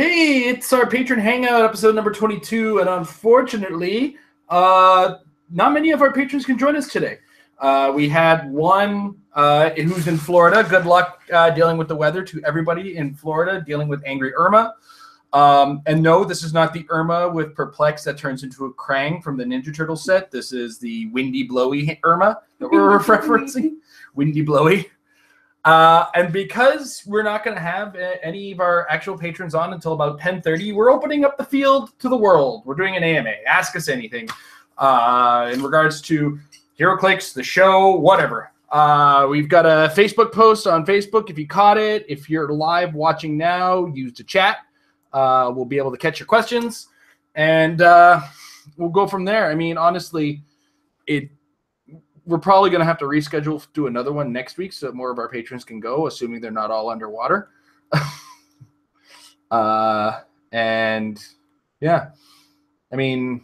Hey, it's our Patron Hangout, episode number 22, and unfortunately, not many of our patrons can join us today. We had one who's in Florida. Good luck dealing with the weather to everybody in Florida, dealing with Angry Irma. And no, this is not the Irma with Perplex that turns into a Krang from the Ninja Turtle set. This is the Windy Blowy Irma that we're referencing. Windy Blowy. And because we're not going to have any of our actual patrons on until about 10:30, we're opening up the field to the world. We're doing an AMA. Ask us anything in regards to Hero Clix, the show, whatever. We've got a Facebook post on Facebook if you caught it. If you're live watching now, use the chat. We'll be able to catch your questions. And we'll go from there. I mean, honestly, we're probably going to have to reschedule, do another one next week so that more of our patrons can go, assuming they're not all underwater. And yeah, I mean,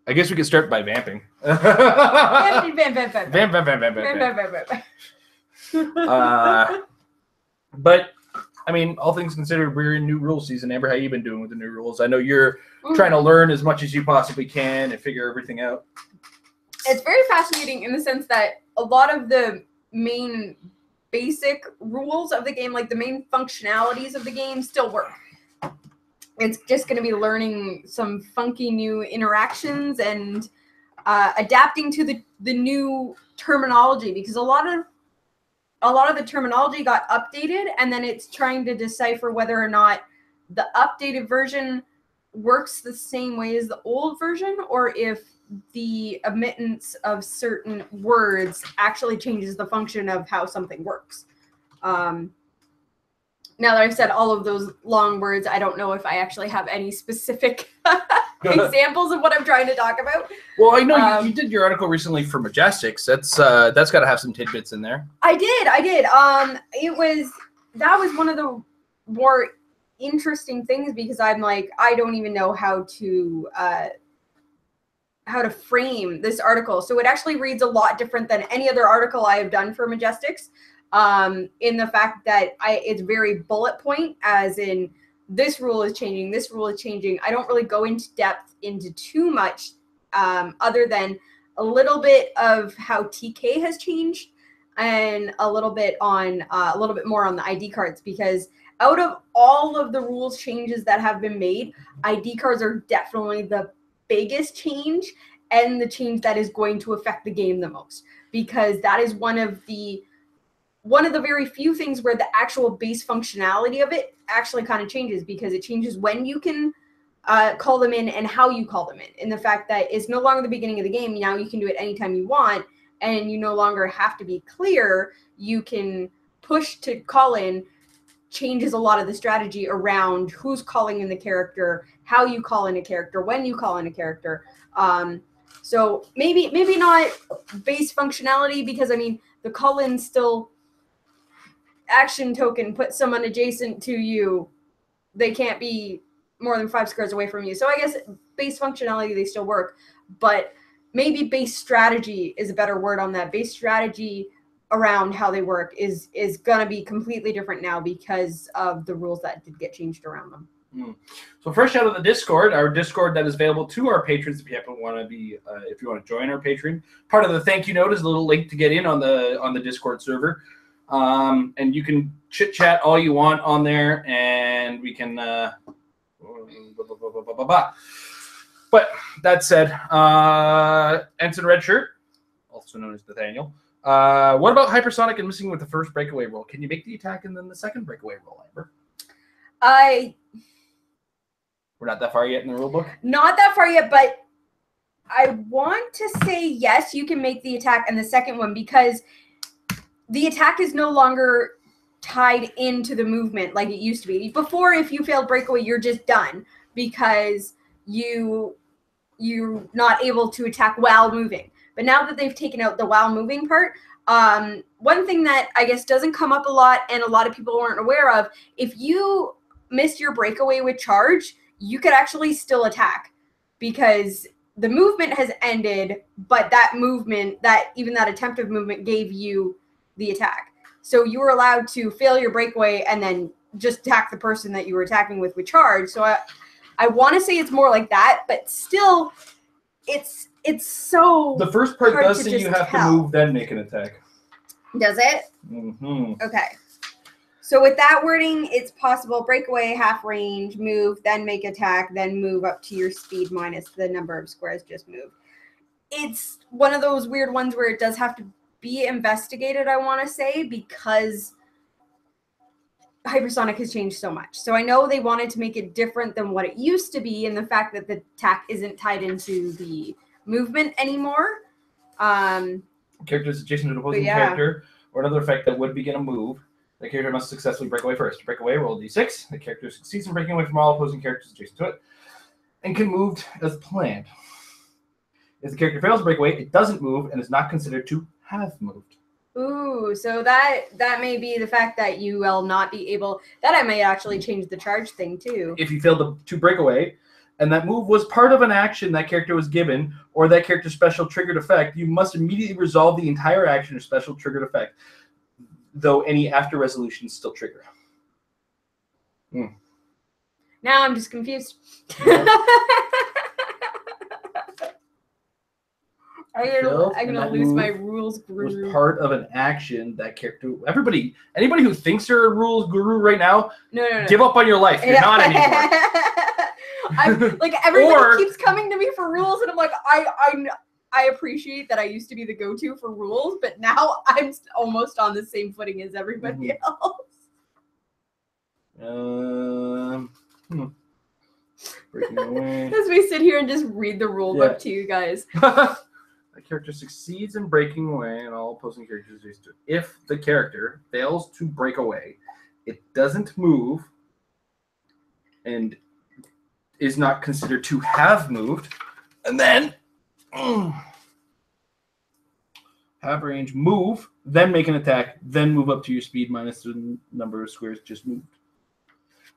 I guess we could start by vamping. But I mean, all things considered, we're in new rule season. Amber, how you been doing with the new rules? I know you're trying to learn as much as you possibly can and figure everything out. It's very fascinating in the sense that a lot of the main basic rules of the game, like the main functionalities of the game, still work. It's just going to be learning some funky new interactions and adapting to the new terminology, because a lot of the terminology got updated, and then it's trying to decipher whether or not the updated version works the same way as the old version, or if the omittance of certain words actually changes the function of how something works. Now that I've said all of those long words, I don't know if I actually have any specific examples of what I'm trying to talk about. Well, I know you did your article recently for Majestics. That's got to have some tidbits in there. I did. That was one of the more interesting things, because I'm like, I don't even know how to frame this article. So it actually reads a lot different than any other article I have done for Majestics, in the fact that it's very bullet point, as in this rule is changing, this rule is changing. I don't really go into depth into too much, other than a little bit of how TK has changed and a little bit more on the ID cards, because out of all of the rules changes that have been made, ID cards are definitely the biggest change, and the change that is going to affect the game the most, because that is one of the very few things where the actual base functionality of it actually kind of changes, because it changes when you can call them in and how you call them in the fact that it's no longer the beginning of the game. Now you can do it anytime you want, and you no longer have to be clear. You can push to call in. Changes a lot of the strategy around who's calling in the character, how you call in a character, when you call in a character. So maybe not base functionality, because I mean the call-in still action token, put someone adjacent to you. They can't be more than 5 squares away from you. So I guess base functionality, they still work, but maybe base strategy is a better word on that. Base strategy around how they work is going to be completely different now because of the rules that did get changed around them. So fresh out of the Discord, our Discord that is available to our patrons if you want to join our Patreon. Part of the thank you note is a little link to get in on the Discord server, and you can chit chat all you want on there, and we can. But that said, Ensign Red Shirt, also known as Nathaniel. What about hypersonic and missing with the first breakaway roll? Can you make the attack and then the second breakaway roll, Amber? We're not that far yet in the rule book? Not that far yet, but I want to say yes, you can make the attack and the second one, because the attack is no longer tied into the movement like it used to be. Before, if you failed breakaway, you're just done because you're not able to attack while moving. But now that they've taken out the while moving part, one thing that I guess doesn't come up a lot and a lot of people weren't aware of, if you missed your breakaway with charge, you could actually still attack, because the movement has ended, but that movement, even that attempt of movement gave you the attack. So you were allowed to fail your breakaway and then just attack the person that you were attacking with charge. So I want to say it's more like that, but still, it's so. The first part hard does to say just you have tell. to move, then make an attack. Does it? Mm-hmm. Okay. So with that wording, it's possible breakaway, half range, move, then make attack, then move up to your speed minus the number of squares just moved. It's one of those weird ones where it does have to be investigated, I want to say, because hypersonic has changed so much. So I know they wanted to make it different than what it used to be, and the fact that the attack isn't tied into the movement anymore. Characters adjacent to an opposing character or another effect that would begin a move. The character must successfully break away first. To break away, roll a d6. The character succeeds in breaking away from all opposing characters adjacent to it and can move as planned. If the character fails to break away, it doesn't move and is not considered to have moved. Ooh, so that may be the fact that you will not be able... That I may actually change the charge thing, too. If you fail to break away, and that move was part of an action that character was given, or that character's special triggered effect, you must immediately resolve the entire action or special triggered effect, though any after resolutions still trigger. Now I'm just confused. I'm gonna lose my rules guru. Was part of an action that character. Anybody who thinks they're a rules guru right now, no. give up on your life. You're not anymore. I'm like, everybody keeps coming to me for rules, and I'm like, I appreciate that I used to be the go-to for rules, but now I'm almost on the same footing as everybody else. Breaking away. As we sit here and just read the rule book to you guys. The character succeeds in breaking away, and all opposing characters do. If the character fails to break away, it doesn't move, and is not considered to have moved, and then have range, move, then make an attack, then move up to your speed minus the number of squares just moved.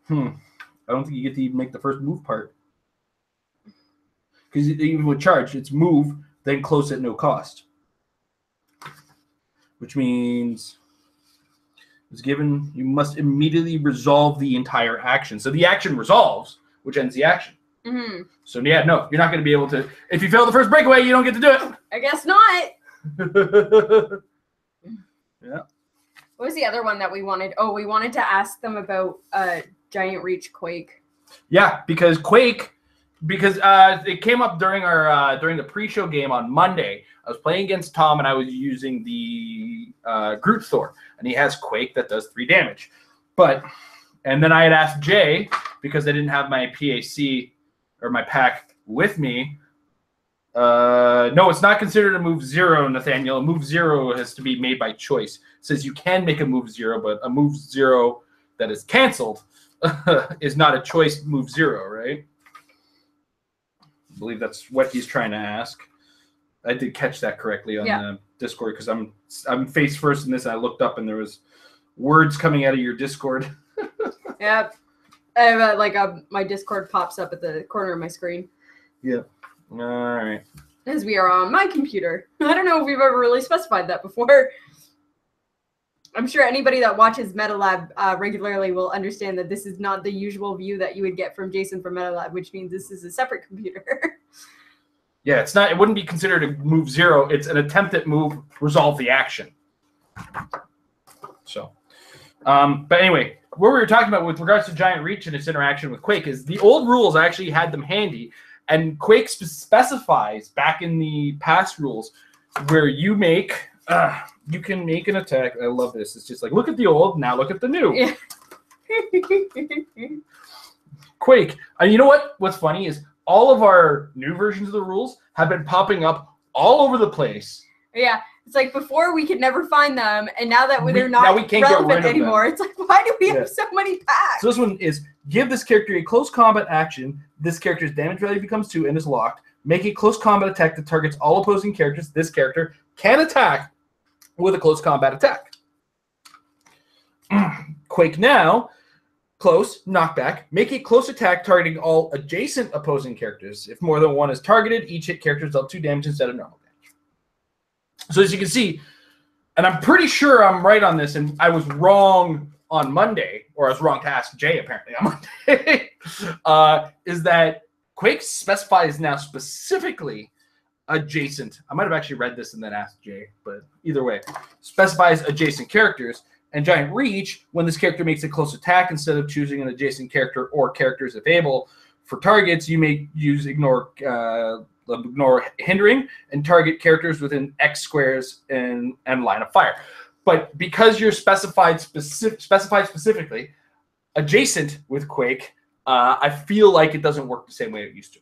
I don't think you get to even make the first move part. Because even with charge, it's move, then close at no cost. Which means it's given, you must immediately resolve the entire action. So the action resolves, which ends the action. Mm-hmm. So yeah, no, you're not going to be able to. If you fail the first breakaway, you don't get to do it. I guess not. Yeah. What was the other one that we wanted? Oh, we wanted to ask them about Giant Reach Quake. Yeah, because Quake, it came up during our during the pre-show game on Monday. I was playing against Tom, and I was using the Groot Thor, and he has Quake that does 3 damage. And then I had asked Jay, because I didn't have my PAC or my pack with me. No, it's not considered a move 0, Nathaniel. A move 0 has to be made by choice. It says you can make a move 0, but a move 0 that is canceled is not a choice move 0, right? I believe that's what he's trying to ask. I did catch that correctly on the Discord, because I'm face first in this. And I looked up and there was words coming out of your Discord. Yep. I have my Discord pops up at the corner of my screen. Yep. All right. As we are on my computer. I don't know if we've ever really specified that before. I'm sure anybody that watches MetaLab regularly will understand that this is not the usual view that you would get from Jason from MetaLab, which means this is a separate computer. Yeah, it's not. It wouldn't be considered a move 0. It's an attempt at move, resolve the action. So, but anyway, what we were talking about with regards to Giant Reach and its interaction with Quake is the old rules actually had them handy, and Quake specifies back in the past rules where you make. You can make an attack. I love this. It's just like, look at the old, now look at the new. Yeah. Quake. And you know what? What's funny is all of our new versions of the rules have been popping up all over the place. Yeah. It's like before we could never find them, and now that they're not relevant anymore, it's like, why do we have so many packs? So this one is, give this character a close combat action. This character's damage value becomes 2 and is locked. Make a close combat attack that targets all opposing characters. This character can attack with a close combat attack. Quake now, close, knockback. Make a close attack targeting all adjacent opposing characters. If more than one is targeted, each hit character dealt 2 damage instead of normal damage. So as you can see, and I'm pretty sure I'm right on this, and I was wrong on Monday, or I was wrong to ask Jay apparently on Monday, is that Quake specifies now specifically adjacent. I might have actually read this and then asked Jay, but either way, specifies adjacent characters. And Giant Reach, when this character makes a close attack, instead of choosing an adjacent character or characters if able for targets, you may use ignore hindering and target characters within X squares and line of fire. But because you're specified specifically adjacent with Quake, I feel like it doesn't work the same way it used to.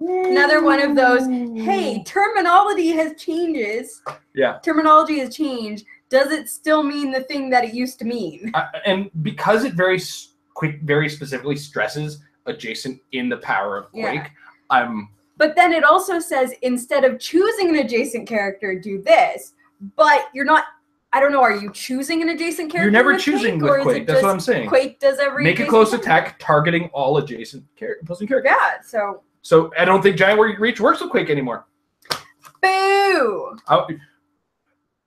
Another one of those, hey, terminology has changes. Yeah. Terminology has changed. Does it still mean the thing that it used to mean? And because it very specifically stresses adjacent in the power of Quake, But then it also says, instead of choosing an adjacent character, do this. But you're not, I don't know, are you choosing an adjacent character? You're never choosing with Quake. That's what I'm saying. Quake does every Make a close attack targeting all adjacent opposing characters. Yeah, So I don't think Giant Reach works with Quake anymore. Boo!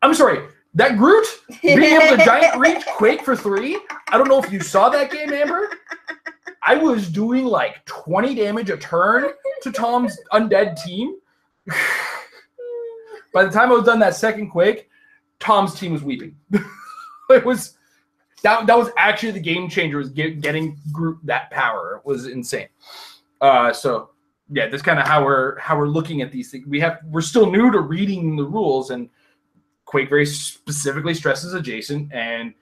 I'm sorry. That Groot being able to Giant Reach Quake for 3, I don't know if you saw that game, Amber. I was doing like 20 damage a turn to Tom's undead team. By the time I was done that second Quake, Tom's team was weeping. It was that was actually the game changer, was getting Groot that power. It was insane. So yeah, that's kind of how we're looking at these things. We're still new to reading the rules, and Quake very specifically stresses adjacent, and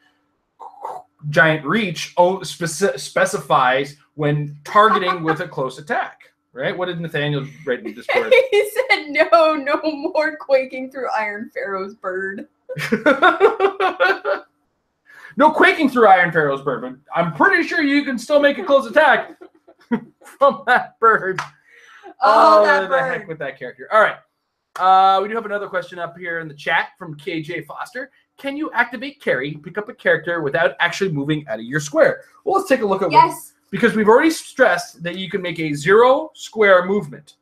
Giant Reach specifies when targeting with a close attack. Right? What did Nathaniel write in the Discord? He said, no more quaking through Iron Pharaoh's bird. No quaking through Iron Pharaoh's bird, but I'm pretty sure you can still make a close attack from that bird. Oh, that bird. The heck with that character. All right. We do have another question up here in the chat from KJ Foster. Can you activate carry, pick up a character without actually moving out of your square? Well, let's take a look at yes. Because we've already stressed that you can make a 0 square movement.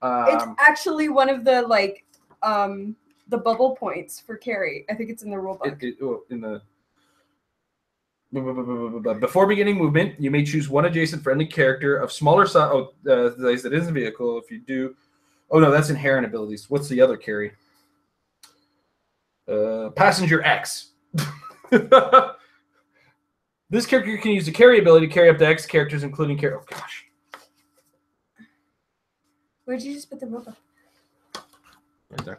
It's actually one of the the bubble points for carry. I think it's in the rule book. Before beginning movement, you may choose one adjacent friendly character of smaller size. That is a vehicle. If you do, no, that's inherent abilities. What's the other carry? Passenger X. This character can use the carry ability to carry up to X characters, including carry. Oh gosh. Where'd you just put the rule book? Right there.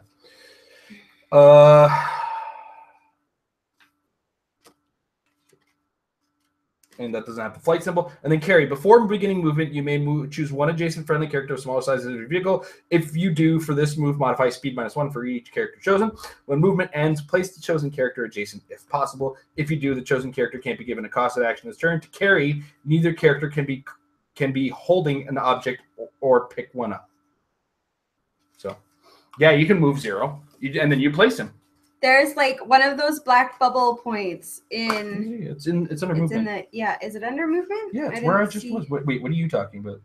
And that doesn't have the flight symbol. And then carry. Before beginning movement, you may choose one adjacent friendly character of smaller size as your vehicle. If you do, for this move, modify speed -1 for each character chosen. When movement ends, place the chosen character adjacent if possible. If you do, the chosen character can't be given a cost of action this turn. To carry, neither character can be holding an object or pick one up. So, yeah, you can move 0, and then you place him. There's like one of those black bubble points in. Yeah, it's under movement. Is it under movement? Yeah, it's where I just was. Wait, what are you talking about?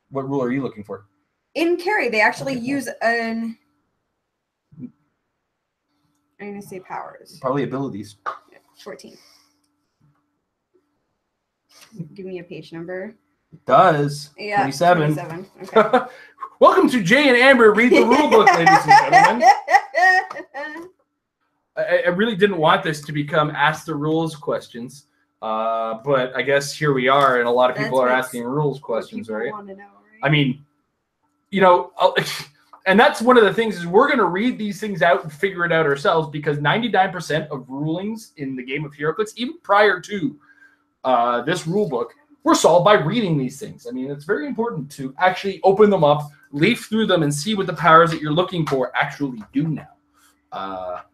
What rule are you looking for? In carry, they actually use an. I'm gonna say powers. Probably abilities. 14. Give me a page number. It does. Yeah. 27. Okay. Welcome to Jay and Amber Read the Rule Book, ladies and gentlemen. I really didn't want this to become Ask the Rules questions, but I guess here we are, and a lot of people are asking rules questions, right? Want to know, right? I mean, and that's one of the things is we're going to read these things out and figure it out ourselves, because 99% of rulings in the game of HeroClix, even prior to this rule book, were solved by reading these things. I mean, it's very important to actually open them up, leaf through them, and see what the powers that you're looking for actually do now.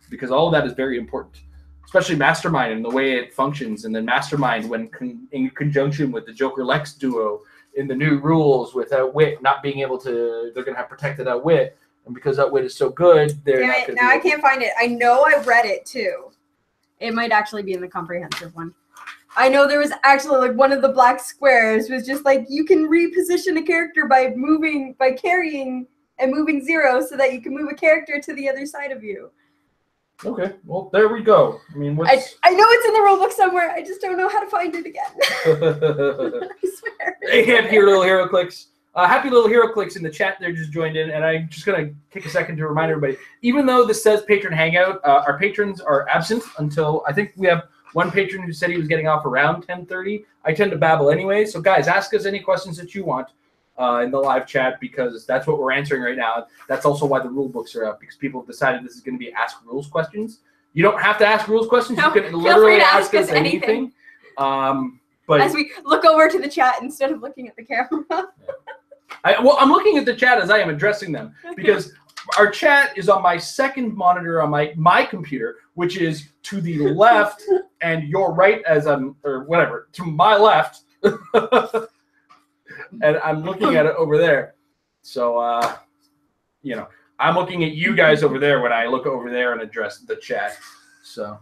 Because all of that is very important, especially Mastermind and the way it functions. And then Mastermind, when in conjunction with the Joker Lex duo in the new rules with Outwit not being able to, they're going to have protected Outwit. And because Outwit is so good, they're not going to. Now I can't find it. I know I read it too. It might actually be in the comprehensive one. I know there was actually like one of the black squares was just like you can reposition a character by carrying and moving 0 so that you can move a character to the other side of you. Okay, well, there we go. I mean, what's... I know it's in the rule book somewhere. I just don't know how to find it again. I swear. Hey, happy little hero clicks. Happy little hero clicks in the chat there just joined in, and I'm just going to take a second to remind everybody, even though this says Patron Hangout, our patrons are absent until, I think we have one patron who said he was getting off around 10:30. I tend to babble anyway, so guys, ask us any questions that you want in the live chat, because that's what we're answering right now. That's also why the rule books are up, because people have decided this is going to be ask rules questions. You don't have to ask rules questions. No, you can literally ask us anything. But as we look over to the chat instead of looking at the camera. Well, I'm looking at the chat as I am addressing them, because our chat is on my second monitor on my computer, which is to the left and your right, as I'm, or whatever, to my left. And I'm looking at it over there. So, you know, I'm looking at you guys over there when I look over there and address the chat. So.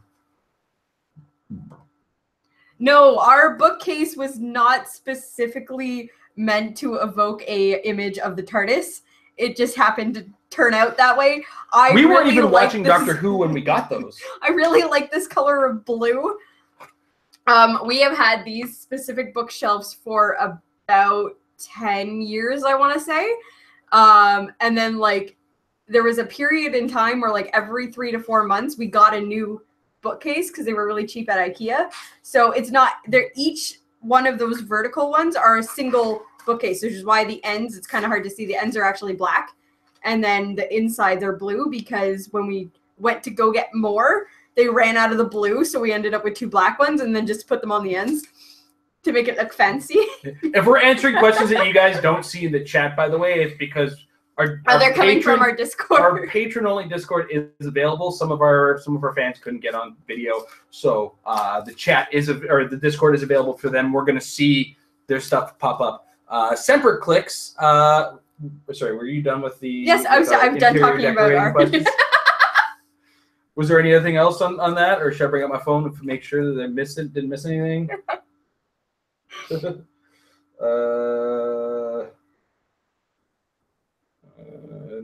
No, our bookcase was not specifically meant to evoke a image of the TARDIS. It just happened to turn out that way. We weren't even watching Doctor Who when we got those. I really like this color of blue. We have had these specific bookshelves for about 10 years, I want to say. And then like there was a period in time where like every 3 to 4 months we got a new bookcase because they were really cheap at IKEA. So it's not, they're each one of those vertical ones are a single bookcase, which is why the ends, it's kind of hard to see. The ends are actually black, and then the inside they're blue, because when we went to go get more, they ran out of the blue, so we ended up with 2 black ones and then just put them on the ends to make it look fancy. If we're answering questions that you guys don't see in the chat, by the way, it's because they're coming from our Discord. Our patron-only Discord is available. Some of our fans couldn't get on video, so the chat or the Discord is available for them. We're going to see their stuff pop up. Semper Clix. Sorry, were you done with the? Yes, I'm done talking about our questions. Was there anything else on that, or should I bring up my phone to make sure that I didn't miss anything?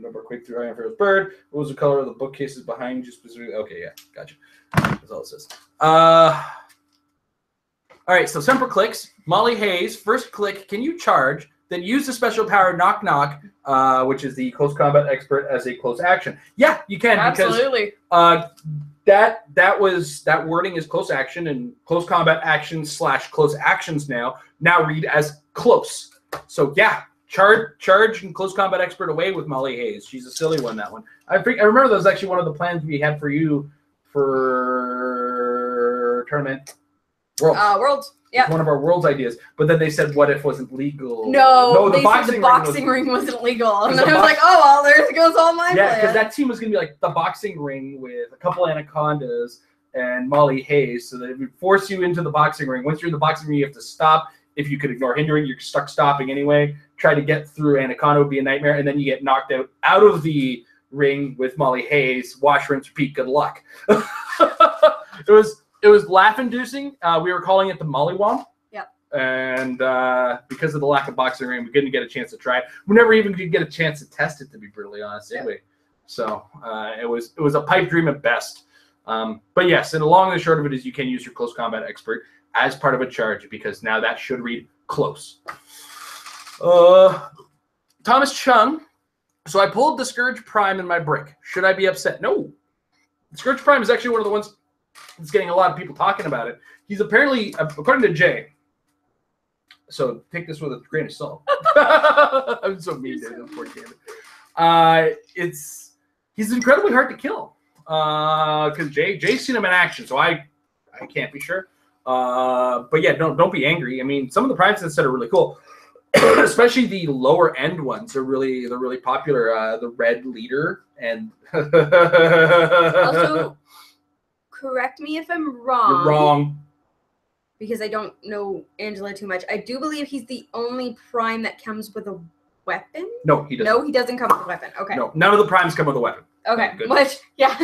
Number quick through Iron Pharaoh's bird. What was the color of the bookcases behind you specifically? Okay, yeah, gotcha. That's all it says. All right, so Semper Clix. Molly Hayes, first click, can you charge, then use the special power Knock Knock, which is the close combat expert, as a close action? Yeah, you can. Absolutely. Because that wording is close action, and close combat actions / close actions now read as close. So yeah. Charge and close combat expert away with Molly Hayes. She's a silly one, that one. I remember that was actually one of the plans we had for you for tournament. Worlds. Yeah. It's one of our Worlds ideas. But then they said, what if wasn't legal? No, the boxing ring wasn't legal. And then I was like, oh, well, there goes all my Yeah, because that team was going to be like the boxing ring with a couple anacondas and Molly Hayes. So that it would force you into the boxing ring. Once you're in the boxing ring, you have to stop. If you could ignore hindering, you're stuck stopping anyway. Try to get through Anaconda would be a nightmare, and then you get knocked out of the ring with Molly Hayes. Wash, rinse, repeat. Good luck. It was laugh-inducing. We were calling it the Mollywomp. Yep. And because of the lack of boxing ring, we couldn't get a chance to try it. We never even could get a chance to test it, to be brutally honest. Anyway, yep. So it was a pipe dream at best. But yes, and the long and the short of it is you can use your close combat expert as part of a charge, because now that should read close. Thomas Chung. So I pulled the Scourge Prime in my brick. Should I be upset? No. The Scourge Prime is actually one of the ones that's getting a lot of people talking about it. He's apparently, according to Jay, so take this with a grain of salt. I'm so mean to him, poor kid. He's incredibly hard to kill. Because Jay's seen him in action, so I can't be sure. But yeah, don't be angry. I mean, some of the primes instead are really cool. Especially the lower end ones are really popular. The Red Leader and also, correct me if I'm wrong. You're wrong. Because I don't know Angela too much. I do believe he's the only prime that comes with a weapon. No, he doesn't. No, he doesn't come with a weapon. Okay. No, none of the primes come with a weapon. Okay. Which, yeah.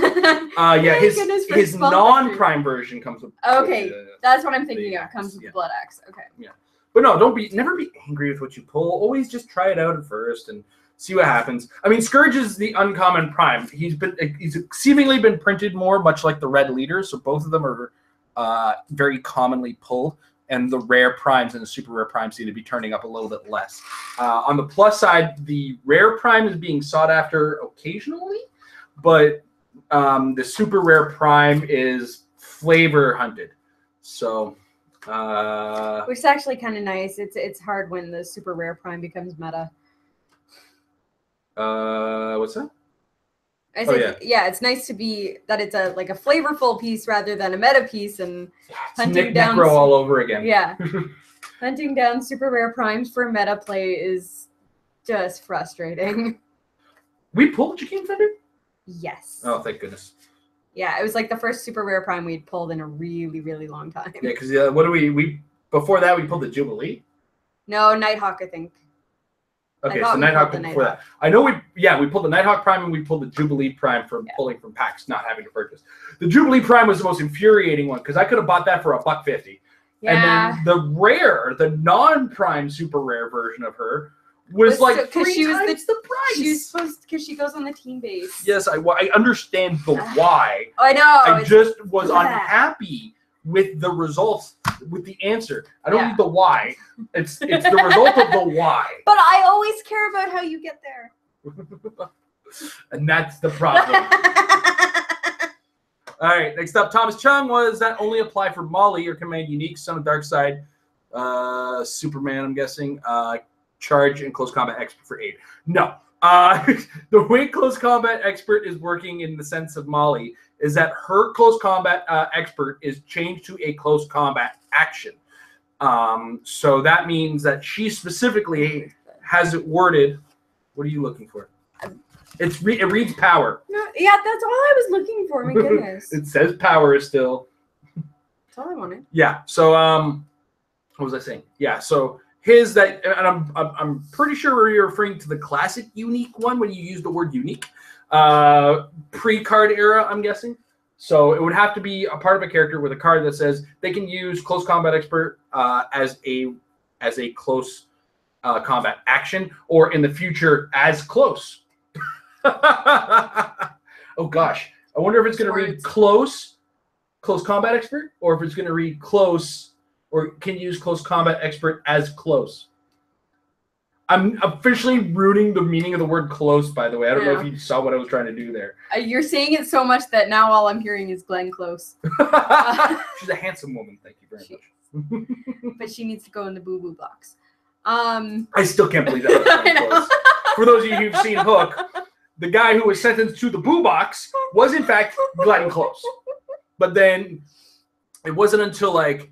Yeah, his non-prime version comes with. Okay, that's what I'm thinking of. Comes with the Blood Axe. Okay. Yeah. But no, never be angry with what you pull. Always just try it out at first, and See what happens. I mean, Scourge is the uncommon prime. He's seemingly been printed more, much like the red leaders. So both of them are very commonly pulled, and the rare primes and the super rare primes seem to be turning up a little bit less. On the plus side, the rare prime is being sought after occasionally, but the super rare prime is flavor hunted. So, which is actually kind of nice. It's hard when the super rare prime becomes meta. What's that? I said, yeah, it's nice to be that it's a flavorful piece rather than a meta piece, and hunting down Necro all over again. Yeah, hunting down super rare primes for meta play is just frustrating. We pulled Jakeem Fender? Yes. Oh, thank goodness. Yeah, it was like the first super rare prime we'd pulled in a really, really long time. Yeah, because what do we before that we pulled the Jubilee? No, Nighthawk, I think. Okay, so Nighthawk before that. I know we pulled the Nighthawk Prime and we pulled the Jubilee Prime from pulling from packs, not having to purchase. The Jubilee Prime was the most infuriating one because I could have bought that for $1.50. Yeah. And then the rare, the non-prime super rare version of her was like three times the price. She was supposed because she goes on the team base. Yes, I understand the why. I know. I just was unhappy with the results, with the answer. I don't need the why. It's the result of the why. But I always care about how you get there. And that's the problem. All right, next up, Thomas Chung. Was that only apply for Molly or Command Unique, Son of Darkseid, Superman, I'm guessing, Charge, and Close Combat Expert for 8? No. The way Close Combat Expert is working in the sense of Molly is that her Close Combat Expert is changed to a Close Combat action. So that means that she specifically has it worded. What are you looking for? It reads power. No, yeah, that's all I was looking for. My goodness. It says power still. That's all I wanted. Yeah. So what was I saying? Yeah. So his that, and I'm pretty sure you're referring to the classic unique one when you use the word unique. Pre-card era, I'm guessing. So it would have to be a part of a character with a card that says they can use Close Combat Expert as a close combat action, or in the future as close. Oh gosh, I wonder if it's going to read close combat expert, or if it's going to read close, or can use Close Combat Expert as close. I'm officially rooting the meaning of the word close, by the way. I don't know if you saw what I was trying to do there. You're saying it so much that now all I'm hearing is Glenn Close. She's a handsome woman. Thank you very much. But she needs to go in the boo-boo box. I still can't believe that was Glenn Close. For those of you who've seen Hook, the guy who was sentenced to the boo box was, in fact, Glenn Close. But then it wasn't until like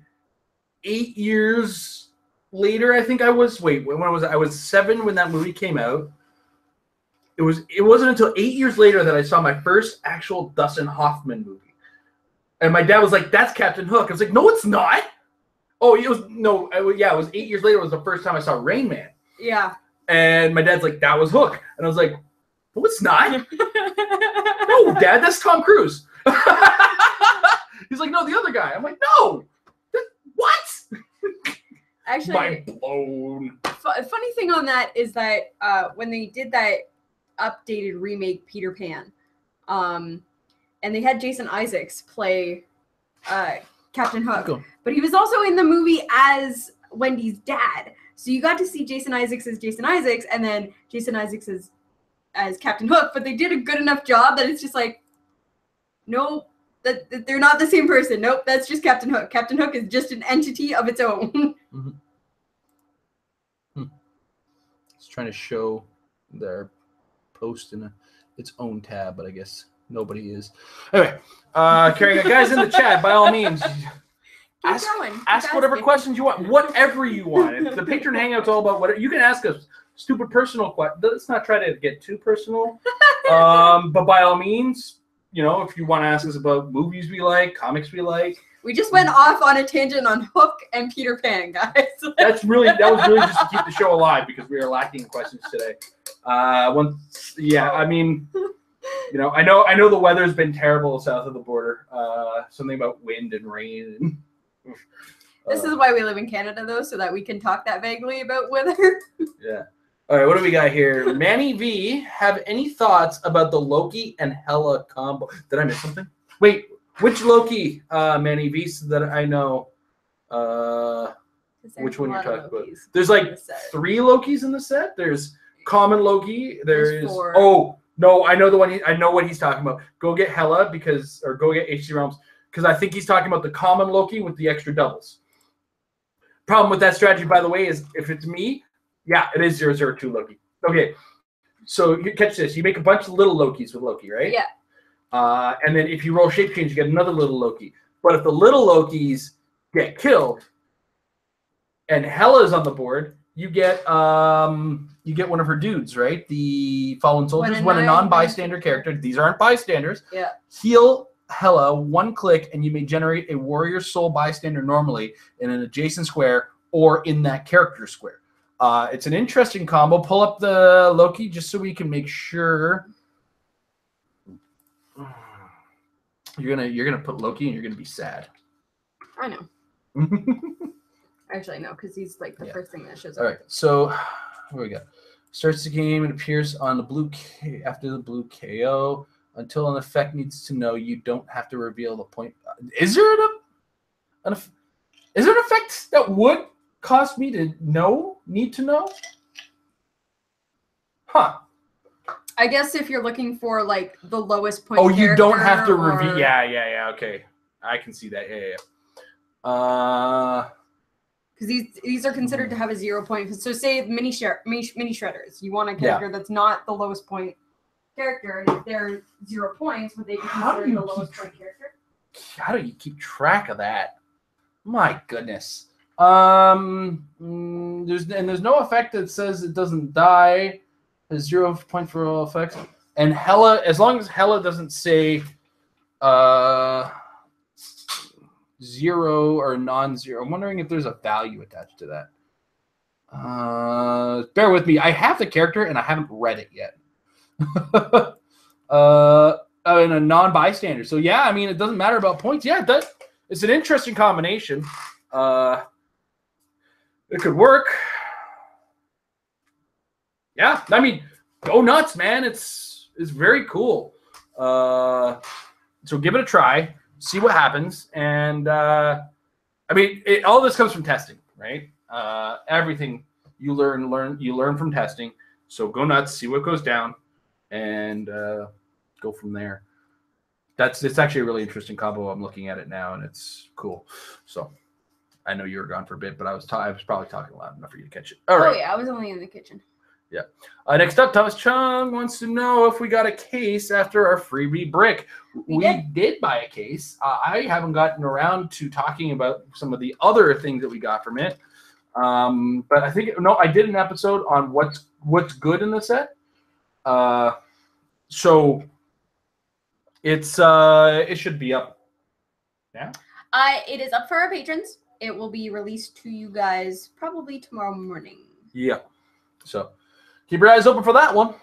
8 years later, I think I was. Wait, when was I was 7 when that movie came out. It wasn't until 8 years later that I saw my first actual Dustin Hoffman movie, and my dad was like, "That's Captain Hook." I was like, "No, it's not." Oh, it was no. It was 8 years later. It was the first time I saw Rain Man. Yeah. And my dad's like, "That was Hook," and I was like, "No, it's not." No, Dad, that's Tom Cruise. He's like, "No, the other guy." I'm like, "No, what?" Actually, mind blown. Funny thing on that is that when they did that updated remake Peter Pan, and they had Jason Isaacs play Captain Hook, but he was also in the movie as Wendy's dad. So you got to see Jason Isaacs as Jason Isaacs, and then Jason Isaacs as Captain Hook. But they did a good enough job that it's just like, nope, that they're not the same person. Nope, that's just Captain Hook. Captain Hook is just an entity of its own. Mm-hmm. It's trying to show their post in its own tab, but I guess nobody is. Anyway, carrying on, guys in the chat, by all means. Ask whatever questions you want, whatever you want. The Patron Hangout's all about whatever. You can ask us stupid personal questions. Let's not try to get too personal. But by all means, if you want to ask us about movies we like, comics we like. We just went off on a tangent on Hook and Peter Pan, guys. That was really just to keep the show alive because we are lacking in questions today. I mean, I know the weather's been terrible south of the border. Something about wind and rain. This is why we live in Canada, though, so that we can talk that vaguely about weather. Yeah. All right, what do we got here? Manny V, have any thoughts about the Loki and Hela combo? Did I miss something? Wait, which Loki, Manny V, so that I know which one you're talking about? There's like 3 Lokis in the set. There's common Loki. There's 4. Oh no, I know the one. I know what he's talking about. Go get Hela or go get HC Realms because I think he's talking about the common Loki with the extra doubles. Problem with that strategy, by the way, is if it's me, yeah, it is 002 Loki. Okay, so you catch this. You make a bunch of little Lokis with Loki, right? Yeah. And then if you roll shape change, you get another little Loki. But if the little Lokis get killed and Hela is on the board, you get one of her dudes, right? The Fallen Soldiers. When a non-bystander character, these aren't bystanders, heal Hela 1 click, and you may generate a warrior soul bystander normally in an adjacent square or in that character square. It's an interesting combo. Pull up the Loki just so we can make sure. You're gonna put Loki and you're gonna be sad. I know. Actually, no, because he's like the first thing that shows up. All right, so where we go? Starts the game and appears on the blue after the blue KO. Until an effect needs to know, you don't have to reveal the point. Is there an effect that would cost me to need to know? Huh. I guess if you're looking for like the lowest point. Oh, you don't have to reveal. Yeah. Okay, I can see that. Yeah. Because these are considered to have a 0 point. So say mini shredders. You want a character that's not the lowest point character, and if they're 0 points, would they be considered the lowest point character? How do you keep track of that? My goodness. There's no effect that says it doesn't die. There's 0 points for all effects. And Hela, as long as Hela doesn't say 0 or non-zero, I'm wondering if there's a value attached to that. Bear with me. I have the character and I haven't read it yet. And a non-bystander. So yeah, I mean, it doesn't matter about points. Yeah, it's an interesting combination. It could work. Yeah, I mean, go nuts, man. It's very cool. So give it a try, see what happens, and I mean, all this comes from testing, right? Everything you learn from testing. So go nuts, see what goes down, and go from there. It's actually a really interesting combo. I'm looking at it now, and it's cool. So I know you were gone for a bit, but I was probably talking loud enough for you to catch it. All right. Oh yeah, I was only in the kitchen. Yeah. Next up, Thomas Chung wants to know if we got a case after our freebie brick. We did buy a case. I haven't gotten around to talking about some of the other things that we got from it. But I think I did an episode on what's good in the set. So it should be up. Yeah. It is up for our patrons. It will be released to you guys probably tomorrow morning. Yeah. So keep your eyes open for that one.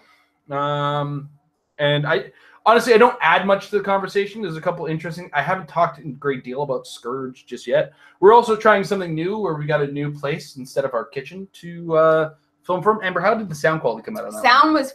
And I honestly don't add much to the conversation. There's a couple interesting. I haven't talked a great deal about Scourge just yet. We're also trying something new where we got a new place instead of our kitchen to film from. Amber, how did the sound quality come out on that? Sound was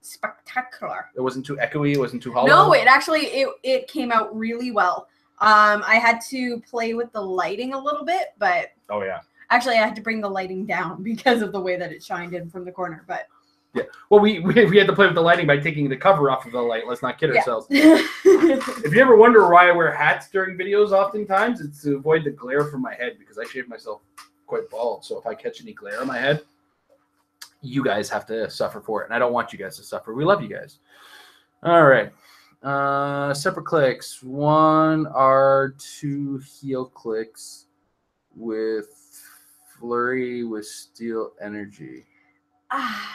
spectacular. It wasn't too echoey. It wasn't too hollow. No, it came out really well. I had to play with the lighting a little bit, but oh yeah. Actually, I had to bring the lighting down because of the way that it shined in from the corner. But yeah, well, we had to play with the lighting by taking the cover off of the light. Let's not kid ourselves. If you ever wonder why I wear hats during videos, oftentimes it's to avoid the glare from my head because I shave myself quite bald. So if I catch any glare on my head, you guys have to suffer for it, and I don't want you guys to suffer. We love you guys. All right. Separate clicks. 1 R2 heal clicks with flurry with steel energy. I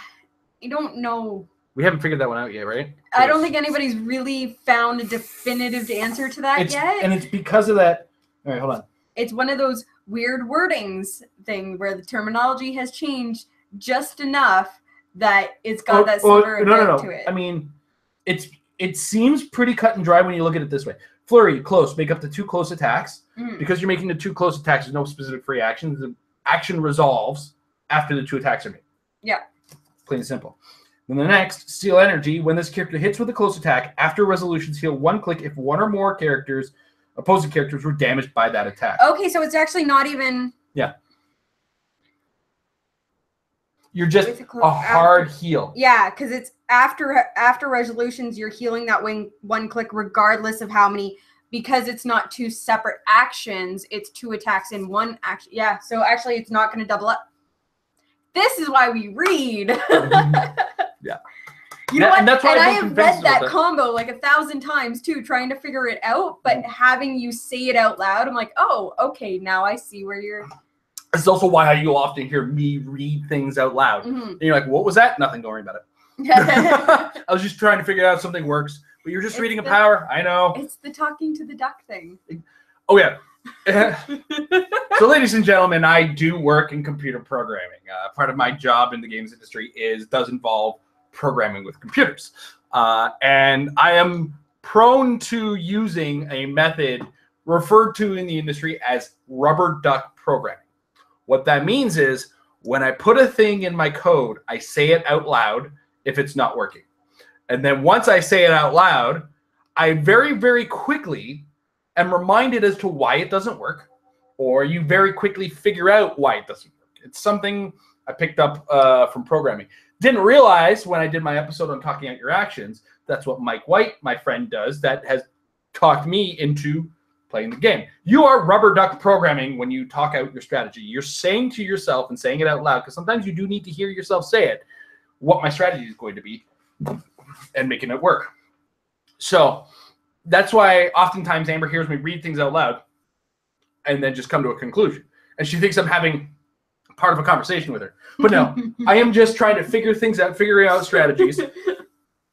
don't know. We haven't figured that one out yet, right? I don't think anybody's really found a definitive answer to that yet. And it's because of that. All right, hold on. It's one of those weird wordings thing where the terminology has changed just enough that it's got that sliver of doubt to it. I mean, it seems pretty cut and dry when you look at it this way. Flurry, close, make up to 2 close attacks. Because you're making the 2 close attacks, there's no specific free action. The action resolves after the 2 attacks are made. Yeah. Plain and simple. Then the next, Steal Energy. When this character hits with a close attack, after resolutions, heal 1 click if 1 or more opposing characters were damaged by that attack. Okay, so it's actually not even... Yeah. You're just a hard heal. Yeah, because it's after resolutions, you're healing that 1 click regardless of how many... Because it's not 2 separate actions, it's 2 attacks in 1 action. Yeah, so actually it's not going to double up. This is why we read. Yeah. You know what? And that's why I have read that combo like 1,000 times too, trying to figure it out. But having you say it out loud, I'm like, oh, okay, now I see where you're. It's also why you often hear me read things out loud. And you're like, what was that? Nothing. Don't worry about it. I was just trying to figure out something works. But you're just reading a power. I know. It's the talking to the duck thing. Oh, yeah. So, ladies and gentlemen, I do work in computer programming. Part of my job in the games industry does involve programming with computers. And I am prone to using a method referred to in the industry as rubber duck programming. What that means is when I put a thing in my code, I say it out loud if it's not working. And then once I say it out loud, I very, very quickly am reminded as to why it doesn't work, or you very quickly figure out why it doesn't work. It's something I picked up from programming. Didn't realize when I did my episode on talking out your actions, that's what Mike White, my friend, does. That has talked me into playing the game. You are rubber duck programming when you talk out your strategy. You're saying to yourself and saying it out loud, because sometimes you do need to hear yourself say it, what my strategy is going to be, and making it work. So that's why oftentimes Amber hears me read things out loud and then just come to a conclusion. And she thinks I'm having part of a conversation with her. But no, I am just trying to figure things out, figuring out strategies.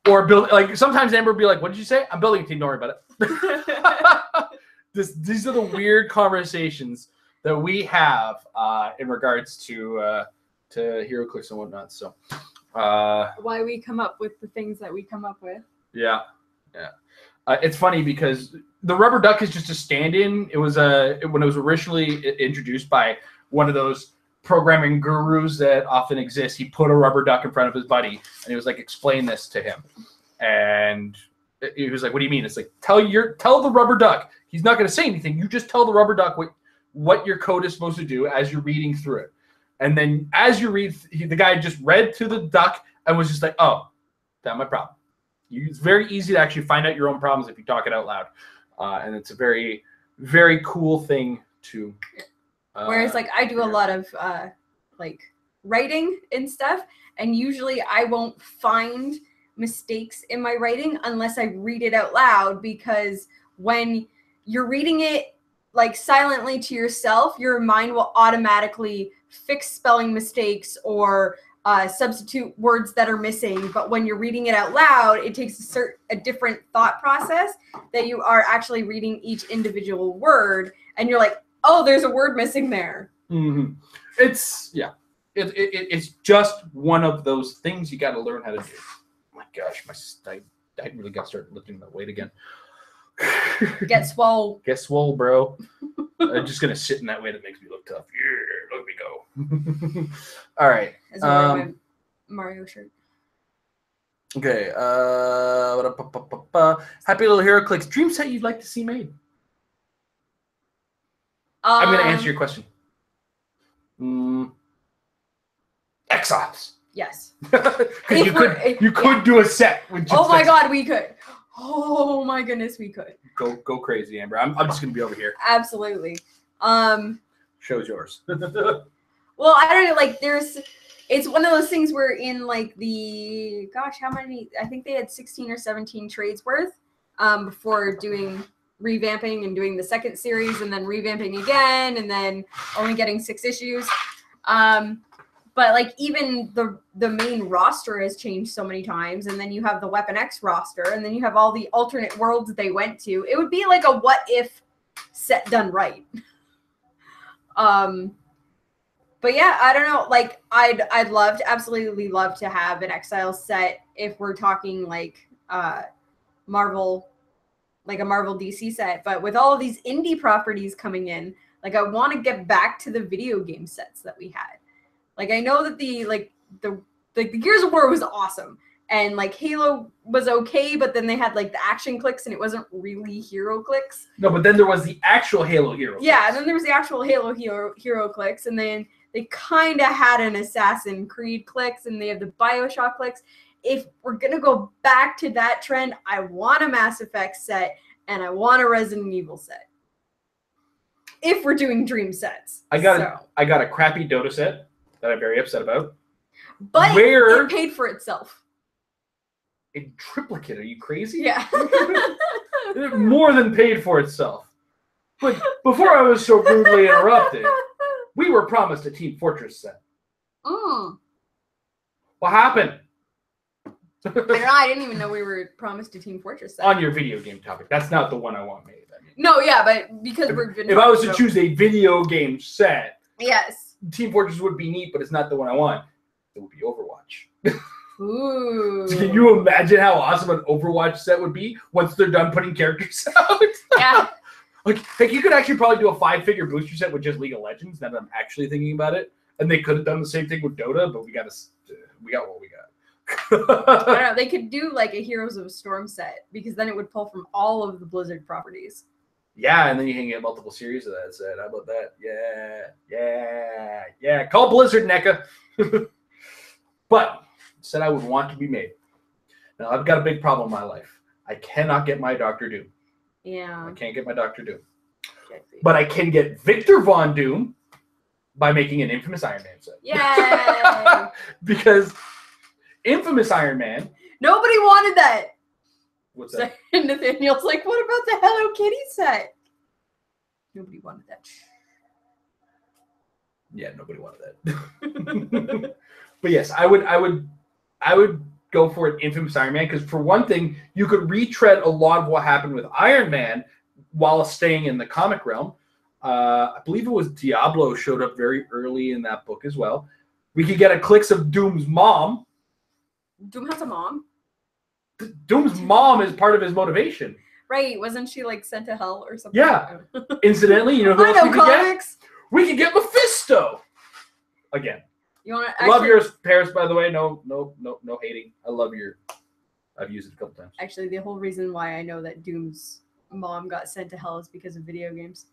Or build, like sometimes Amber will be like, what did you say? I'm building a team, don't worry about it. These are the weird conversations that we have in regards to HeroClix and whatnot. So why we come up with the things that we come up with. Yeah. It's funny because the rubber duck is just a stand-in. It was when it was originally introduced by one of those programming gurus that often exist. He put a rubber duck in front of his buddy, and he was like, "Explain this to him." And he was like, "What do you mean?" It's like, tell the rubber duck. He's not going to say anything. You just tell the rubber duck what your code is supposed to do as you're reading through it. And then as you read, the guy just read to the duck and was just like, "Oh, that's my problem." It's very easy to actually find out your own problems if you talk it out loud. And it's a very, very cool thing to... Whereas, like, I do a lot of, like, writing and stuff, and usually I won't find mistakes in my writing unless I read it out loud, because when you're reading it, like, silently to yourself, your mind will automatically fix spelling mistakes or... substitute words that are missing, but when you're reading it out loud, it takes a different thought process that you are actually reading each individual word, and you're like, oh, there's a word missing there. Mm-hmm. It's just one of those things you got to learn how to do. Oh my gosh, I really got to start lifting that weight again. Get swole. Get swole, bro. I'm just gonna sit in that way that makes me look tough. Yeah, let me go. All right. As my Mario shirt. Okay. Happy Little HeroClix. Dream set you'd like to see made. I'm gonna answer your question. Exiles. Yes. Because you could do a set with just oh my god, we could. Oh my goodness, we could. Go crazy, Amber. I'm just gonna be over here. Absolutely. Show's yours. Well, I don't know, like it's one of those things where in like how many, I think they had 16 or 17 trades worth before doing revamping and doing the second series and then revamping again and then only getting 6 issues. But like even the main roster has changed so many times, and then you have the Weapon X roster, and then you have all the alternate worlds they went to. It would be like a what if set done right. But yeah, I don't know. Like I'd absolutely love to have an Exile set if we're talking like Marvel, like a Marvel DC set. But with all of these indie properties coming in, like I want to get back to the video game sets that we had. Like I know that the like the Gears of War was awesome. And like Halo was okay, but then they had like the action Clix and it wasn't really hero Clix. No, but then there was the actual Halo hero. Yeah, and then there was the actual Halo hero Clix, and then they kind of had an Assassin's Creed Clix, and they have the BioShock Clix. If we're gonna go back to that trend, I want a Mass Effect set and I want a Resident Evil set. If we're doing dream sets. I got a crappy Dota set that I'm very upset about. But it paid for itself. In triplicate, are you crazy? Yeah. It more than paid for itself. But before I was so rudely interrupted, we were promised a Team Fortress set. Mm. What happened? I don't know, I didn't even know we were promised a Team Fortress set. On your video game topic. That's not the one I want made. I mean, no, yeah, but because we're... If I was to choose a video game set, yes, Team Fortress would be neat, but it's not the one I want. It would be Overwatch. Ooh. Can you imagine how awesome an Overwatch set would be once they're done putting characters out? Yeah. like you could actually probably do a 5-figure booster set with just League of Legends. Now that I'm actually thinking about it, and they could have done the same thing with Dota, but we got what we got. I don't know. They could do like a Heroes of Storm set because then it would pull from all of the Blizzard properties. Yeah, and then you can get multiple series of that set. How about that? Yeah. Call Blizzard, NECA. But said I would want to be made. Now, I've got a big problem in my life. I cannot get my Dr. Doom. Yeah. I can't get my Dr. Doom. But I can get Victor Von Doom by making an Infamous Iron Man set. Yay! Because Infamous Iron Man... Nobody wanted that. What's that? And Nathaniel's like, what about the Hello Kitty set? Nobody wanted that. Yeah, nobody wanted that. But yes, I would go for an Infamous Iron Man because, for one thing, you could retread a lot of what happened with Iron Man while staying in the comic realm. I believe it was Diablo showed up very early in that book as well. We could get a Clix of Doom's mom. Doom has a mom? Doom's mom is part of his motivation. Right. Wasn't she like sent to hell or something? Yeah. Incidentally, you know who else we could comics. Get? We could get Mephisto. Again. You want to love yours, Paris, by the way. No hating. I love your. I've used it a couple times. Actually, the whole reason why I know that Doom's mom got sent to hell is because of video games.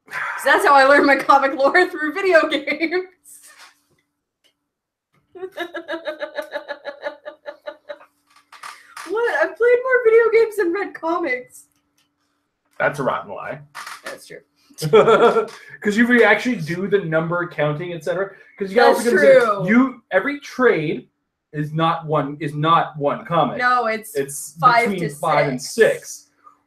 So that's how I learned my comic lore, through video games. What? I've played more video games than read comics. That's a rotten lie. That's true. Because you actually do the number counting, etc. Because you guys are true. Every trade is not one comic. No, it's between 5 and 6.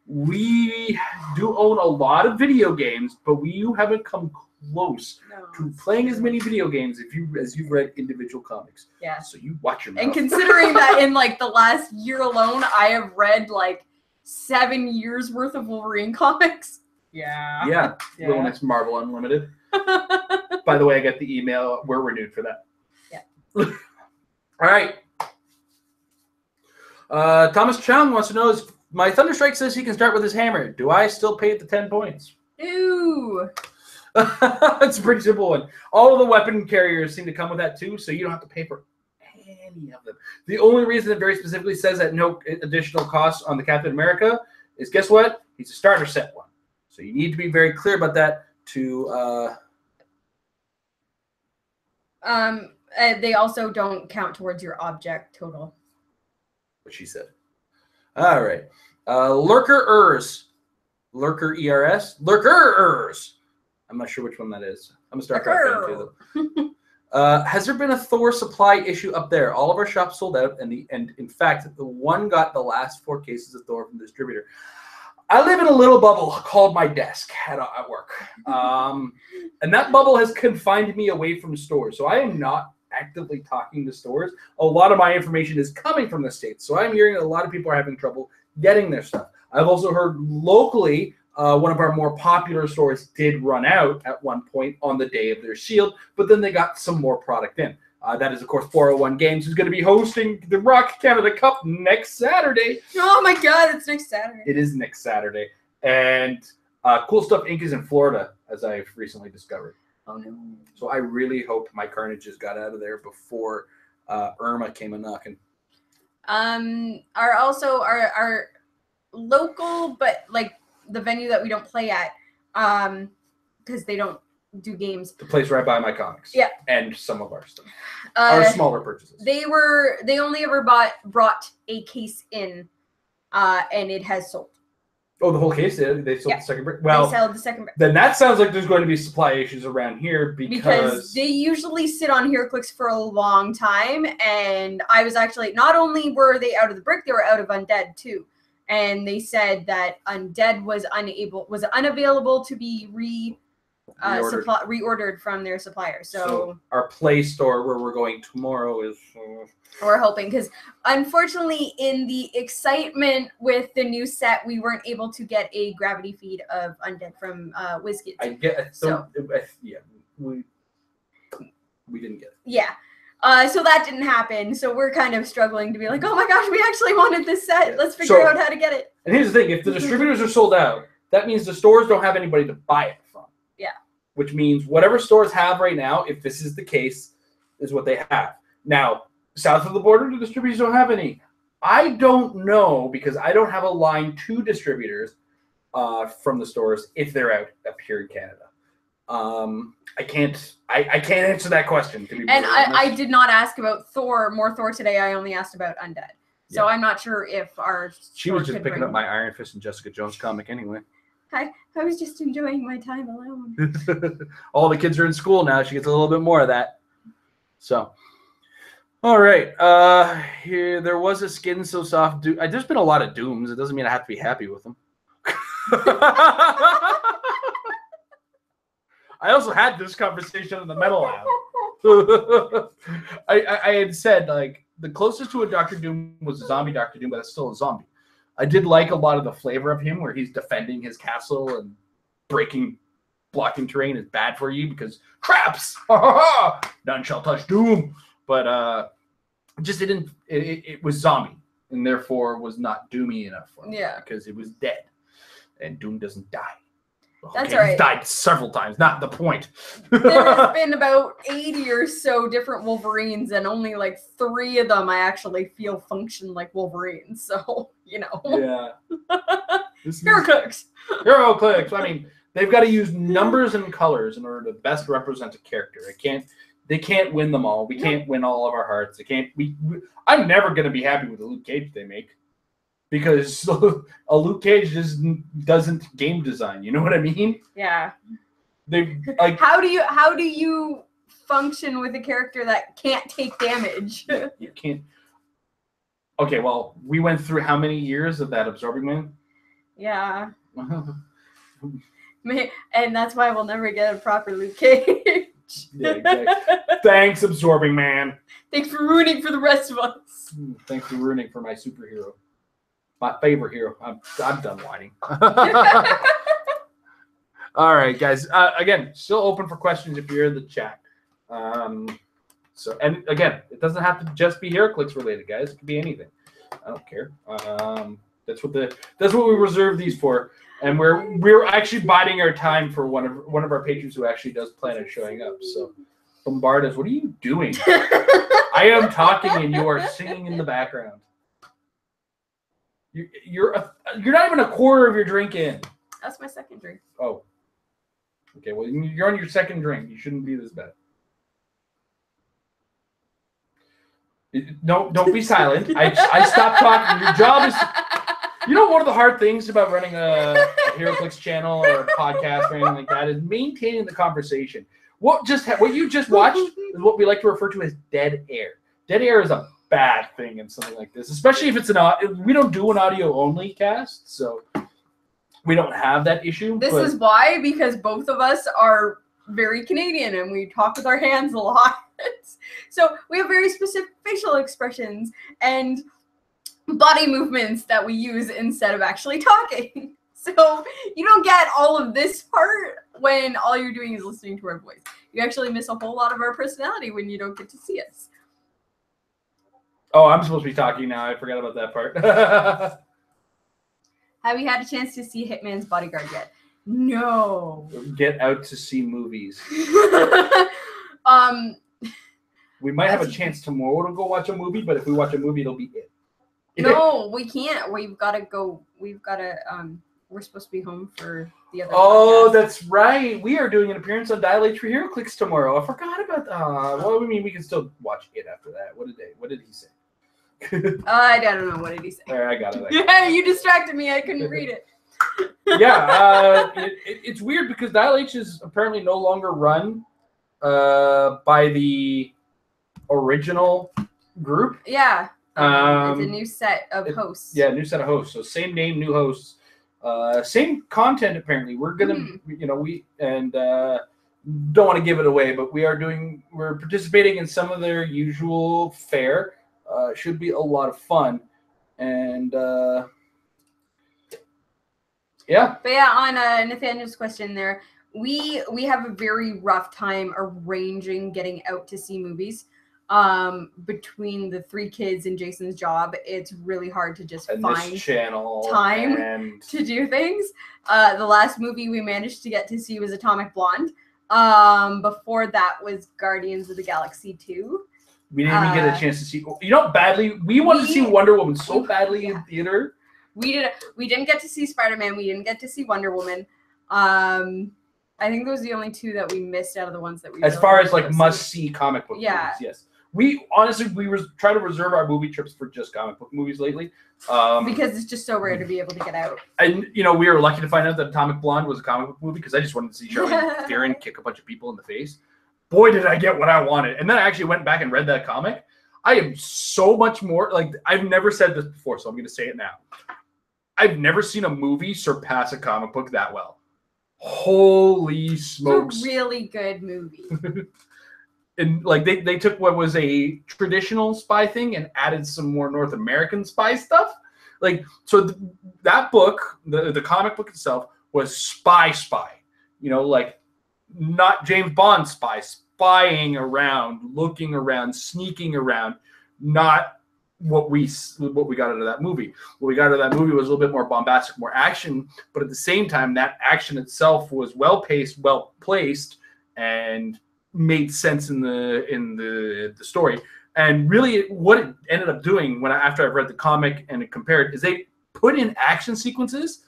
We do own a lot of video games, but you haven't come close to playing as many video games as you've read individual comics. Yeah. So you watch your mouth. And considering that in like the last year alone, I have read like 7 years worth of Wolverine comics. Yeah. Little Miss Marvel Unlimited. By the way, I got the email. We're renewed for that. Yeah. All right. Thomas Chung wants to know, my Thunderstrike says he can start with his hammer. Do I still pay the 10 points? Ooh. It's a pretty simple one. All of the weapon carriers seem to come with that too, so you don't have to pay for any of them. The only reason it very specifically says that no additional costs on the Captain America is, guess what? He's a starter set one. So you need to be very clear about that to... They also don't count towards your object total. What she said. All right. Lurker-ers. Lurker ERS. Lurker-ers. I'm not sure which one that is. I'm a StarCraft fan too, though. Has there been a Thor supply issue up there? All of our shops sold out, and in fact, the one got the last 4 cases of Thor from the distributor. I live in a little bubble called my desk at work. And that bubble has confined me away from stores. So I am not actively talking to stores. A lot of my information is coming from the States. So I'm hearing that a lot of people are having trouble getting their stuff. I've also heard locally, one of our more popular stores did run out at one point on the day of their Shield, but then they got some more product in. That is, of course, 401 Games, who's going to be hosting the Rock Canada Cup next Saturday. Oh, my God, it's next Saturday. It is next Saturday. And Cool Stuff Inc. is in Florida, as I've recently discovered. Oh no. So I really hope my Carnages got out of there before Irma came a knocking. Our local, but like the venue that we don't play at, because they don't do games. The place where I buy my comics. Yeah. And some of our stuff. Our smaller purchases. They only ever brought a case in, and it has sold. Oh, the whole case? They sold the second brick? Well, they sold the second brick. Then that sounds like there's going to be supply issues around here because they usually sit on HeroClix for a long time, and I was actually, not only were they out of the brick, they were out of Undead too. And they said that Undead was unavailable to be reordered from their supplier. So our Play Store where we're going tomorrow is... we're hoping, because unfortunately in the excitement with the new set, we weren't able to get a gravity feed of Undead from WizKids. We didn't get it. Yeah. So that didn't happen. So we're kind of struggling to be like, oh my gosh, we actually wanted this set. Let's figure out how to get it. And here's the thing. If the distributors are sold out, that means the stores don't have anybody to buy it from. Yeah. Which means whatever stores have right now, if this is the case, is what they have. Now, south of the border, the distributors don't have any. I don't know, because I don't have a line to distributors from the stores if they're out up here in Canada. I can't answer that question. To be and I did not ask about more Thor today. I only asked about Undead. So I'm not sure if our... She was just picking up my Iron Fist and Jessica Jones comic anyway. I was just enjoying my time alone. All the kids are in school now. She gets a little bit more of that. So, all right. Here, there was a Skin So Soft. There's been a lot of Dooms. It doesn't mean I have to be happy with them. I also had this conversation in the Metal Lab. I had said, like, the closest to a Doctor Doom was a zombie Doctor Doom, but it's still a zombie. I did like a lot of the flavor of him, where he's defending his castle and blocking terrain is bad for you because traps. None shall touch Doom. But it was zombie, and therefore was not doomy enough for me. Yeah, because it was dead, and Doom doesn't die. That's all right. He's died several times. Not the point. There's been about 80 or so different Wolverines, and only like 3 of them I actually feel function like Wolverines. So, you know. Yeah. HeroClix. HeroClix. I mean, they've got to use numbers and colors in order to best represent a character. They can't win them all. We can't win all of our hearts. I'm never going to be happy with the Luke Cage they make. Because a Luke Cage just doesn't game design. You know what I mean? Yeah. How do you function with a character that can't take damage? You can't. Okay, well, we went through how many years of that Absorbing Man? Yeah. And that's why we'll never get a proper Luke Cage. Yeah, exactly. Thanks, Absorbing Man. Thanks for ruining for the rest of us. Thanks for ruining for my superhero. My favorite hero. I'm done whining. All right, guys. Again, still open for questions if you're in the chat. And again, it doesn't have to just be HeroClix related, guys. It could be anything. I don't care. That's what we reserve these for. And we're actually biding our time for one of our patrons who actually does plan on showing up. So, bombard us. What are you doing? I am talking and you are singing in the background. You're not even a quarter of your drink in. That's my second drink. Oh. Okay, well, you're on your second drink. You shouldn't be this bad. No, don't be silent. I stopped talking. Your job is... You know, one of the hard things about running a HeroClix channel or a podcast or anything like that is maintaining the conversation. What you just watched is what we like to refer to as dead air. Dead air is a bad thing in something like this, especially if it's we don't do an audio only cast, so we don't have that issue. This is why, because both of us are very Canadian and we talk with our hands a lot. So we have very specific facial expressions and body movements that we use instead of actually talking. So you don't get all of this part when all you're doing is listening to our voice. You actually miss a whole lot of our personality when you don't get to see us. Oh, I'm supposed to be talking now. I forgot about that part. Have you had a chance to see Hitman's Bodyguard yet? No. Get out to see movies. um. We might have a chance tomorrow to go watch a movie, but if we watch a movie, it'll be it. No, we can't. We've got to go. We've got to. We're supposed to be home for the other. Oh, podcast. that's right. We are doing an appearance on Dial H for Hero Clicks tomorrow. I forgot about that. Well, I mean, we can still watch it after that. What did he say? I don't know. What did he say? There, I got it. Yeah, you distracted me. I couldn't read it. Yeah, it's weird because Dial H is apparently no longer run by the original group. Yeah. It's a new set of hosts. Yeah, new set of hosts. So same name, new hosts. Same content apparently. We're gonna, we don't want to give it away, but we're participating in some of their usual fare. Should be a lot of fun, and yeah. But yeah, on Nathaniel's question there, we have a very rough time arranging getting out to see movies. Between the 3 kids and Jason's job, it's really hard to just find time to do things. The last movie we managed to get to see was Atomic Blonde. Before that was Guardians of the Galaxy 2. We didn't even get a chance to see. Badly we wanted to see Wonder Woman so badly in theater. We didn't get to see Spider-Man. We didn't get to see Wonder Woman. I think those are the only 2 that we missed out of the ones that we. As far as like must-see comic book movies, yes. We honestly try to reserve our movie trips for just comic book movies lately. Because it's just so rare to be able to get out. And we were lucky to find out that Atomic Blonde was a comic book movie because I just wanted to see Charlize Theron kick a bunch of people in the face. Boy, did I get what I wanted. And then I actually went back and read that comic. I am so much more I've never said this before, so I'm going to say it now. I've never seen a movie surpass a comic book that well. Holy smokes. It's a really good movie. And they took what was a traditional spy thing and added some more North American spy stuff. That book, the comic book itself, was spy. Not James Bond spying around, looking around, sneaking around. Not what we got out of that movie. What we got out of that movie was a little bit more bombastic, more action, but at the same time, that action itself was well paced, well placed, and made sense in the story. And really what it ended up doing after I've read the comic and it compared is they put in action sequences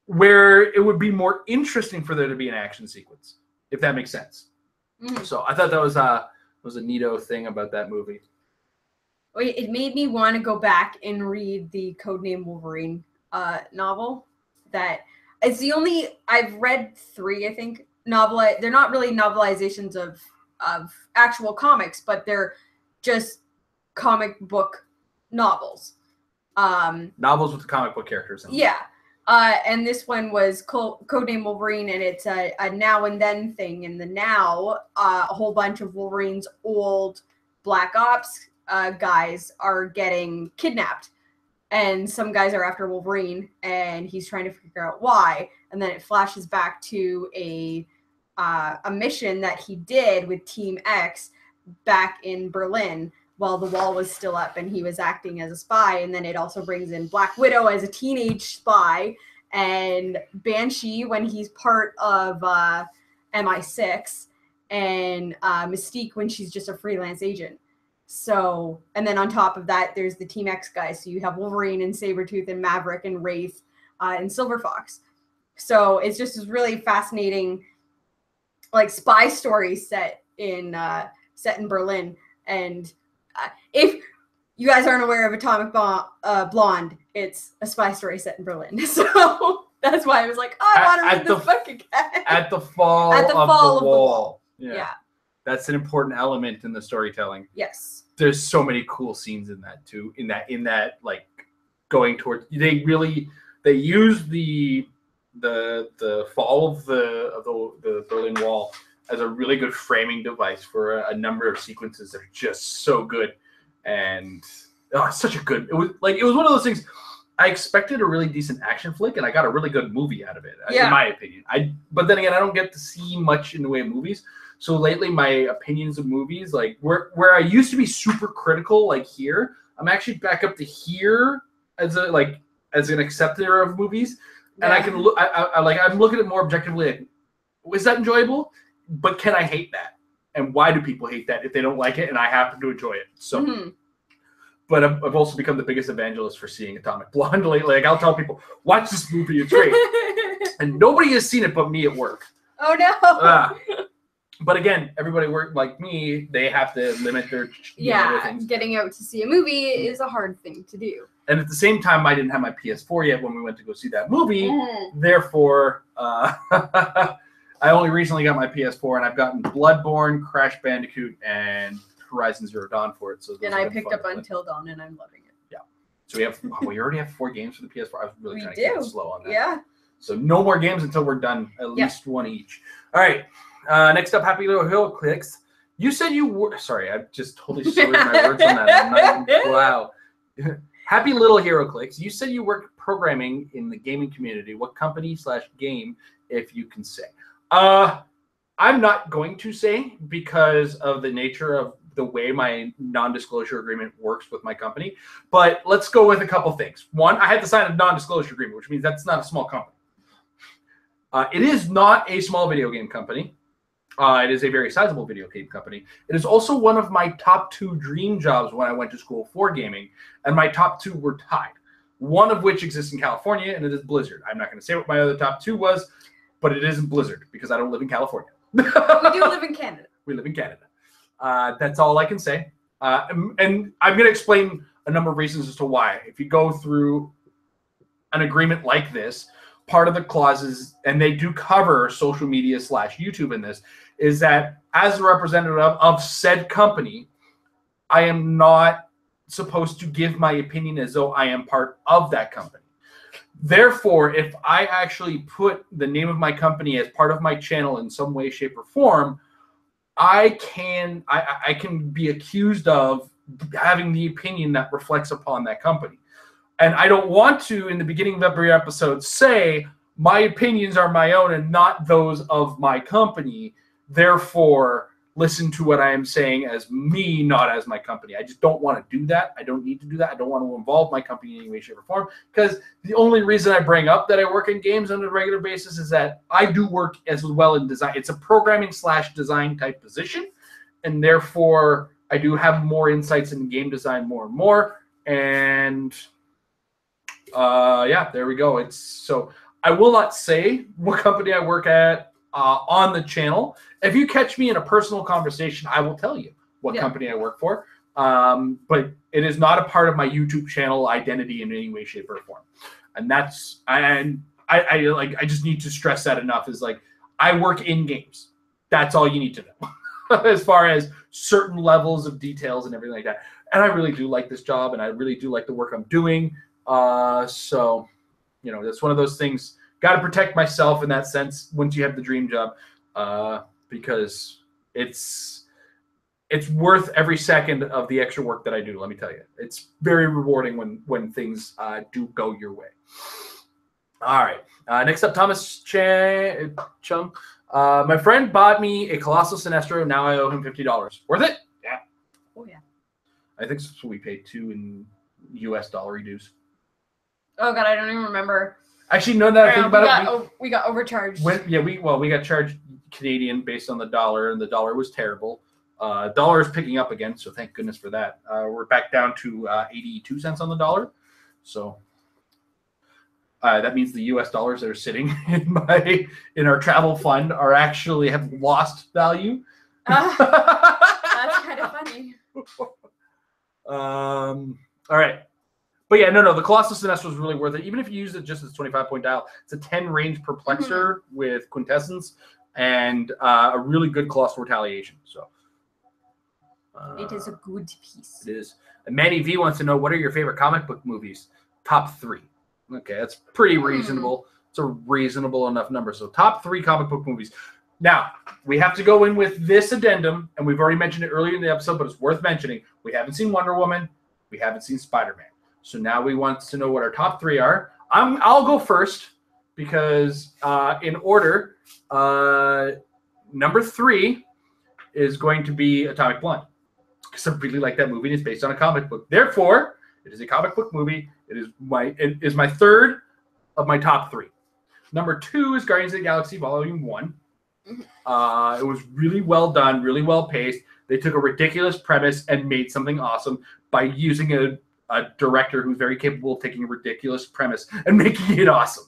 where it would be more interesting for there to be an action sequence, if that makes sense. Mm-hmm. So I thought that was a neato thing about that movie. It made me want to go back and read the Codename Wolverine novel. That it's the only I've read 3, I think. They're not really novelizations of actual comics, but they're just comic book novels. Novels with comic book characters in them. Yeah. And this one was Codename Wolverine, and it's a now and then thing. And the now, a whole bunch of Wolverine's old Black Ops guys are getting kidnapped. And some guys are after Wolverine, and he's trying to figure out why. And then it flashes back to a mission that he did with Team X back in Berlin while the wall was still up and he was acting as a spy. And then it also brings in Black Widow as a teenage spy and Banshee when he's part of MI6 and Mystique when she's just a freelance agent. So, and then on top of that, there's the Team X guys. So you have Wolverine and Sabretooth and Maverick and Wraith and Silver Fox. So it's just this really fascinating, spy story set in Berlin. And if you guys aren't aware of Atomic Blonde, it's a spy story set in Berlin. So that's why I was like, I want to read this book again. At the fall of the wall. Yeah. That's an important element in the storytelling. Yes. There's so many cool scenes in that too. In that going towards they use the fall of the Berlin Wall as a really good framing device for a number of sequences that are just so good. And it's such a good. It was one of those things. I expected a really decent action flick, and I got a really good movie out of it, in my opinion. But then again, I don't get to see much in the way of movies. So lately, my opinions of movies, where I used to be super critical, here, I'm actually back up to here as an acceptor of movies. And I can look. I'm looking at it more objectively. Like, is that enjoyable? But can I hate that? And why do people hate that if they don't like it? And I happen to enjoy it. So, but I've also become the biggest evangelist for seeing Atomic Blonde lately. Like, I'll tell people, watch this movie. It's great. And nobody has seen it but me at work. Oh no. But again, everybody work like me. They have to limit their things. Getting out to see a movie is a hard thing to do. And at the same time, I didn't have my PS4 yet when we went to go see that movie. Therefore, I only recently got my PS4, and I've gotten Bloodborne, Crash Bandicoot, and Horizon Zero Dawn for it. So and I picked up Until Dawn, and I'm loving it. Yeah. So we already have 4 games for the PS4. I was really trying to get slow on that. Yeah. So no more games until we're done. At least one each. All right. Next up, Happy Little Hero Clix. You said you were... Sorry, I just totally slurred my words on that. Wow. Happy Little Hero Clix. You said you work programming in the gaming community. What company / game, if you can say? I'm not going to say because of the nature of the way my non-disclosure agreement works with my company. But let's go with a couple things. One, I had to sign a non-disclosure agreement, which means that's not a small company. It is not a small video game company. It is a very sizable video game company. It is also one of my top 2 dream jobs when I went to school for gaming, and my top 2 were tied. One of which exists in California, and it is Blizzard. I'm not going to say what my other top 2 was, but it isn't Blizzard because I don't live in California. We do live in Canada. We live in Canada. That's all I can say. And I'm going to explain a number of reasons as to why. If you go through an agreement like this, part of the clauses, and they do cover social media / YouTube in this, is that as a representative of said company, I am not supposed to give my opinion as though I am part of that company. Therefore, if I actually put the name of my company as part of my channel in some way, shape, or form, I can be accused of having the opinion that reflects upon that company. And I don't want to, in the beginning of every episode, say my opinions are my own and not those of my company. Therefore, listen to what I am saying as me, not as my company. I just don't want to do that. I don't need to do that. I don't want to involve my company in any way, shape, or form. Because the only reason I bring up that I work in games on a regular basis is that I do work as well in design. It's a programming / design type position. And therefore, I do have more insights in game design more and more. And yeah, there we go. So I will not say what company I work at on the channel. If you catch me in a personal conversation, I will tell you what company I work for. But it is not a part of my YouTube channel identity in any way, shape, or form. And that's I just need to stress that enough is like I work in games. That's all you need to know as far as certain levels of details and everything like that. And I really do like this job, and I really do like the work I'm doing. So, you know, that's one of those things. Got to protect myself in that sense once you have the dream job, because it's worth every second of the extra work that I do. Let me tell you, it's very rewarding when things do go your way. All right, next up, Thomas Chung. My friend bought me a Colossal Sinestro. Now I owe him $50. Worth it? Yeah. Oh yeah. I think that's what we paid $2 in US dollar dues. Oh god, I don't even remember. Actually, no, that I think about it. We got overcharged. We got charged Canadian based on the dollar, and the dollar was terrible. Dollar is picking up again, so thank goodness for that. We're back down to 82 cents on the dollar. So that means the U.S. dollars that are sitting in our travel fund are actually have lost value. That's kind of funny. All right. But yeah, no, the Colossal Sinestro was really worth it. Even if you use it just as 25-point dial, it's a 10-range perplexer with quintessence and a really good Colossal Retaliation. So it is a good piece. It is. And Manny V wants to know, what are your favorite comic book movies? Top 3. Okay, that's pretty reasonable. It's a reasonable enough number. So top 3 comic book movies. Now, we have to go in with this addendum, and we've already mentioned it earlier in the episode, but it's worth mentioning. We haven't seen Wonder Woman. We haven't seen Spider-Man. So now we want to know what our top 3 are. I'll go first because in order, number 3 is going to be Atomic Blonde because I really like that movie and it's based on a comic book. Therefore, it is a comic book movie. It is my third of my top 3. Number 2 is Guardians of the Galaxy Volume 1. Mhm. It was really well done, really well paced. They took a ridiculous premise and made something awesome by using a director who's very capable of taking a ridiculous premise and making it awesome.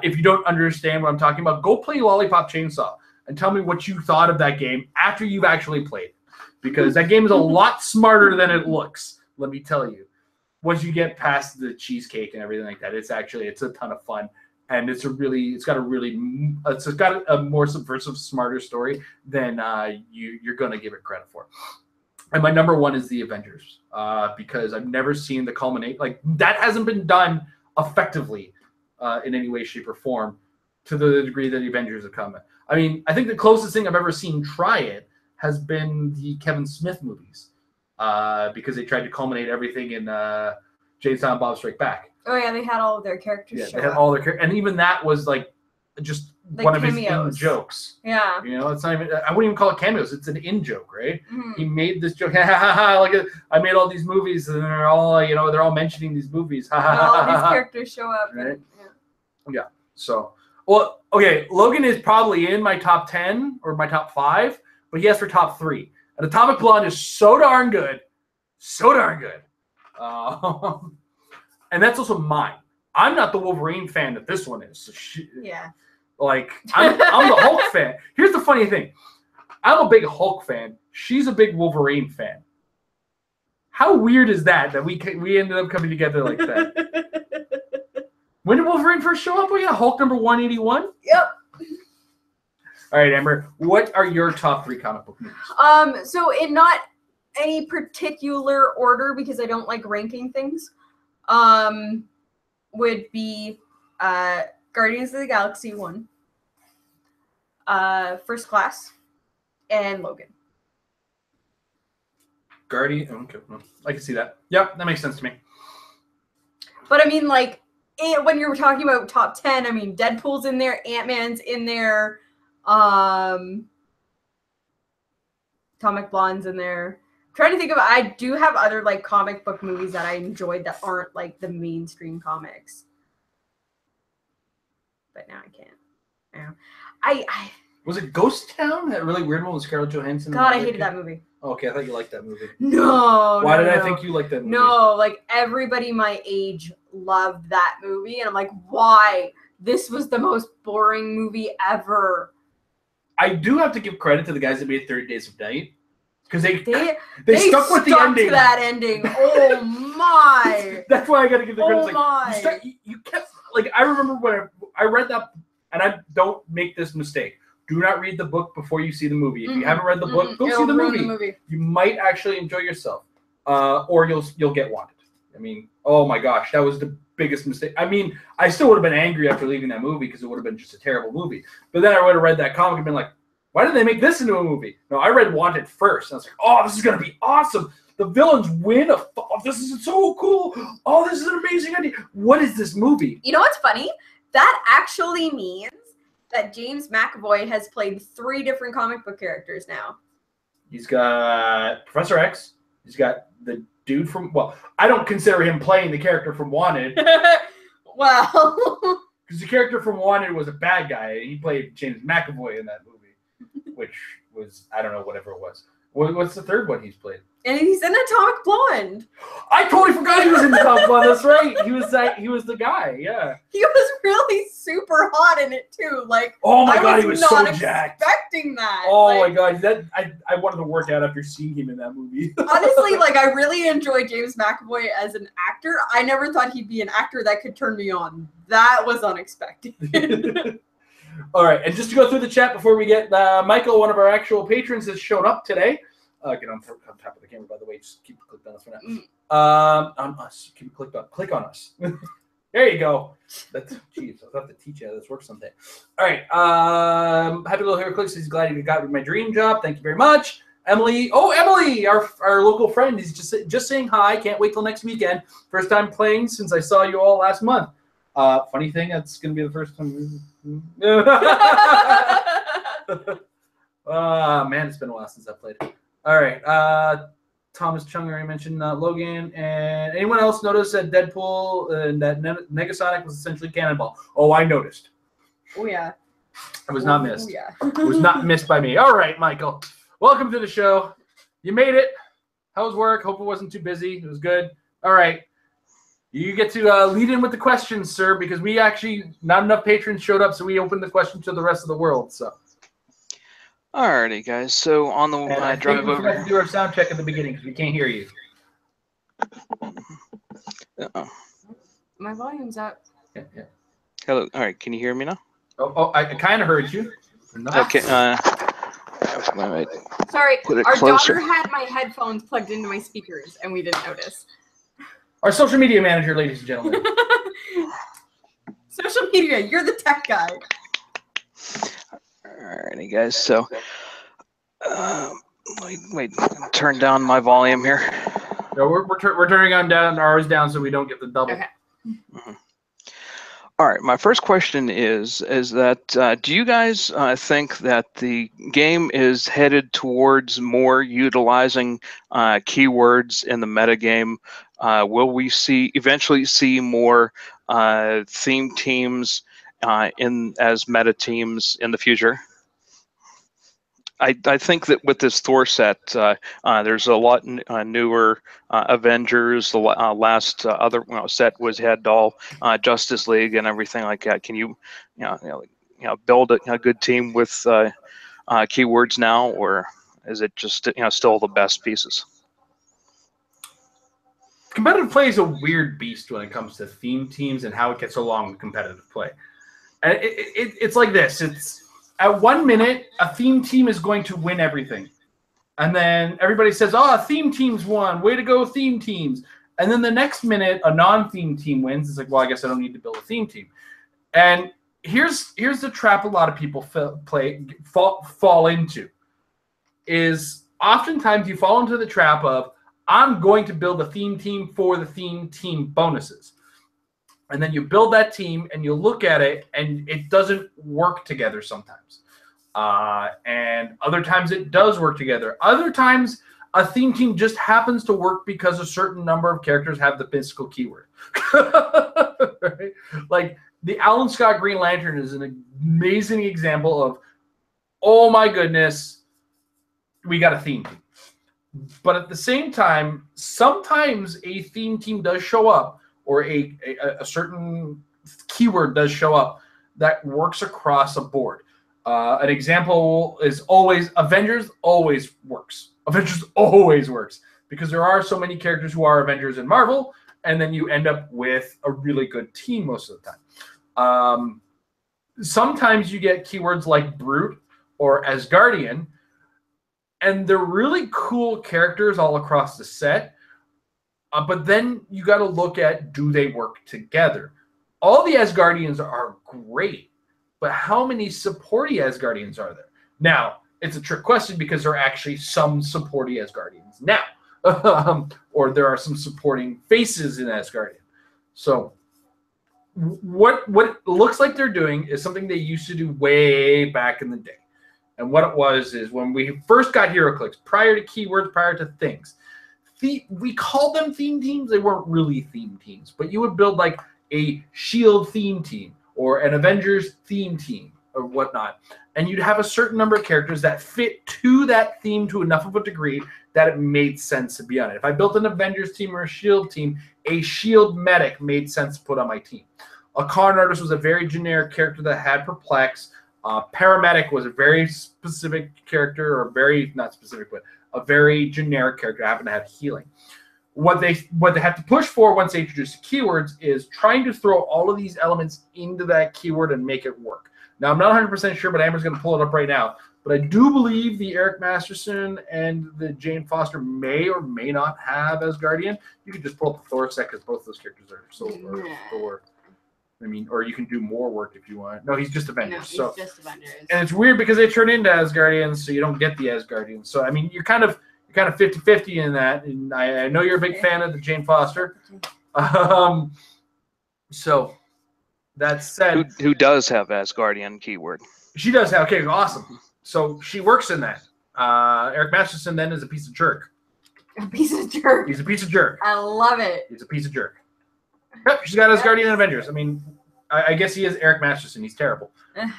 If you don't understand what I'm talking about, go play Lollipop Chainsaw and tell me what you thought of that game after you've actually played it. Because that game is a lot smarter than it looks, let me tell you. Once you get past the cheesecake and everything like that, it's a ton of fun. And it's got a more subversive, smarter story than you're going to give it credit for. And my number 1 is the Avengers, because I've never seen the culminate. Like, that hasn't been done effectively in any way, shape, or form to the degree that the Avengers have come. I mean, I think the closest thing I've ever seen try it has been the Kevin Smith movies, because they tried to culminate everything in Jay and Silent Bob Strike Back. Oh yeah, they had all of their characters. Yeah, they had all their characters, and even that was like just like one cameos. of his in-jokes. Yeah. You know, it's not even. I wouldn't even call it cameos. It's an in-joke, right? Mm-hmm. He made this joke. Ha ha ha! Like, I made all these movies, and they're all mentioning these movies. Ha ha ha! All these characters show up. Right? And, yeah. So, well, okay. Logan is probably in my top 10 or my top 5, but he asked for top 3. And Atomic Blonde is so darn good, so darn good. And that's also mine. I'm not the Wolverine fan that this one is. So yeah. Like, I'm the Hulk fan. Here's the funny thing. I'm a big Hulk fan. She's a big Wolverine fan. How weird is that we ended up coming together like that? When did Wolverine first show up? Oh, yeah, Hulk number 181? Yep. All right, Amber, what are your top 3 comic book movies? So in not any particular order, because I don't like ranking things, would be Guardians of the Galaxy 1, First Class, and Logan. Okay, I can see that. Yep, that makes sense to me. But I mean, like, when you're talking about top 10, I mean, Deadpool's in there, Ant-Man's in there, Atomic Blonde's in there. I'm trying to think of, I do have other, like, comic book movies that I enjoyed that aren't, like, the mainstream comics. But now I can't. Yeah. I Was it Ghost Town? That really weird one with Scarlett Johansson? God, I hated that movie. Okay, I thought you liked that movie. No. Why did I think you liked that movie? No, like, everybody my age loved that movie, and I'm like, why? This was the most boring movie ever. I do have to give credit to the guys that made 30 Days of Night, because they stuck with the ending. To that ending. Oh my! That's why I got to give the credit. Oh my! You kept, like, I remember when I read that, and I don't make this mistake. Do not read the book before you see the movie. If you haven't read the book, go see the movie. You might actually enjoy yourself, or you'll get wanted. I mean, oh my gosh, that was the biggest mistake. I mean, I still would have been angry after leaving that movie because it would have been just a terrible movie. But then I would have read that comic and been like, why did they make this into a movie? No, I read Wanted first. And I was like, oh, this is going to be awesome. The villains win. This is so cool. Oh, this is an amazing idea. What is this movie? You know what's funny? That actually means that James McAvoy has played 3 different comic book characters now. He's got Professor X. He's got the dude from, well, I don't consider him playing the character from Wanted. Well. Because the character from Wanted was a bad guy. He played James McAvoy in that movie, which was, I don't know, whatever it was. What's the third one he's played? And he's in Atomic Blonde. I totally forgot he was in Atomic Blonde. That's right. He was the guy. Yeah. He was really super hot in it too. Like, oh my god, he was so jacked. Expecting that. Oh my god, I wanted to work out after seeing him in that movie. Honestly, like, I really enjoy James McAvoy as an actor. I never thought he'd be an actor that could turn me on. That was unexpected. All right, and just to go through the chat before we get Michael, one of our actual patrons, has shown up today. Get on top of the camera, by the way. Just keep clicked on us for now. On us. Keep clicked on. Click on us. There you go. That's jeez. I'll have to teach you how this works someday. All right. Happy Little Hero Clix. He's glad he got my dream job. Thank you very much, Emily. Oh, Emily, our local friend. He's just saying hi. Can't wait till next weekend. First time playing since I saw you all last month. Funny thing, that's gonna be the first time. Man, it's been a while since I played. All right. Thomas Chung already mentioned Logan. And anyone else notice that Deadpool and that Negasonic was essentially Cannonball? Oh, I noticed. Oh yeah. It was not missed. Oh, yeah. It was not missed by me. All right, Michael. Welcome to the show. You made it. How was work? Hope it wasn't too busy. It was good. All right. You get to lead in with the questions, sir, because we actually, not enough patrons showed up, so we opened the question to the rest of the world. So. Alrighty, guys. So on the drive we over. forgot to do our sound check at the beginning because we can't hear you. Uh-oh. My volume's up. Yeah. Hello. All right. Can you hear me now? Oh, I kind of heard you. Okay. Sorry. Our closer. daughter had my headphones plugged into my speakers, and we didn't notice. Our social media manager, ladies and gentlemen. Social media, you're the tech guy. Alrighty, guys. So, wait, turn down my volume here. No, we're turning on down ours down so we don't get the double. Okay. Mm-hmm. All right, my first question is that do you guys think that the game is headed towards more utilizing keywords in the metagame? Will we eventually see more theme teams as meta teams in the future? I think that with this Thor set, there's a lot newer Avengers. The last other set had all Justice League and everything like that. Can you build a good team with keywords now, or is it just still the best pieces? Competitive play is a weird beast when it comes to theme teams and how it gets along with competitive play. And it's like this. It's at 1 minute, a theme team is going to win everything. And then everybody says, theme teams won. Way to go, theme teams. And then the next minute, a non-theme team wins. It's like, well, I guess I don't need to build a theme team. And here's the trap a lot of people fall into. Is oftentimes you fall into the trap of, I'm going to build a theme team for the theme team bonuses. And then you build that team and you look at it and it doesn't work together sometimes. And other times it does work together. Other times a theme team just happens to work because a certain number of characters have the mystical keyword. Right? Like the Alan Scott Green Lantern is an amazing example of, oh my goodness, we got a theme team. But at the same time, sometimes a theme team does show up, or a certain keyword does show up that works across a board. An example is always Avengers always works. Avengers always works because there are so many characters who are Avengers in Marvel, and then you end up with a really good team most of the time. Sometimes you get keywords like Brute or Asgardian, and they're really cool characters all across the set. But then you got to look at, do they work together? All the Asgardians are great, but how many supporty Asgardians are there? Now, it's a trick question because there are actually some supporty Asgardians now. Or there are some supporting faces in Asgardian. So what it looks like they're doing is something they used to do way back in the day. And what it was is when we first got HeroClix, prior to keywords, prior to things, we called them theme teams. They weren't really theme teams, but you would build like a Shield theme team or an Avengers theme team or whatnot. And you'd have a certain number of characters that fit to that theme to enough of a degree that it made sense to be on it. If I built an Avengers team or a Shield team, a Shield medic made sense to put on my team. A con artist was a very generic character that had Perplex. Paramedic was a very specific character, or very, not specific, but a very generic character that happened to have healing. What they have to push for once they introduce the keywords is trying to throw all of these elements into that keyword and make it work. Now, I'm not 100% sure, but Amber's going to pull it up right now. But I do believe the Eric Masterson and the Jane Foster may or may not have Asgardian. You could just pull up the Thor set because both those characters are Thor. I mean, or you can do more work if you want. No, he's just Avengers. No, he's just Avengers. And it's weird because they turn into Asgardians, so you don't get the Asgardians. So I mean, you're kind of 50-50 in that. And I know you're a big fan of the Jane Foster. So that said, who does have Asgardian keyword? She does have. Okay, awesome. So she works in that. Eric Masterson then is a piece of jerk. A piece of jerk. He's a piece of jerk. I love it. He's a piece of jerk. Yep, she's got Asgardian and Avengers. I mean, I guess he is Eric Masterson. He's terrible. Oh,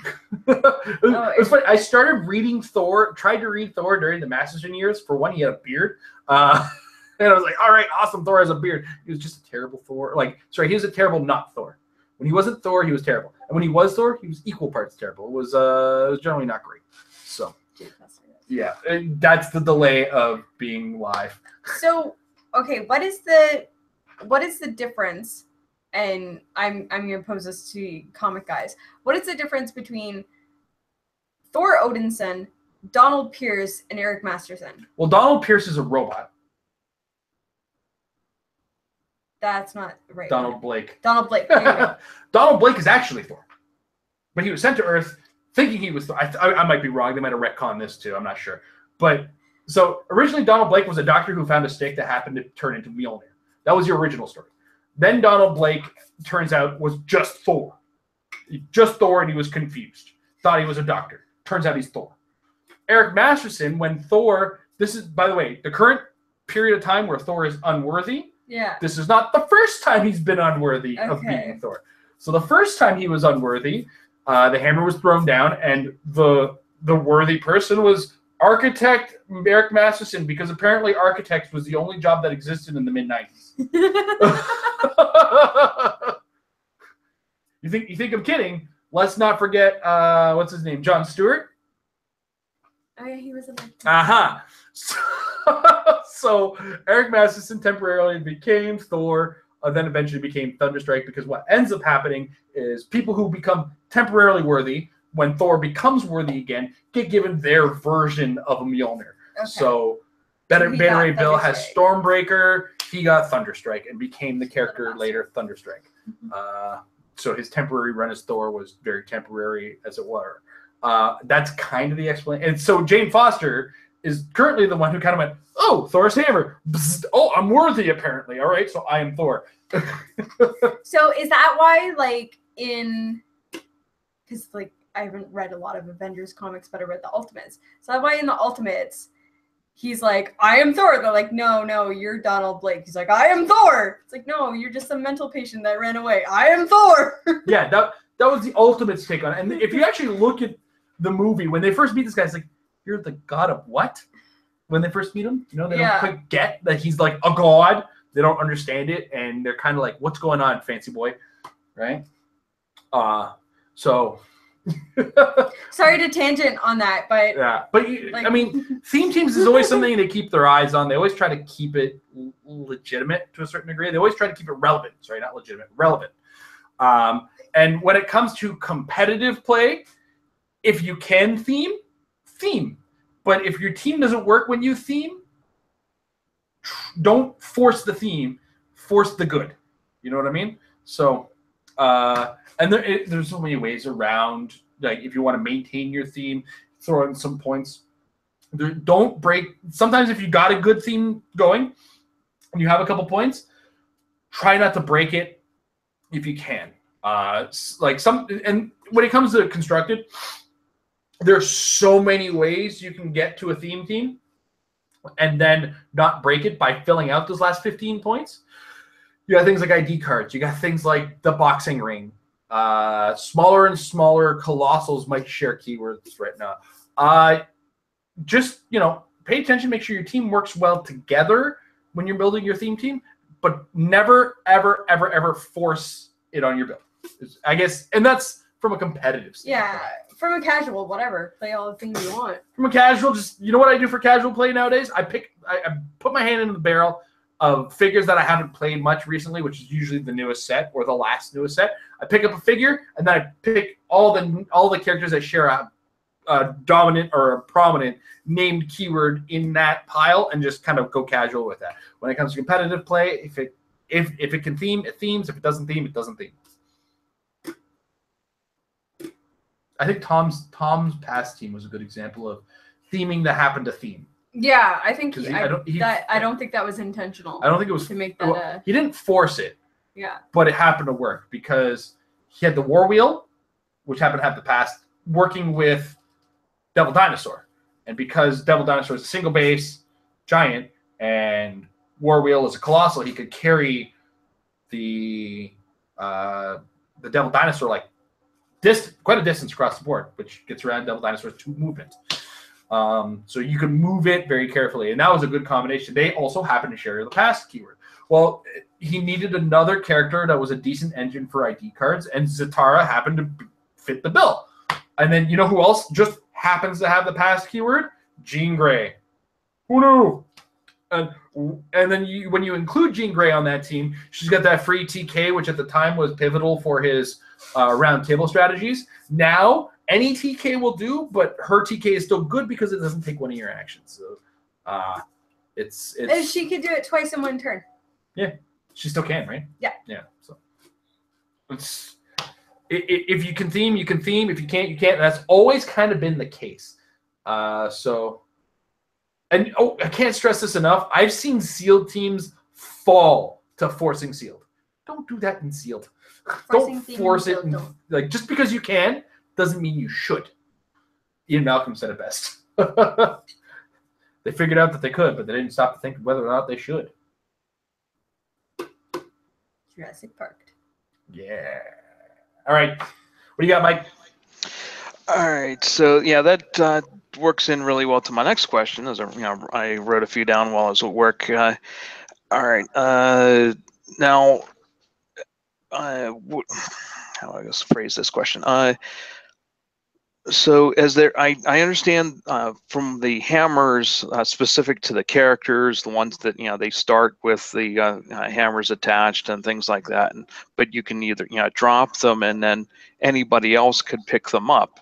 It was funny. I started reading Thor, tried to read Thor during the Masterson years. For one, he had a beard. And I was like, all right, awesome, Thor has a beard. He was just a terrible Thor. He was a terrible not Thor. When he wasn't Thor, he was terrible. And when he was Thor, he was equal parts terrible. It was generally not great. So, yeah, that's the delay of being live. So, okay, what is the difference? And I'm gonna pose this to comic guys. What is the difference between Thor Odinson, Donald Pierce, and Eric Masterson? Well, Donald Pierce is a robot. That's not right. Donald Blake. Donald Blake. There you go. Donald Blake is actually Thor, but he was sent to Earth thinking he was Thor. I might be wrong. They might have retconned this too. I'm not sure. But so originally Donald Blake was a doctor who found a stick that happened to turn into Mjolnir. That was the original story. Then Donald Blake, turns out, was just Thor. Just Thor, and he was confused. Thought he was a doctor. Turns out he's Thor. Eric Masterson, when Thor, this is, by the way, the current period of time where Thor is unworthy. Yeah. This is not the first time he's been unworthy of being Thor. So the first time he was unworthy, the hammer was thrown down, and the worthy person was architect Eric Masterson, because apparently architect was the only job that existed in the mid-90s. You think I'm kidding? Let's not forget what's his name? Jon Stewart. Oh yeah, he was in like. Uh-huh. So Eric Masterson temporarily became Thor, then eventually became Thunderstrike, because what ends up happening is people who become temporarily worthy, when Thor becomes worthy again, get given their version of a Mjolnir. Okay. So Beta Ray Bill has Stormbreaker, he got Thunderstrike and became the character later Thunderstrike. Mm-hmm. So his temporary run as Thor was very temporary, as it were. That's kind of the explanation. And so Jane Foster is currently the one who kind of went, oh, Thor's hammer. Bzz, oh, I'm worthy, apparently. All right, so I am Thor. So is that why, because, I haven't read a lot of Avengers comics, but I read the Ultimates. So that's why in the Ultimates, he's like, I am Thor. They're like, no, you're Donald Blake. He's like, I am Thor. It's like, no, you're just a mental patient that ran away. I am Thor. Yeah, that was the Ultimates take on it. And if you actually look at the movie, when they first meet this guy, it's like, you're the god of what? When they first meet him, they don't quite get that he's like a god. They don't understand it, and they're kind of like, what's going on, fancy boy? Right? So... Sorry to tangent on that, but... Yeah, but theme teams is always something they keep their eyes on. They always try to keep it legitimate to a certain degree. They always try to keep it relevant. Sorry, not legitimate, relevant. And when it comes to competitive play, if you can theme. But if your team doesn't work when you theme, don't force the theme, force the good. You know what I mean? So, and there's so many ways around, if you want to maintain your theme, throw in some points. Don't break. Sometimes if you got a good theme going and you have a couple points, try not to break it if you can. And when it comes to constructed, there's so many ways you can get to a theme team and then not break it by filling out those last 15 points. You got things like ID cards. You got things like the boxing ring. Smaller and smaller colossals might share keywords right now. Just, pay attention. Make sure your team works well together when you're building your theme team, but never, ever, ever, ever force it on your build. I guess, and that's from a competitive standpoint. Yeah. From a casual, whatever. Play all the things you want. From a casual, just, what I do for casual play nowadays? I put my hand in the barrel of figures that I haven't played much recently, which is usually the newest set or the last newest set. I pick up a figure, and then I pick all the characters that share a dominant or a prominent named keyword in that pile, and just kind of go casual with that. When it comes to competitive play, if it can theme, it themes. If it doesn't theme, it doesn't theme. I think Tom's past team was a good example of theming that happened to theme. Yeah, I think I don't think that was intentional. I don't think it was to make that. He didn't force it. Yeah. But it happened to work because he had the War Wheel, which happened to have the past, working with Devil Dinosaur, and because Devil Dinosaur is a single base giant and War Wheel is a colossal, he could carry the the Devil Dinosaur like quite a distance across the board, which gets around Devil Dinosaur's 2 movement. So you can move it very carefully, and that was a good combination. They also happen to share the pass keyword. Well, he needed another character that was a decent engine for ID cards, and Zatara happened to fit the bill. And then you know who else just happens to have the pass keyword? Jean Grey. Who knew? And then when you include Jean Grey on that team, she's got that free TK, which at the time was pivotal for his round table strategies. Now, any TK will do, but her TK is still good because it doesn't take one of your actions. So it's And she could do it twice in one turn. Yeah, she still can, right? Yeah. Yeah. So if you can theme, you can theme. If you can't, you can't. That's always kind of been the case. And I can't stress this enough. I've seen sealed teams fall to forcing sealed. Don't do that in sealed. Don't force it. Like just because you can doesn't mean you should. Ian Malcolm said it best. They figured out that they could, but they didn't stop to think whether or not they should. Jurassic Park. Yeah. All right. What do you got, Mike? All right. So yeah, that works in really well to my next question. As I wrote a few down while I was at work. All right. Now, how do I guess phrase this question? So as I understand from the hammers specific to the characters, the ones that they start with the hammers attached and things like that, but you can either drop them and then anybody else could pick them up.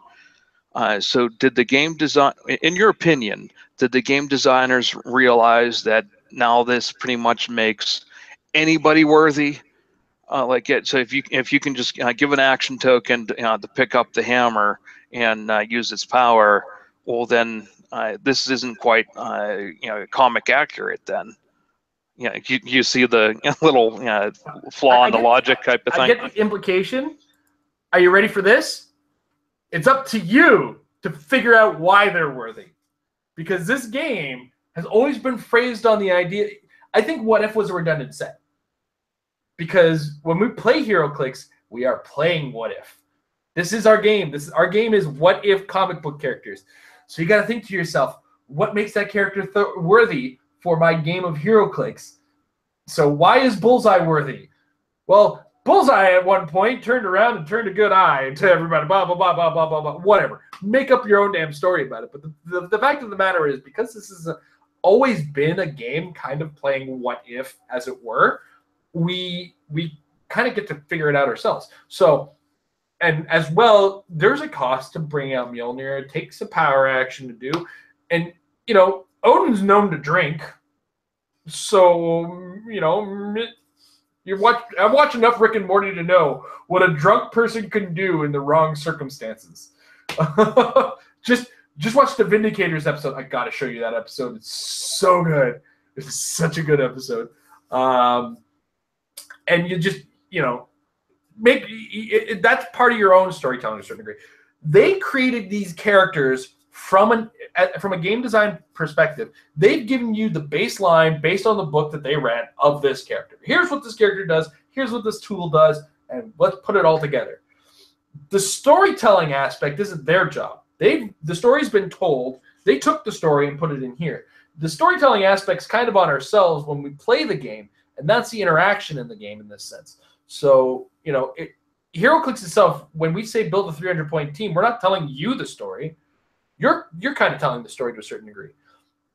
So did the game design, in your opinion, did the game designers realize that now this pretty much makes anybody worthy? So if you can just give an action token to pick up the hammer and use its power, well then this isn't quite comic accurate then. You see the little flaw in the logic type of thing. I get the implication. Are you ready for this? It's up to you to figure out why they're worthy. Because this game has always been phrased on the idea. I think What If was a redundant set. Because when we play HeroClix, we are playing What If. This is our game. Our game is What If comic book characters. So you got to think to yourself, what makes that character worthy for my game of HeroClix? So why is Bullseye worthy? Well, Bullseye at one point turned around and turned a good eye to everybody, blah, blah, blah, blah, blah, blah, blah, whatever. Make up your own damn story about it. But the fact of the matter is, because this has always been a game kind of playing What If, as it were, we kind of get to figure it out ourselves. So, and as well, there's a cost to bring out Mjolnir. It takes a power action to do. And, Odin's known to drink. So, I've watched enough Rick and Morty to know what a drunk person can do in the wrong circumstances. Just watch the Vindicators episode. I gotta show you that episode. It's so good. It's such a good episode. And you just, make that's part of your own storytelling to a certain degree. They created these characters from a game design perspective. They've given you the baseline based on the book that they read of this character. Here's what this character does. Here's what this tool does. And let's put it all together. The storytelling aspect isn't their job. The story's been told. They took the story and put it in here. The storytelling aspect's kind of on ourselves when we play the game, and that's the interaction in the game in this sense. So, HeroClix itself, when we say build a 300-point team, we're not telling you the story. You're kind of telling the story to a certain degree.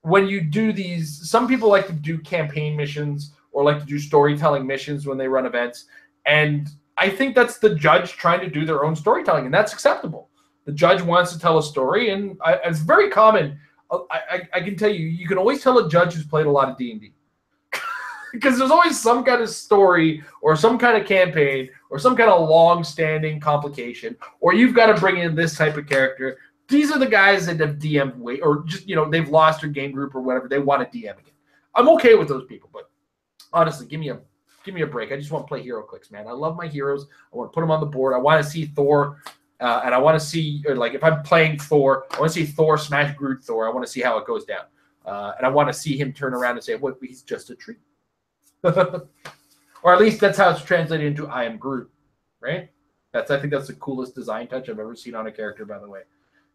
When you do these, some people like to do campaign missions or like to do storytelling missions when they run events. And I think that's the judge trying to do their own storytelling, and that's acceptable. The judge wants to tell a story, and it's very common. I can tell you, you can always tell a judge who's played a lot of D&D. Because there's always some kind of story or some kind of campaign or some kind of long-standing complication, or you've got to bring in this type of character. These are the guys that have DM'd way, or just, they've lost their game group or whatever. They want to DM again. I'm okay with those people, but honestly, give me a break. I just want to play HeroClix, man. I love my heroes. I want to put them on the board. I want to see Thor, and I want to see, if I'm playing Thor, I want to see Thor smash Groot Thor. I want to see how it goes down. And I want to see him turn around and say, well, he's just a tree. Or at least that's how it's translated into I am Groot, right? I think that's the coolest design touch I've ever seen on a character, by the way.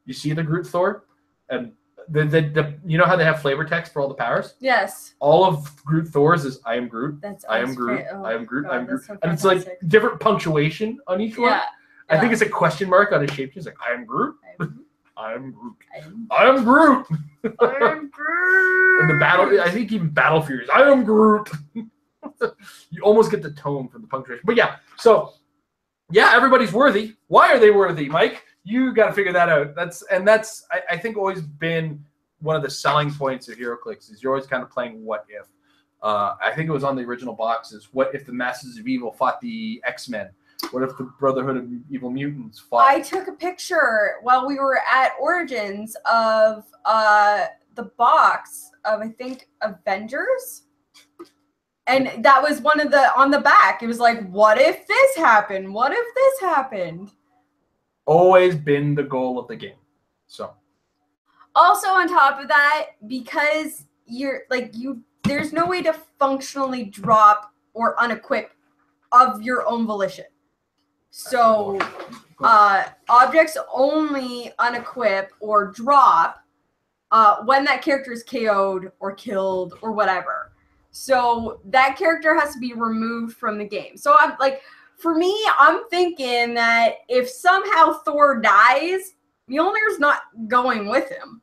You see the Groot Thor? And the you know how they have flavor text for all the powers? Yes. All of Groot Thor's is I am Groot. I am Groot. Oh, I am Groot. God, I am Groot. so and it's like different punctuation on each one. I think it's a question mark on his shape. He's like, I am Groot. I am Groot. I am Groot. I am Groot. And the battle, I think even Battle Furies, I am Groot. You almost get the tone from the punctuation. But yeah, so yeah, everybody's worthy. Why are they worthy, Mike? You got to figure that out. That's I think always been one of the selling points of HeroClix is you're always kind of playing what if. I think it was on the original boxes. What if the Masters of Evil fought the X-Men? What if the Brotherhood of Evil Mutants fought? I took a picture while we were at Origins of the box of, I think, Avengers. And that was one of the, on the back, it was like, what if this happened? What if this happened? Always been the goal of the game. So. Also on top of that, because there's no way to functionally drop or unequip of your own volition. So objects only unequip or drop when that character is KO'd or killed or whatever. So that character has to be removed from the game. So I'm like, for me, I'm thinking that if somehow Thor dies, Mjolnir's not going with him.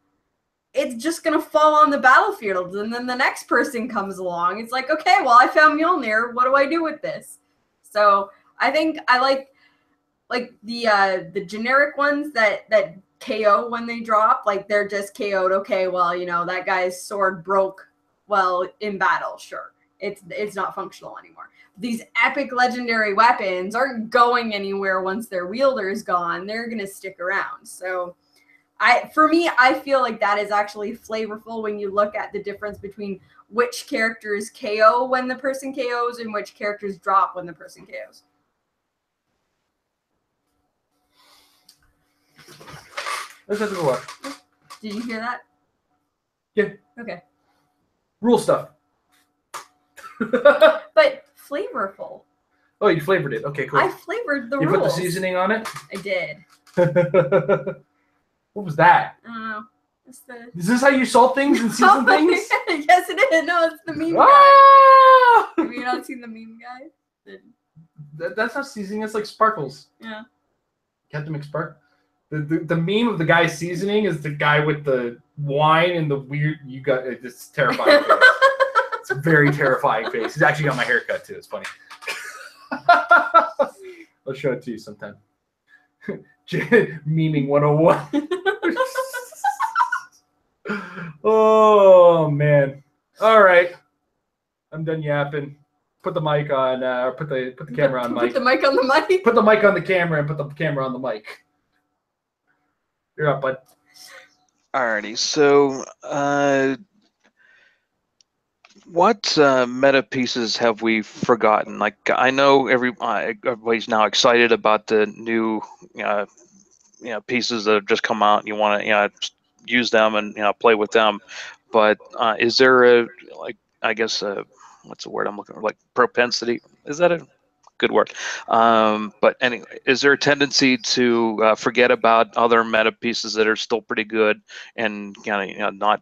It's just going to fall on the battlefield, and then the next person comes along. It's like, okay, well, I found Mjolnir. What do I do with this? So I think I like the generic ones that KO when they drop. Like, they're just KO'd. Okay, well, you know, that guy's sword broke well in battle. Sure, it's not functional anymore. These epic legendary weapons aren't going anywhere once their wielder is gone. They're going to stick around. So for me, I feel like that is actually flavorful when you look at the difference between which characters KO when the person KOs and which characters drop when the person KOs. Let's have to go watch. Did you hear that? Yeah. Okay. Rule stuff. But flavorful. Oh, you flavored it. Okay, cool. I flavored the rules. You put the seasoning on it? I did. What was that? I don't know. Is this how you salt things and season things? Yes, it is. No, it's the meme Ah! guy. Have you not seen the meme guy? That's not seasoning. It's like sparkles. Yeah. Captain McSpark. The meme of the guy seasoning is the guy with the wine and the weird. You got it's terrifying. Face. It's a very terrifying face. He's actually got my haircut too. It's funny. I'll show it to you sometime. Memeing 101. Oh man! All right, I'm done yapping. Put the mic on. Put the camera on. Put the mic on the mic. Put the mic on the camera and put the camera on the mic. You're up, bud. Alrighty. So, what meta pieces have we forgotten? Like, I know everybody's now excited about the new, pieces that have just come out. And you want to, use them and play with them. But is there a what's the word I'm looking for? Like propensity? Is that a good word? But anyway, is there a tendency to forget about other meta pieces that are still pretty good and not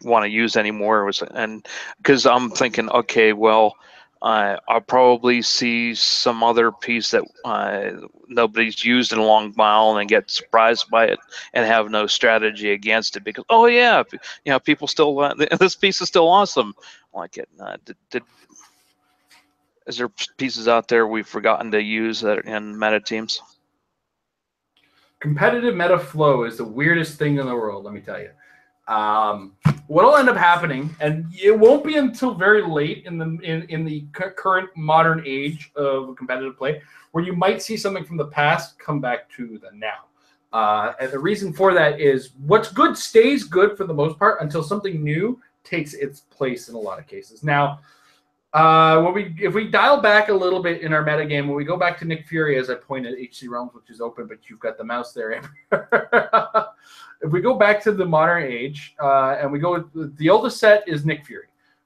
want to use anymore? And because I'm thinking, okay, well, I'll probably see some other piece that nobody's used in a long while and get surprised by it and have no strategy against it because, oh yeah, people still this piece is still awesome. Like it. Is there pieces out there we've forgotten to use that are in meta teams? Competitive meta flow is the weirdest thing in the world. Let me tell you. What'll end up happening, and it won't be until very late in the current modern age of competitive play, where you might see something from the past come back to the now. And the reason for that is what's good stays good for the most part until something new takes its place in a lot of cases. Now, if we dial back a little bit in our metagame, when we go back to Nick Fury, as I pointed at HC Realms, which is open, but you've got the mouse there. If we go back to the modern age, and we go, the oldest set is Nick Fury.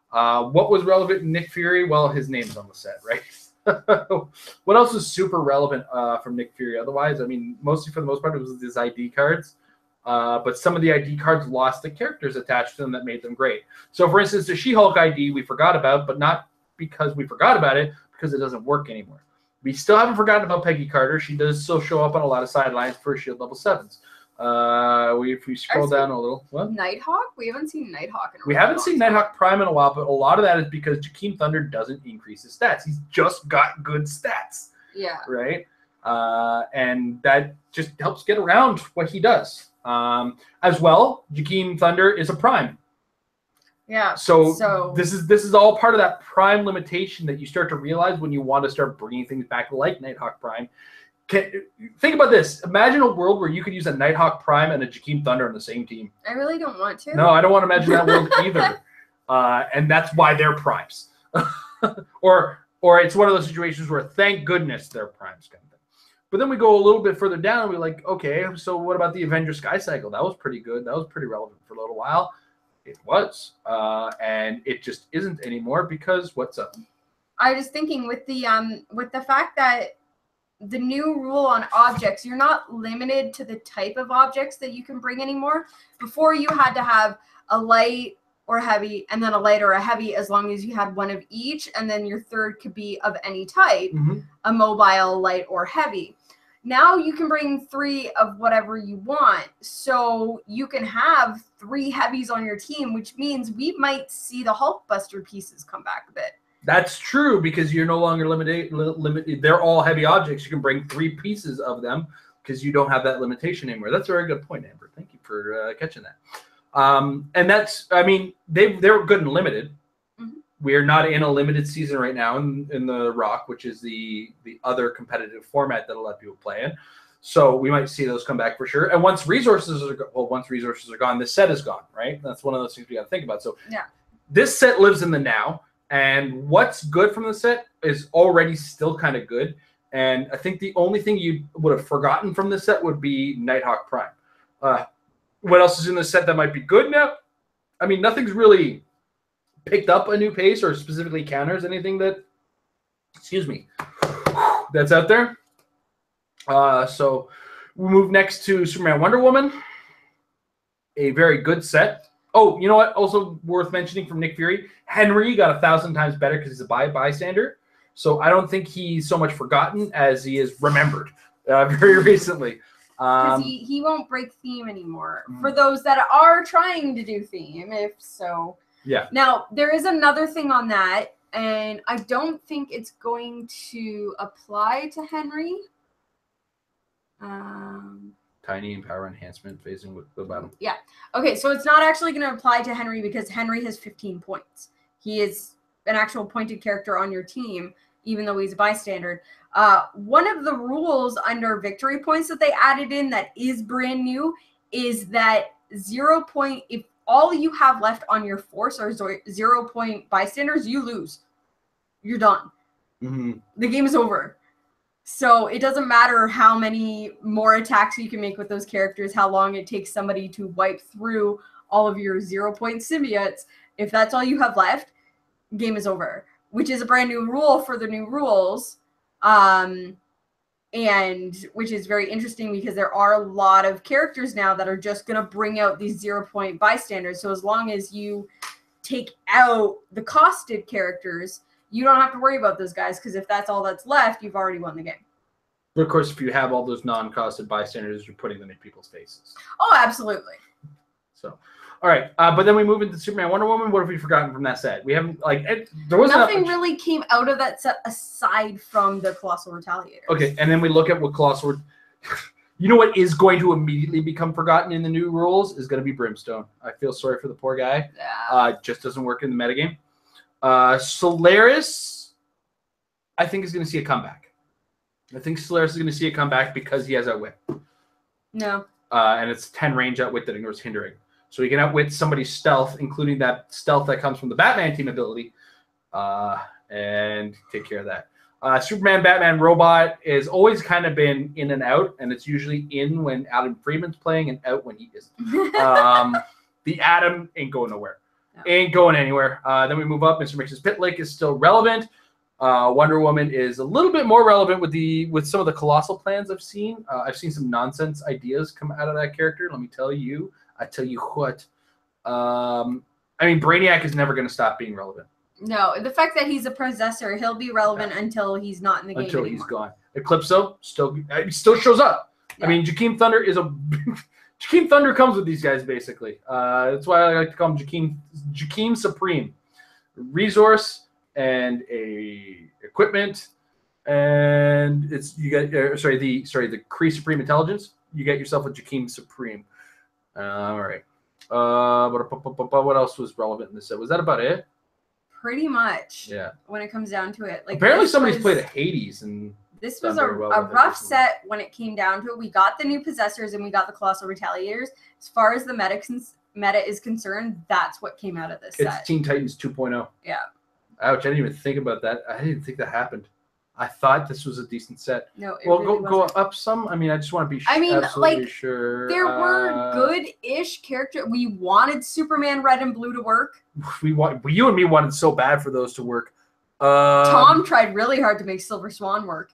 What was relevant in Nick Fury? Well, his name's on the set, right? What else was super relevant from Nick Fury? Otherwise, I mean, mostly for the most part, it was his ID cards. But some of the ID cards lost the characters attached to them that made them great. So, for instance, the She-Hulk ID we forgot about, but not because we forgot about it, because it doesn't work anymore. We still haven't forgotten about Peggy Carter. She does still show up on a lot of sidelines for Shield level 7s. If we scroll down a little, what? Nighthawk? We haven't seen Nighthawk in a We haven't seen Nighthawk Prime in a while, but a lot of that is because Jakeem Thunder doesn't increase his stats. He's just got good stats. Yeah. Right? And that just helps get around what he does. As well, Jakeem Thunder is a Prime. Yeah. So this is all part of that Prime limitation that you start to realize when you want to start bringing things back like Nighthawk Prime. Think about this. Imagine a world where you could use a Nighthawk Prime and a Jakeem Thunder on the same team. I really don't want to. No, I don't want to imagine that world either. And that's why they're Primes. or it's one of those situations where thank goodness they're Primes kind of thing. But then we go a little bit further down and we're like, okay, so what about the Avengers Sky Cycle? That was pretty good. That was pretty relevant for a little while. It was. And it just isn't anymore because what's up? I was thinking with the fact that the new rule on objects, you're not limited to the type of objects that you can bring anymore. Before you had to have a light or heavy and then a light or a heavy as long as you had one of each, and then your third could be of any type, a mobile, light, or heavy. Now you can bring 3 of whatever you want. So you can have 3 heavies on your team, which means we might see the Hulkbuster pieces come back a bit. That's true because you're no longer limited. They're all heavy objects. You can bring 3 pieces of them because you don't have that limitation anymore. That's a very good point, Amber. Thank you for catching that. And that's, I mean, they're good and limited. We're not in a limited season right now in the Rock, which is the other competitive format that a lot of people play in. So we might see those come back for sure. And once resources are gone, this set is gone, right? That's one of those things we got to think about. So this set lives in the now. And what's good from the set is already still kind of good. And I think the only thing you would have forgotten from the set would be Nighthawk Prime. What else is in the set that might be good now? I mean, nothing's really picked up a new pace or specifically counters anything that, that's out there. So we move next to Superman Wonder Woman. A very good set. Oh, you know what? Also worth mentioning from Nick Fury, Henry got 1,000 times better because he's a bystander. So I don't think he's so much forgotten as he is remembered very recently. Because he won't break theme anymore. For those that are trying to do theme, if so. Yeah. Now, there is another thing on that, and I don't think it's going to apply to Henry. Tiny and power enhancement phasing with the bottom. Yeah. Okay, so it's not actually going to apply to Henry because Henry has 15 points. He is an actual pointed character on your team, even though he's a bystander. One of the rules under victory points that they added in that is brand new is that 0 point, if all you have left on your force are 0 point bystanders, you lose. You're done. The game is over. So it doesn't matter how many more attacks you can make with those characters, how long it takes somebody to wipe through all of your 0 point symbiotes. If that's all you have left, game is over, which is a brand new rule for the new rules. And which is very interesting because there are a lot of characters now that are just going to bring out these 0 point bystanders. So as long as you take out the costed characters, you don't have to worry about those guys because if that's all that's left, you've already won the game. But of course, if you have all those non-costed bystanders, you're putting them in people's faces. Oh, absolutely. So, all right. But then we move into Superman Wonder Woman. What have we forgotten from that set? We haven't, there wasn't nothing really came out of that set aside from the Colossal Retaliator. Okay, and then we look at what Colossal... You know what is going to immediately become forgotten in the new rules is going to be Brimstone. I feel sorry for the poor guy. Yeah. Just doesn't work in the metagame. Solaris, I think, is going to see a comeback. I think Solaris is going to see a comeback because he has Outwit. No. And it's 10 range Outwit that ignores hindering. So he can outwit somebody's stealth, including that stealth that comes from the Batman team ability, and take care of that. Superman, Batman, Robot has always kind of been in and out, and it's usually in when Adam Freeman's playing and out when he isn't. The Atom ain't going nowhere. No. Ain't going anywhere. Then we move up. Mr. Mix's Pit Lake is still relevant. Wonder Woman is a little bit more relevant with some of the colossal plans I've seen. I've seen some nonsense ideas come out of that character. Let me tell you. I tell you what. I mean, Brainiac is never going to stop being relevant. No, the fact that he's a possessor, he'll be relevant until he's not in the game until anymore. He's gone. Eclipso still shows up. Yeah. I mean, Jakeem Thunder is a Jakeem Thunder comes with these guys basically. That's why I like to call him Jakeem Supreme. Resource and a equipment, and it's you get the Kree Supreme Intelligence. You get yourself a Jakeem Supreme. All right. What else was relevant in this set? Was that about it? Pretty much. Yeah. When it comes down to it, like apparently somebody's played a Hades, and this was a rough set when it came down to it. We got the new possessors and we got the colossal retaliators. As far as the meta is concerned, that's what came out of this set. It's Teen Titans 2.0. Yeah. Ouch! I didn't even think about that. I didn't think that happened. I thought this was a decent set. No, it well, really go up some. I mean, I just want to be. Absolutely sure. There were good-ish characters. We wanted Superman Red and Blue to work. You and me wanted so bad for those to work. Tom tried really hard to make Silver Swan work.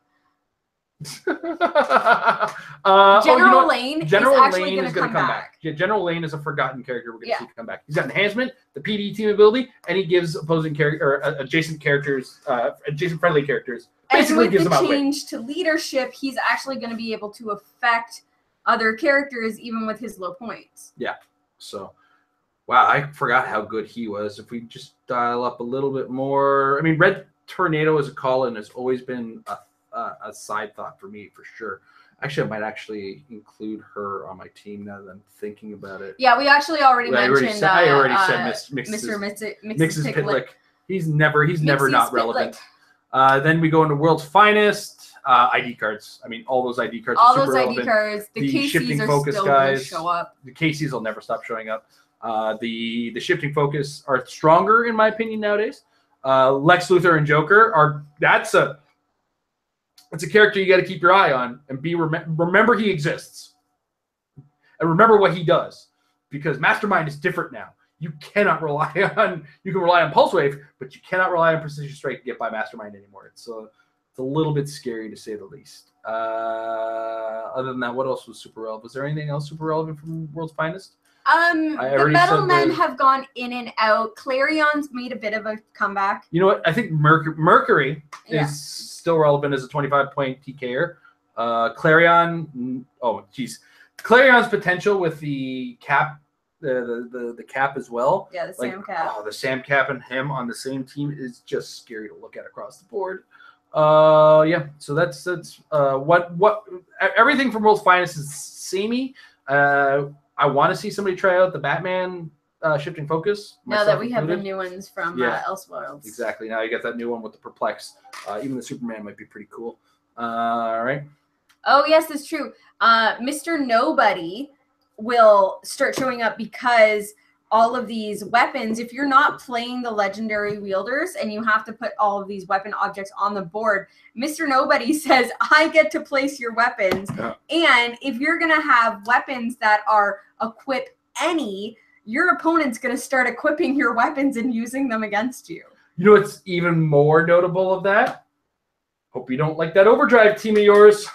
General Lane is actually going to come back. Yeah, General Lane is a forgotten character. We're going to see come back. He's got enhancement, the PD team ability, and he gives opposing character or adjacent friendly characters. Basically, and with the change to leadership, he's actually going to be able to affect other characters even with his low points. Yeah. So, wow, I forgot how good he was. If we just dial up a little bit more, I mean, Red Tornado as a call-in has always been a side thought for me for sure. Actually, I might actually include her on my team now that I'm thinking about it. Yeah, we actually already mentioned. I already said Mr. Mixes Pitlick. He's never not relevant. Then we go into World's Finest ID cards. I mean, all those ID cards. All are super those ID relevant. cards. The KCs are still going to show up. The KCs will never stop showing up. The shifting focus are stronger in my opinion nowadays. Lex Luthor and Joker it's a character you got to keep your eye on and remember he exists and remember what he does, because Mastermind is different now. You can rely on Pulse Wave, but you cannot rely on Precision Strike to get by Mastermind anymore. It's a little bit scary to say the least. Other than that, what else was super relevant? Was there anything else super relevant from World's Finest? The Metal Men have gone in and out. Clarion's made a bit of a comeback. You know what? I think Mercury is still relevant as a 25-point TKer. Clarion, Clarion's potential with the cap, the cap as well. Yeah, the Sam cap. Oh, the Sam cap and him on the same team is just scary to look at across the board. So that's what everything from World's Finest is samey. I want to see somebody try out the Batman shifting focus. Now that we have the new ones from Elseworlds. Exactly. Now you got that new one with the Perplex. Even the Superman might be pretty cool. All right. Oh, yes, that's true. Mr. Nobody will start showing up because all of these weapons, if you're not playing the legendary wielders and you have to put all of these weapon objects on the board, Mr. Nobody says, I get to place your weapons. Yeah. And if you're going to have weapons that are equip any, your opponent's going to start equipping your weapons and using them against you. You know what's even more notable of that? Hope you don't like that overdrive team of yours.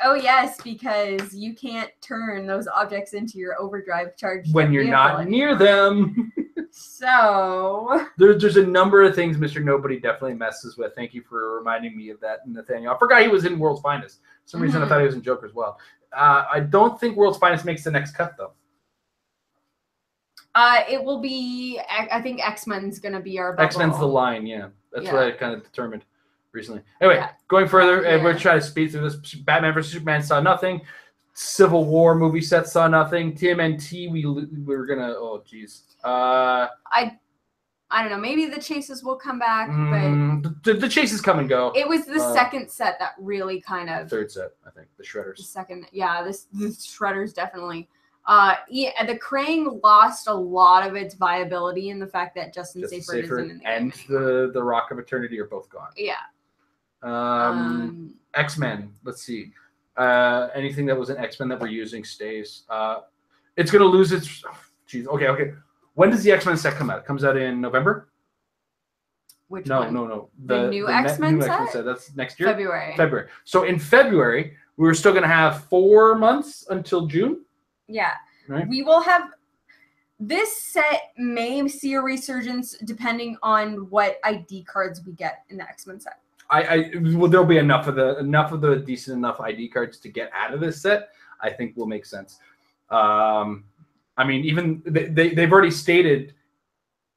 Oh, yes, because you can't turn those objects into your overdrive charge when you're not near them. So there's a number of things Mr. Nobody definitely messes with. Thank you for reminding me of that, Nathaniel. I forgot he was in World's Finest. For some reason I thought he was in Joker as well. I don't think World's Finest makes the next cut, though. It will be, I think X-Men's going to be our bubble. X-Men's the line, yeah. That's what I kind of determined recently. Anyway, going further, we're trying to speed through this. Batman vs. Superman saw nothing. Civil War movie set saw nothing. TMNT, we were going to, oh, geez. I don't know. Maybe the chases will come back, but the chases come and go. It was the second set that really kind of. Third set, I think. The Shredders. The second, the Shredders definitely. The Krang lost a lot of its viability in the fact that Justin Saferd isn't in the and game the Rock of Eternity are both gone. Yeah. X-Men. Let's see. Anything that was an X-Men that we're using stays. It's going to lose its. Geez. Okay. When does the X-Men set come out? It comes out in November? Which No, one? no. The new X-Men set? That's next year. February. So in February, we were still going to have 4 months until June. Yeah. Right. We will have. This set may see a resurgence depending on what ID cards we get in the X-Men set. Well, there'll be enough of the decent enough ID cards to get out of this set. I think will make sense. I mean, even they've already stated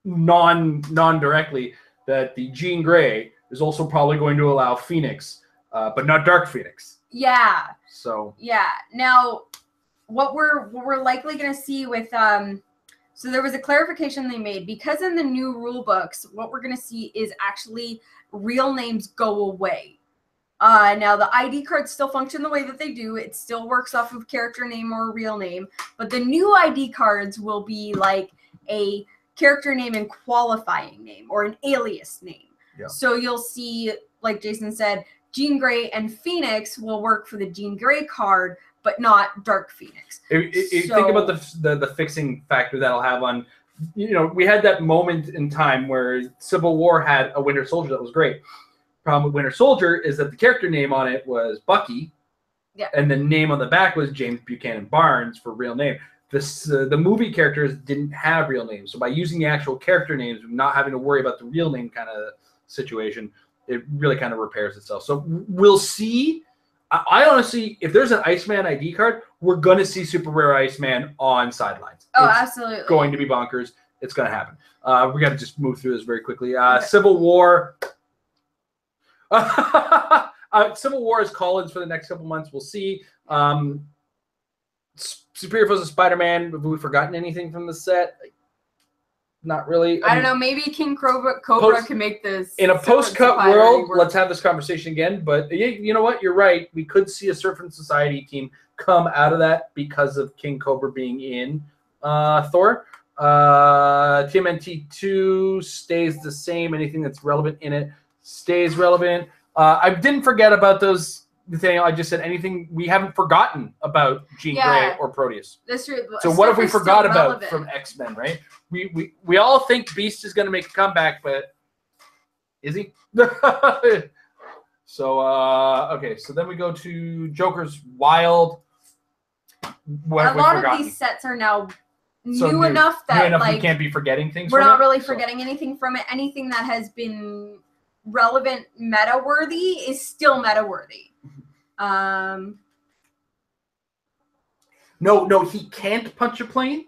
non-directly that the Jean Grey is also probably going to allow Phoenix, but not Dark Phoenix. Yeah. So. Yeah. Now, what we're likely going to see with so there was a clarification they made because in the new rule books, what we're going to see is actually real names go away. Now the ID cards still function the way that they do. It still works off of character name or a real name, but the new ID cards will be like a character name and qualifying name or an alias name. Yeah. So you'll see, like Jason said, Jean Grey and Phoenix will work for the Jean Grey card, but not Dark Phoenix. Think about the fixing factor that'll have on, we had that moment in time where Civil War had a Winter Soldier that was great. Problem with Winter Soldier is that the character name on it was Bucky, yeah, and the name on the back was James Buchanan Barnes for real name. The movie characters didn't have real names, so by using the actual character names, not having to worry about the real name kind of situation, it really kind of repairs itself. So we'll see. I honestly, if there's an Iceman ID card, we're going to see Super Rare Iceman on sidelines. Oh, it's absolutely. Going to be bonkers. It's going to happen. We got to just move through this very quickly. Okay. Civil War. Civil War is Collins for the next couple months. We'll see. Superior Foes of Spider-Man. Have we forgotten anything from the set? Not really. I don't know. Maybe King Cobra can make this. In a post-cut world, let's have this conversation again. But you know what? You're right. We could see a Serpent Society team come out of that because of King Cobra being in Thor. TMNT 2 stays the same. Anything that's relevant in it stays relevant. I didn't forget about those. Nathaniel, I just said anything we haven't forgotten about Jean Grey or Proteus. That's true. So what have we forgot about from X-Men, right? We all think Beast is going to make a comeback, but is he? So okay, so then we go to Joker's Wild. What a lot of these sets are now new enough that we can't be forgetting things. We're not really forgetting anything from it. Anything that has been relevant meta worthy is still meta worthy. No, he can't punch a plane.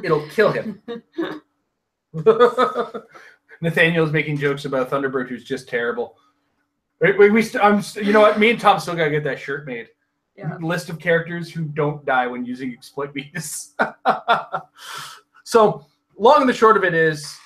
It'll kill him. Nathaniel's making jokes about Thunderbird, who's just terrible. You know what? Me and Tom still gotta get that shirt made. Yeah. List of characters who don't die when using exploit weakness. So, long and the short of it is,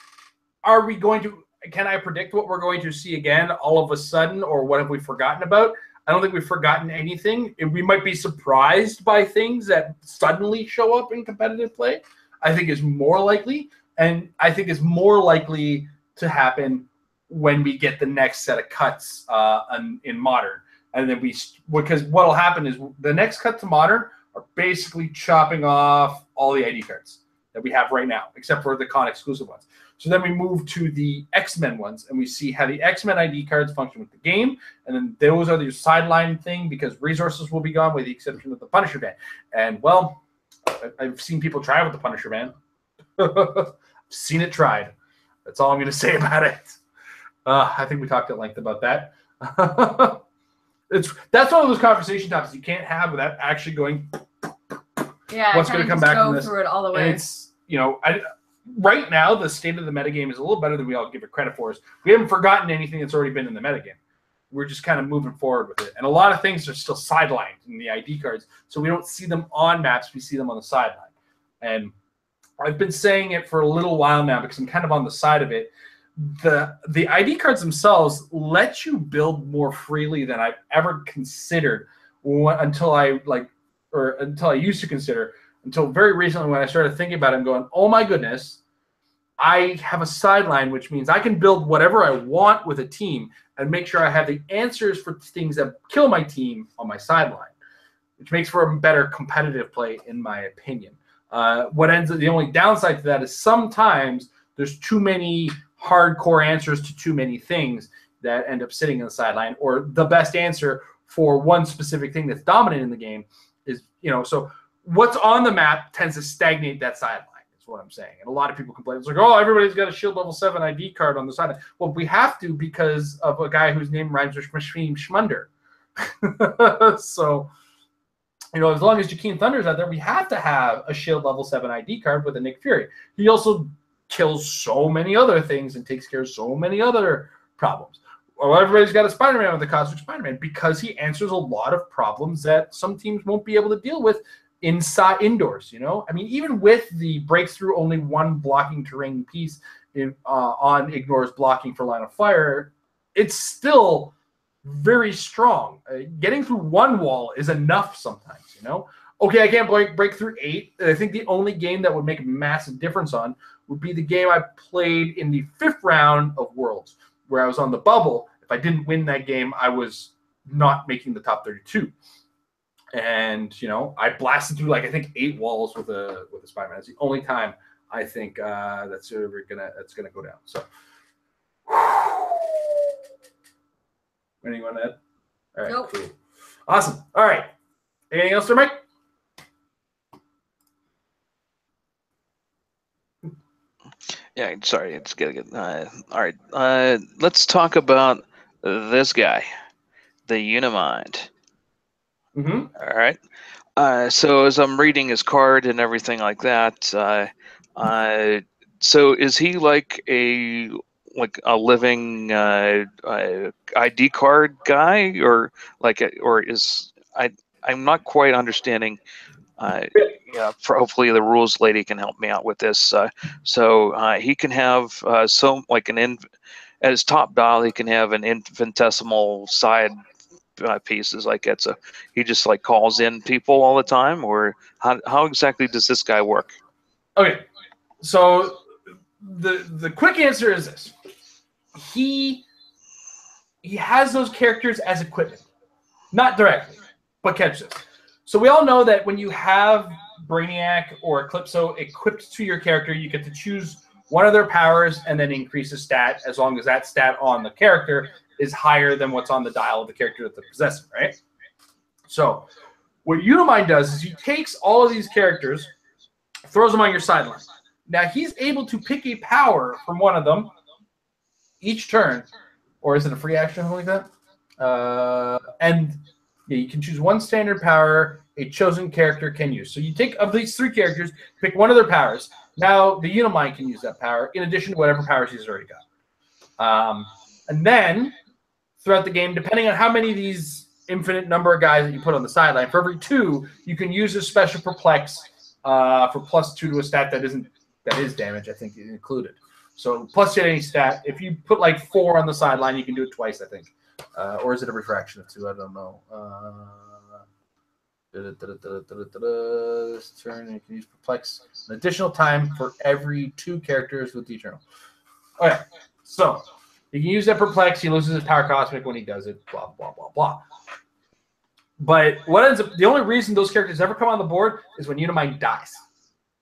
can I predict what we're going to see again all of a sudden, or what have we forgotten about? I don't think we've forgotten anything. We might be surprised by things that suddenly show up in competitive play. I think is more likely, and I think is more likely to happen when we get the next set of cuts in Modern. And then because what'll happen is the next cut to Modern are basically chopping off all the ID cards that we have right now, except for the con exclusive ones. So then we move to the X-Men ones, and we see how the X-Men ID cards function with the game, and then those are the sideline thing because resources will be gone with the exception of the Punisher van. And, well, I've seen people try with the Punisher van. I've seen it tried. That's all I'm going to say about it. I think we talked at length about that. That's one of those conversation topics you can't have without actually going, what's going to come back from this? Through it all the way. And it's, right now, the state of the metagame is a little better than we all give it credit for. We haven't forgotten anything that's already been in the metagame. We're just kind of moving forward with it. And a lot of things are still sidelined in the ID cards, so we don't see them on maps. We see them on the sideline. And I've been saying it for a little while now because I'm kind of on the side of it. The ID cards themselves let you build more freely than I've ever considered until I used to consider. Until very recently when I started thinking about it and going, oh my goodness, I have a sideline, which means I can build whatever I want with a team and make sure I have the answers for things that kill my team on my sideline, which makes for a better competitive play, in my opinion. The only downside to that is sometimes there's too many hardcore answers to too many things that end up sitting on the sideline, or the best answer for one specific thing that's dominant in the game is, so what's on the map tends to stagnate that sideline, is what I'm saying. And a lot of people complain. It's like, oh, everybody's got a shield level 7 ID card on the sideline. Well, we have to because of a guy whose name rhymes with Schmunder. So, as long as Jakeem Thunder's out there, we have to have a shield level 7 ID card with a Nick Fury. He also kills so many other things and takes care of so many other problems. Well, everybody's got a Spider-Man with the Cosmic Spider-Man because he answers a lot of problems that some teams won't be able to deal with indoors. I mean, even with the breakthrough only one blocking terrain piece on ignores blocking for line of fire, it's still very strong. Getting through one wall is enough sometimes. Okay, I can't break through 8. I think the only game that would make a massive difference on would be the game I played in the 5th round of Worlds, where I was on the bubble. If I didn't win that game, I was not making the top 32. And, I blasted through I think 8 walls with a Spider-Man. It's the only time I think that's gonna go down. So anyone add? All right, nope. Cool. Awesome. All right. Anything else there, Mike? Yeah, sorry, it's good. All right, let's talk about this guy, the Unimind. Mm-hmm. All right. So as I'm reading his card and everything like that, so is he like a living ID card guy, or I'm not quite understanding. Yeah, hopefully the rules lady can help me out with this. So he can have at his top dial, he can have an infinitesimal side pieces. He just calls in people all the time, or how exactly does this guy work? Okay, so the quick answer is this: he has those characters as equipment, not directly, but catch this. So we all know that when you have Brainiac or Eclipso equipped to your character, you get to choose one of their powers and then increase a stat as long as that stat on the character is higher than what's on the dial of the character that they're possessing, right? So what Unimind does is he takes all of these characters, throws them on your sideline. Now he's able to pick a power from one of them each turn, or is it a free action, something like that? And yeah, you can choose one standard power a chosen character can use. So you take, of these 3 characters, pick one of their powers. Now the Unimind can use that power in addition to whatever powers he's already got. And then throughout the game, depending on how many of these infinite number of guys that you put on the sideline, for every 2, you can use a special perplex for +2 to a stat that is damage, I think, included. So plus to any stat. If you put 4 on the sideline, you can do it twice, I think. Or is it a refraction of 2? I don't know. This turn, you can use perplex an additional time for every 2 characters with the Eternal. Okay, so you can use that perplex. He loses his power cosmic when he does it. Blah blah blah blah. But what ends up the only reason those characters ever come on the board is when Unimind dies.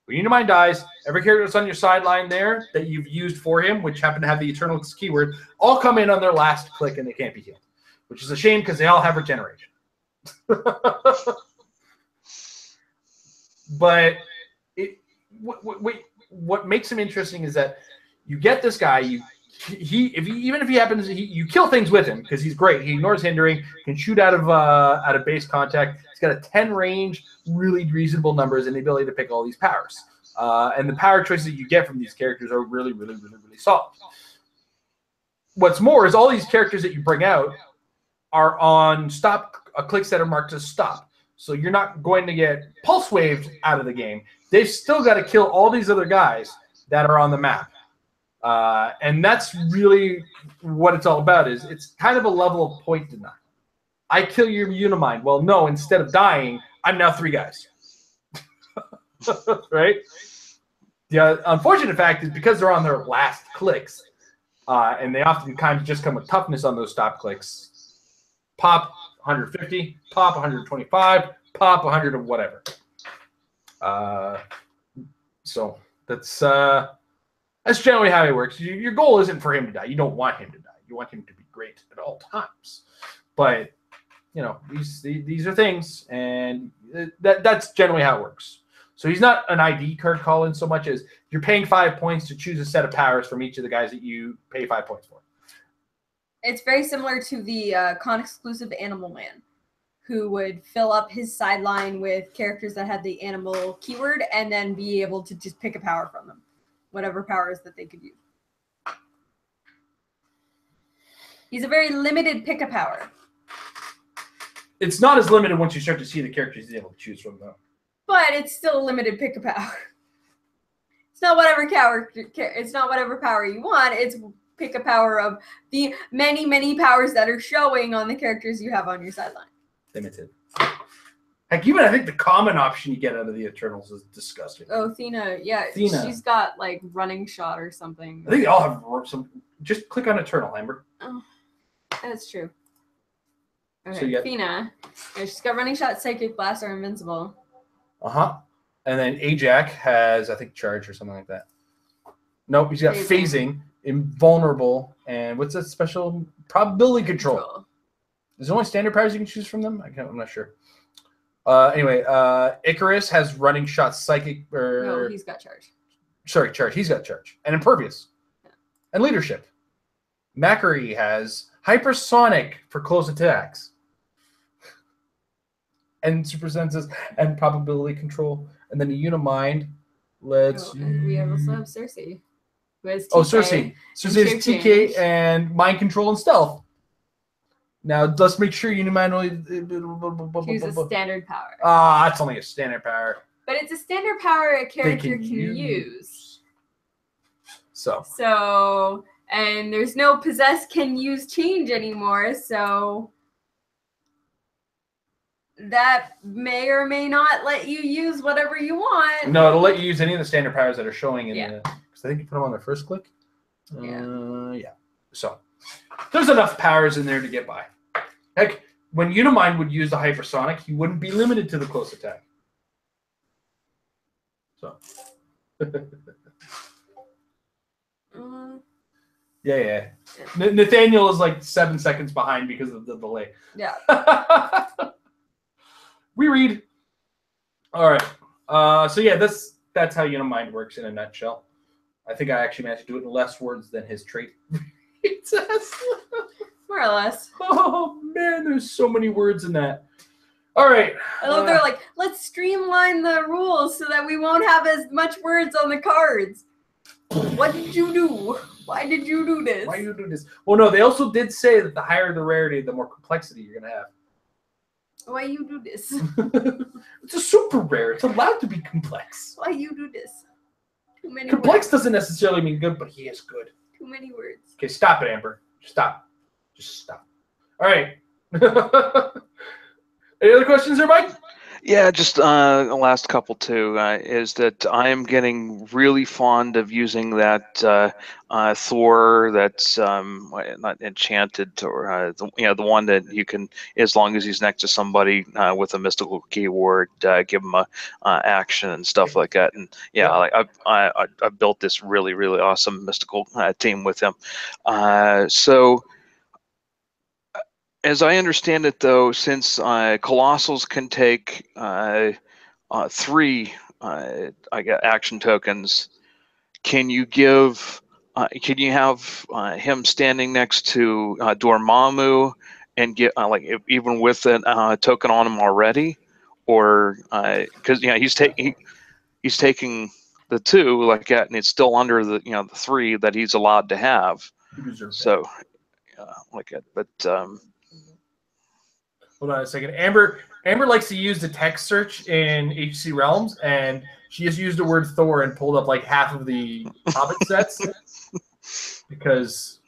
When Unimind dies, every character that's on your sideline there that you've used for him, which happen to have the Eternal keyword, all come in on their last click and they can't be healed, which is a shame because they all have regeneration. But what makes him interesting is that you get this guy. You kill things with him because he's great. He ignores hindering, can shoot out of base contact. He's got a 10 range, really reasonable numbers, and the ability to pick all these powers. And the power choices that you get from these characters are really, really, really, really solid. What's more is all these characters that you bring out are on clicks that are marked as stop. So you're not going to get pulse waved out of the game. They've still got to kill all these other guys that are on the map. And that's really what it's all about. It's kind of a level of point denial. I kill your Unimind. Well, no, instead of dying, I'm now 3 guys. Right? The unfortunate fact is because they're on their last clicks, and they oftentimes just come with toughness on those stop clicks, pop 150, pop 125, pop 100 of whatever. So that's That's generally how it works. Your goal isn't for him to die. You don't want him to die. You want him to be great at all times. But you know, these are things, and that's generally how it works. So he's not an ID card call-in so much as you're paying 5 points to choose a set of powers from each of the guys that you pay 5 points for. It's very similar to the con-exclusive Animal Man, who would fill up his sideline with characters that had the animal keyword and then be able to just pick a power from them, whatever powers that they could use. He's a very limited pick a power. It's not as limited once you start to see the characters he's able to choose from, though. But it's still a limited pick a power. It's not whatever it's not whatever power you want. It's pick a power of the many, many powers that are showing on the characters you have on your sideline. Limited. Heck, even I think the common option you get out of the Eternals is disgusting. Oh, Thena, yeah, she's got like running shot or something. I think they all have some. Just click on Eternal, Amber. Oh, that's true. Okay, So you got Thena. Yeah, she's got running shot, psychic blast, or invincible. And then Ajax has, I think, charge or something like that. Nope, he's got phasing, invulnerable, and what's that special? Probability control. Is there only standard powers you can choose from them? I'm not sure. Anyway, Icarus has running shot, psychic, No, he's got charge. Sorry, charge. He's got charge. And impervious. Yeah. And leadership. Macquarie has hypersonic for close attacks. And super senses and probability control. And then the Unimind lets we also have Cersei. Who has TK Cersei. Cersei has TK and mind control and stealth. Now let's make sure Unimind only use a standard power. That's only a standard power. But it's a standard power a character can use. So and there's no possess can use change anymore, so that may or may not let you use whatever you want. No, it'll let you use any of the standard powers that are showing in the because I think you put them on the first click. Yeah. So there's enough powers in there to get by. Heck, when Unimind would use the hypersonic, he wouldn't be limited to the close attack. So yeah. Nathaniel is like 7 seconds behind because of the delay. Yeah. We read. All right. So yeah, that's how Unimind works in a nutshell. I think I actually managed to do it in less words than his trait. More or less. Oh man, there's so many words in that. All right. I love they're like, let's streamline the rules so that we won't have as much words on the cards. What did you do? Why did you do this? Why you do this? Well, no, they also did say that the higher the rarity, the more complexity you're gonna have. Why you do this? It's a super rare. It's allowed to be complex. Why you do this? Too many complex words. Doesn't necessarily mean good, but he is good. Too many words. Okay, stop it, Amber. Stop. Just stop. All right. Any other questions there, Mike? Yeah, just the last couple too. Is that I am getting really fond of using that Thor that's not enchanted or the one that you can, as long as he's next to somebody with a mystical keyword, give him a action and stuff like that. And like I built this really awesome mystical team with him. So. As I understand it, though, since Colossals can take 3 action tokens, can you have him standing next to Dormammu and get even with a token on him already, or because he's taking the 2 like that, and it's still under the the 3 that he's allowed to have. So like that, but. Hold on a second. Amber likes to use the text search in HC Realms, and she just used the word Thor and pulled up like half of the Hobbit sets because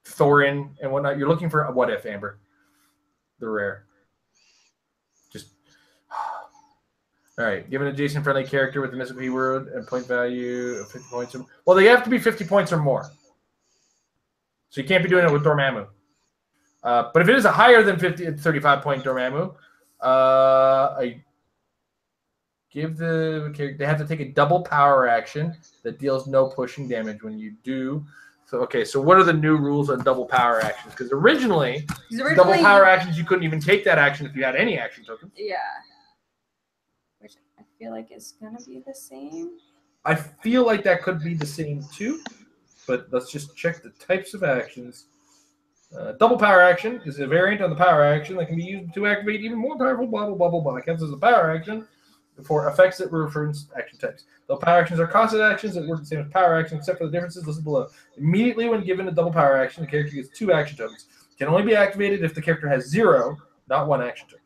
Thorin and whatnot. You're looking for a what if, Amber? The rare. Just all right. Give an adjacent friendly character with the mystical keyword and point value of 50 points. Well, they have to be 50 points or more, so you can't be doing it with Dormammu. But if it is a higher than 35 point Dormammu, Give the character, they have to take a double power action that deals no pushing damage when you do. So, okay, so what are the new rules on double power actions? Because originally, double power actions, you couldn't even take that action if you had any action tokens. Yeah. Which I feel like is going to be the same. I feel like that could be the same too, but let's just check the types of actions. Double power action is a variant on the power action that can be used to activate even more powerful blah, blah, blah, blah, blah. It counts as a power action for effects that reference action types. Though power actions are costed actions that work the same as power actions, except for the differences listed below. Immediately when given a double power action, the character gets 2 action tokens. It can only be activated if the character has 0, not 1 action token.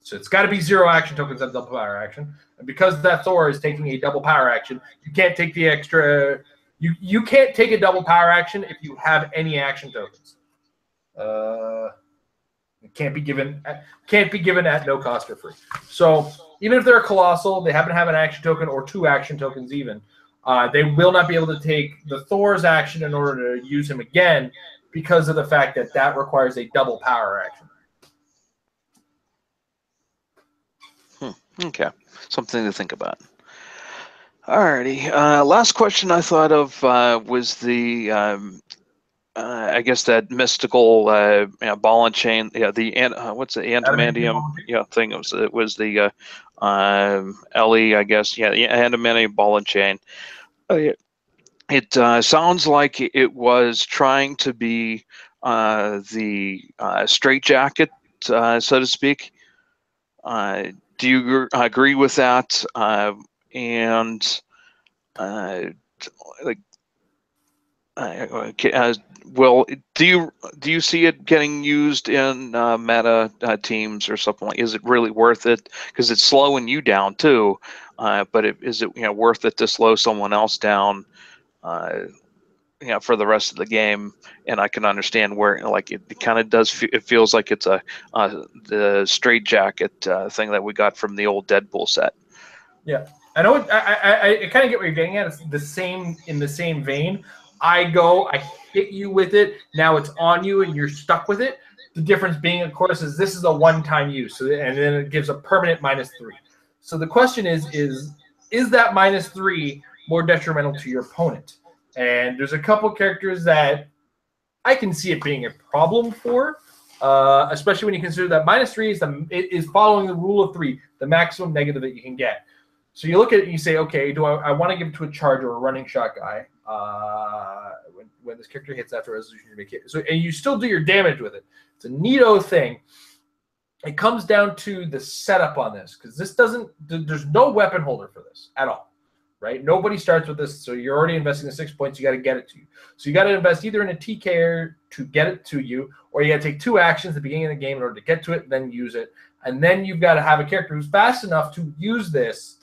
So it's got to be 0 action tokens on double power action. And because that Thor is taking a double power action, you can't take the extra... You can't take a double power action if you have any action tokens. It can't be given at no cost or free. So even if they're a colossal, they happen to have an action token or 2 action tokens even. They will not be able to take the Thor's action in order to use him again because of the fact that that requires a double power action. Okay, something to think about. Alrighty, last question I thought of was the, I guess that mystical ball and chain, what's the adamantium thing? It was the Ellie, I guess, the adamantium ball and chain. It sounds like it was trying to be the straitjacket, so to speak. Do you agree with that? Well, do you see it getting used in meta teams or something like? Is it really worth it? Because it's slowing you down too. But is it worth it to slow someone else down? For the rest of the game, and I can understand where it kind of does. It feels like it's the straitjacket thing that we got from the old Deadpool set. Yeah, I know. I kind of get what you're getting at. It's the same in the same vein. I hit you with it. Now it's on you, and you're stuck with it. The difference being, of course, is this is a one-time use, and then it gives a permanent -3. So the question is that -3 more detrimental to your opponent? And there's a couple characters that I can see it being a problem for, especially when you consider that -3 is following the rule of 3, the maximum negative that you can get. So you look at it and you say, okay, do I want to give it to a charger or a running shot guy when this character hits after resolution to make it? So, and you still do your damage with it. It's a neato thing. It comes down to the setup on this, because there's no weapon holder for this at all. Right? Nobody starts with this, so you're already investing the 6 points. You got to get it to you. So you got to invest either in a TK to get it to you, or you got to take 2 actions at the beginning of the game in order to get to it, and then use it. And then you've got to have a character who's fast enough to use this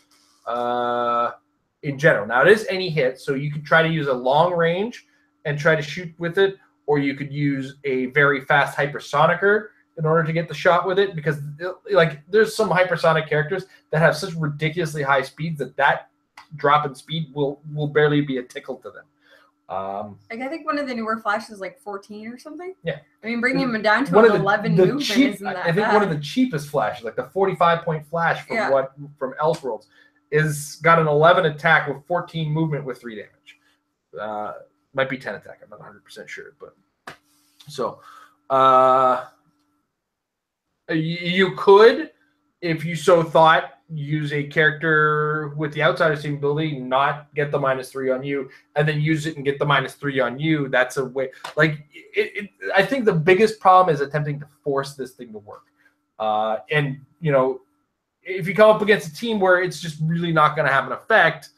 in general. Now, it is any hit, so you could try to use a long range and try to shoot with it, or you could use a very fast hypersonicer in order to get the shot with it, because there's some hypersonic characters that have such ridiculously high speeds that drop in speed will barely be a tickle to them. I think one of the newer flashes is like 14 or something. Yeah, I mean, bringing him down to 11 movement isn't that bad. I think one of the cheapest flashes, like the 45-point flash from Elseworlds, is got an 11 attack with 14 movement with 3 damage. Might be 10 attack. I'm not 100% sure, but so you could, if you so thought, use a character with the outsider team ability, not get the -3 on you, and then use it and get the -3 on you. That's a way. I think the biggest problem is attempting to force this thing to work. And if you come up against a team where it's just really not going to have an effect,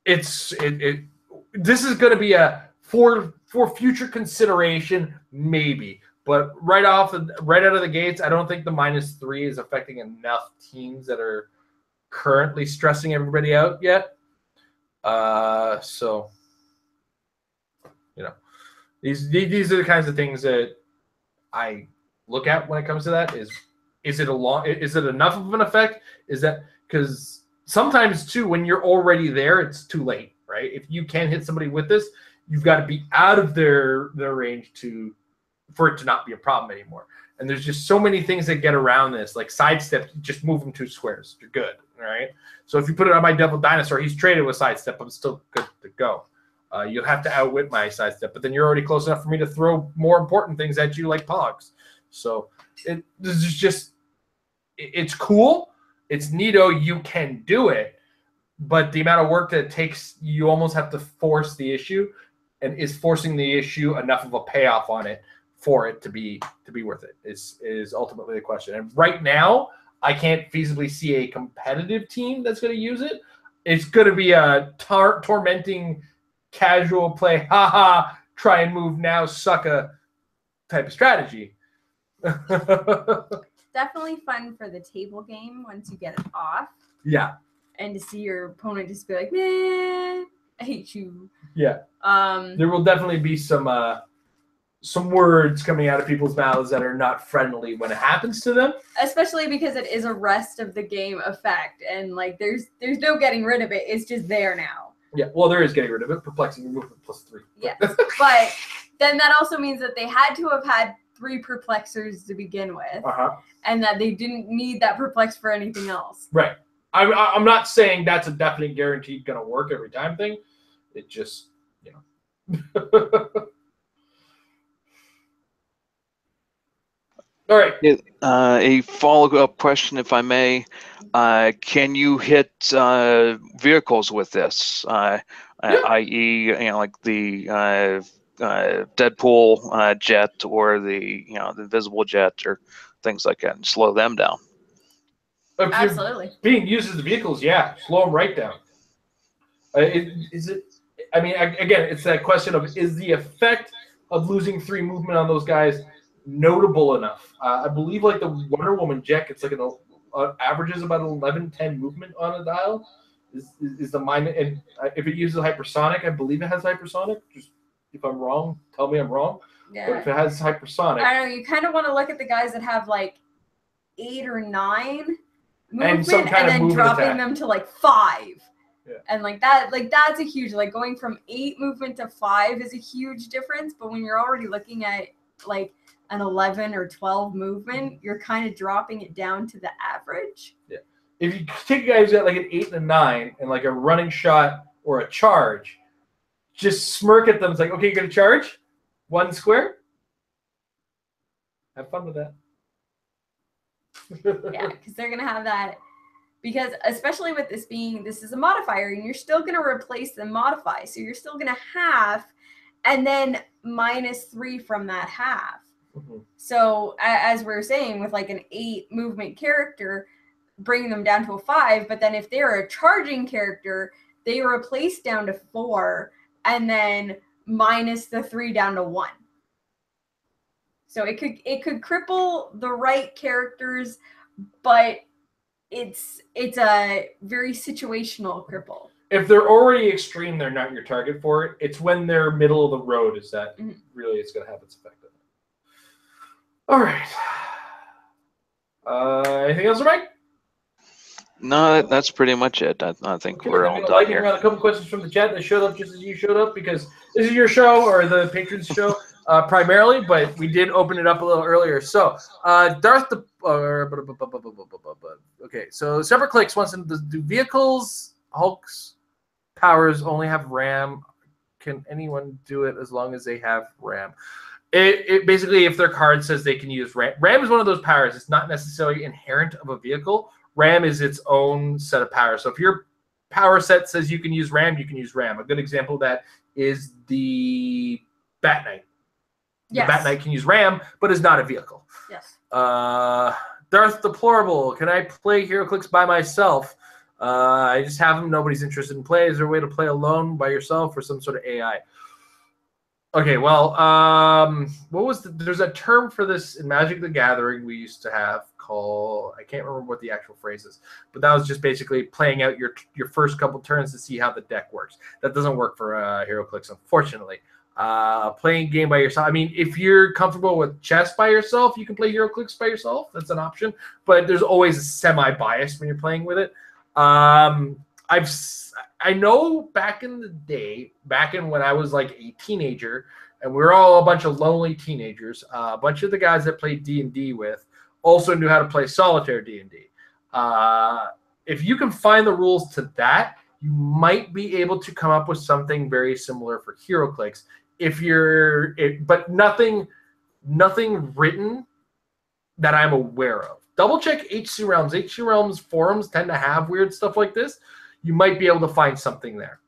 this is going to be a for future consideration, maybe. But right out of the gates, I don't think the -3 is affecting enough teams that are currently stressing everybody out yet. So, these are the kinds of things that I look at when it comes to that. Is it enough of an effect? Is that because sometimes too, when you're already there, it's too late, right? If you can hit somebody with this, you've got to be out of their range for it to not be a problem anymore. And there's just so many things that get around this, like sidestep. Just move them 2 squares. You're good, all right? So if you put it on my Devil Dinosaur, he's traded with sidestep. I'm still good to go. You'll have to outwit my sidestep, but then you're already close enough for me to throw more important things at you, like Pogs. So this is just, it's cool. It's neato. You can do it, but the amount of work that it takes, you almost have to force the issue. And is forcing the issue enough of a payoff on it for it to be worth it? Is ultimately the question. And right now, I can't feasibly see a competitive team that's going to use it. It's going to be a tormenting, casual play, haha, try and move now, sucka type of strategy. Definitely fun for the table game once you get it off. Yeah. And to see your opponent just be like, meh, I hate you. Yeah. There will definitely be some words coming out of people's mouths that are not friendly when it happens to them. Especially because it is a rest of the game effect, and like there's no getting rid of it. It's just there now. Yeah, well, there is getting rid of it. Perplexing movement +3. Yes, but then that also means that they had to have had 3 perplexers to begin with, and that they didn't need that perplex for anything else. Right. I'm not saying that's a definite guaranteed going to work every time thing. It just, you know. All right. A follow-up question, if I may. Can you hit vehicles with this? I.e., like the Deadpool jet or the the invisible jet or things like that, and slow them down. Absolutely. Being used as vehicles, yeah, slow them right down. Is it? I mean, again, it's that question of, is the effect of losing 3 movement on those guys notable enough? I believe like the Wonder Woman jet, it's like an averages about 11-10 movement on a dial. Is the mind, and if it uses hypersonic, I believe it has hypersonic. Just if I'm wrong, tell me I'm wrong. Yeah. But if it has hypersonic, I don't know. You kind of want to look at the guys that have like 8 or 9 movement, and then dropping them to like 5. Yeah. And like that's a huge, like going from 8 movement to 5 is a huge difference. But when you're already looking at like an 11 or 12 movement, you're kind of dropping it down to the average. Yeah. If you take guys at like an 8 and a 9 and like a running shot or a charge, just smirk at them. It's like, okay, you're gonna charge 1 square. Have fun with that. Yeah, because they're gonna have that. Because especially with this is a modifier, and you're still going to replace the modify. So you're still going to half, and then -3 from that half. Mm-hmm. So as we were saying, with like an 8 movement character, bringing them down to a 5. But then if they're a charging character, they replace down to 4, and then -3 down to 1. So it could cripple the right characters, but it's a very situational cripple. If they're already extreme, they're not your target for it. It's when they're middle of the road is that really it's going to have its effect on it. All right. Anything else, Mike? No, that's pretty much it. I think we're all done here. A couple questions from the chat that showed up just as you showed up, because this is your show or the patrons' show primarily, but we did open it up a little earlier. So, Darth the okay. So, Separate Clix wants to do vehicles, Hulk's powers only have RAM. Can anyone do it as long as they have RAM? It basically, if their card says they can use RAM, RAM is one of those powers. It's not necessarily inherent of a vehicle. RAM is its own set of powers. So if your power set says you can use RAM, you can use RAM. A good example of that is the Bat Knight. Yes. The Bat Knight can use RAM, but is not a vehicle. Yes. Darth Deplorable. Can I play HeroClix by myself? I just have them. Nobody's interested in play. Is there a way to play alone by yourself or some sort of AI? Okay, well, there's a term for this in Magic the Gathering we used to have called, I can't remember what the actual phrase is, but that was just basically playing out your first couple turns to see how the deck works. That doesn't work for HeroClix, unfortunately. Playing a game by yourself, I mean, if you're comfortable with chess by yourself, you can play HeroClix by yourself. That's an option, but there's always a semi-bias when you're playing with it. I know back in the day, back in when I was like a teenager and we were all a bunch of lonely teenagers. A bunch of the guys that played D&D with also knew how to play solitaire D&D. If you can find the rules to that, you might be able to come up with something very similar for HeroClix. But nothing written that I'm aware of. Double check HC Realms. HC Realms forums tend to have weird stuff like this. You might be able to find something there.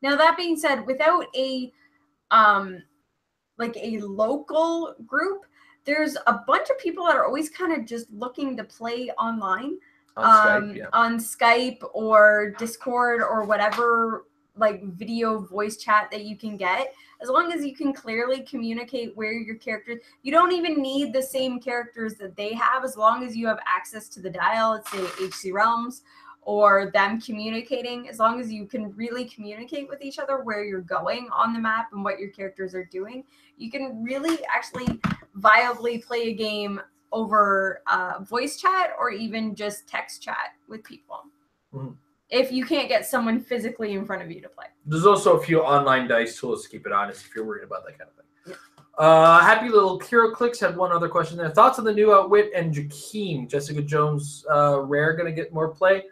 Now that being said, without a like a local group, there's a bunch of people that are always kind of just looking to play online on Skype or Discord or whatever like video voice chat that you can get. As long as you can clearly communicate where your characters, you don't even need the same characters that they have, as long as you have access to the dial, let's say HC Realms, or them communicating, as long as you can really communicate with each other where you're going on the map and what your characters are doing, you can really actually viably play a game over voice chat or even just text chat with people. Mm-hmm. If you can't get someone physically in front of you to play. There's also a few online dice tools to keep it honest if you're worried about that kind of thing. Yeah. Happy Little HeroClix had one other question there. Thoughts on the new Outwit and Jakeem? Jessica Jones Rare going to get more play?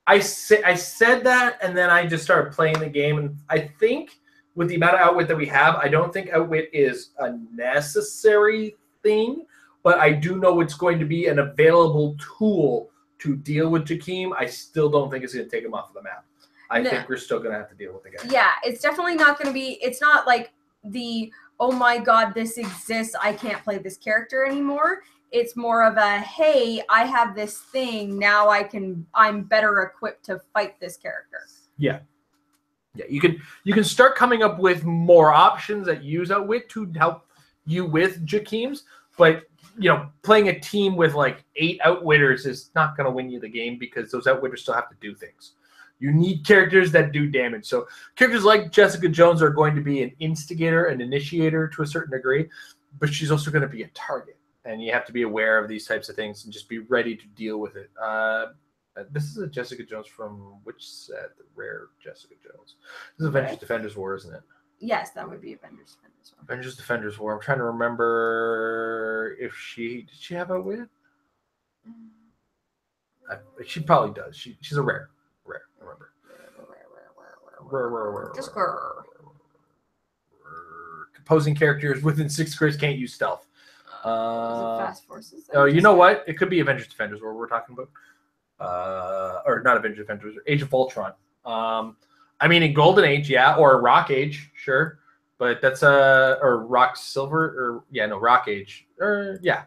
I said that, and then I just started playing the game. And I think with the amount of Outwit that we have, I don't think Outwit is a necessary thing, but I do know it's going to be an available tool to deal with Jakeem. I still don't think it's going to take him off of the map. I think we're still going to have to deal with the guy. Yeah, it's definitely not going to be, it's not like the, oh my God, this exists, I can't play this character anymore. It's more of a, hey, I have this thing, now I'm better equipped to fight this character. Yeah. Yeah, you can start coming up with more options that use Outwit to help you with Jakeems, but playing a team with like 8 Outwitters is not going to win you the game because those Outwitters still have to do things. You need characters that do damage. So characters like Jessica Jones are going to be an instigator, an initiator to a certain degree, but she's also going to be a target. And you have to be aware of these types of things and just be ready to deal with it. This is a Jessica Jones from which set? The Rare Jessica Jones. This is Avengers Defenders War, isn't it? Yes, that would be Avengers Defenders War. Avengers Defenders War. I'm trying to remember if did she have a win? She probably does. She's a rare. Remember. Rare. Just rare. Opposing characters within 6 squares can't use stealth. Is it Fast Forces? Oh, you know what? It could be Avengers Defenders War we're talking about. Or not Avengers Defenders, Age of Ultron. I mean, in Golden Age, yeah, or Rock Age, sure, but that's or Rock Silver, Rock Age, yeah,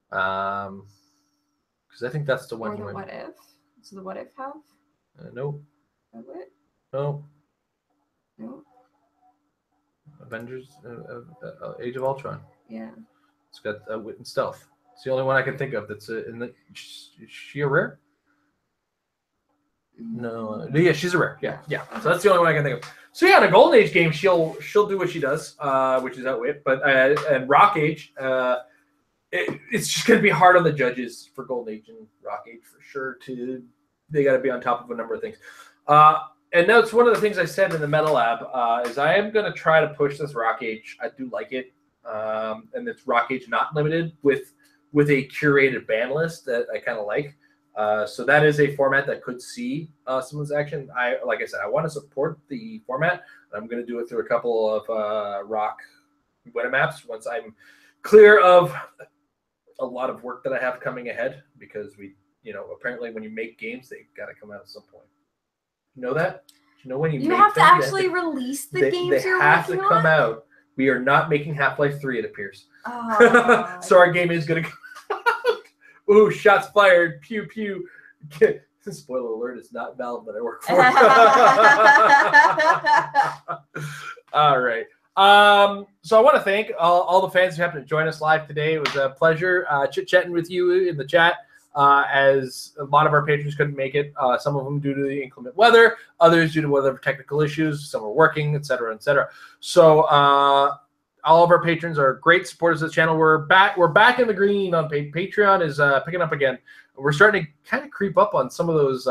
because I think that's the one. Or the What If? So the What If have? No. No. Avengers, Age of Ultron. Yeah. It's got Wit and Stealth. It's the only one I can think of that's in the. Is she a rare? No, yeah, she's a rare. Yeah. So that's the only one I can think of. So yeah, in a Golden Age game, she'll do what she does, which is Outwit. But and Rock Age, it's just going to be hard on the judges for Golden Age and Rock Age for sure. They got to be on top of a number of things. And that's one of the things I said in the Meta Lab is I am going to try to push this Rock Age. I do like it, and it's Rock Age not limited with a curated ban list that I kind of like. So that is a format that could see someone's action. Like I said, I want to support the format. I'm going to do it through a couple of rock winner maps once I'm clear of a lot of work that I have coming ahead, because apparently when you make games, they've got to come out at some point. You know that? When you have to actually release the games you're working on? They have to come out. We are not making Half-Life 3, it appears. Oh. So our game is going to come out. Ooh, shots fired. Pew, pew. Spoiler alert, it's not Valve that I work for. All right. So I want to thank all the fans who happened to join us live today. It was a pleasure chit-chatting with you in the chat. As a lot of our patrons couldn't make it, some of them due to the inclement weather, others due to whatever technical issues, some were working, et cetera, et cetera. So all of our patrons are great supporters of the channel. We're back in the green on Patreon is picking up again. we're starting to kind of creep up on some of those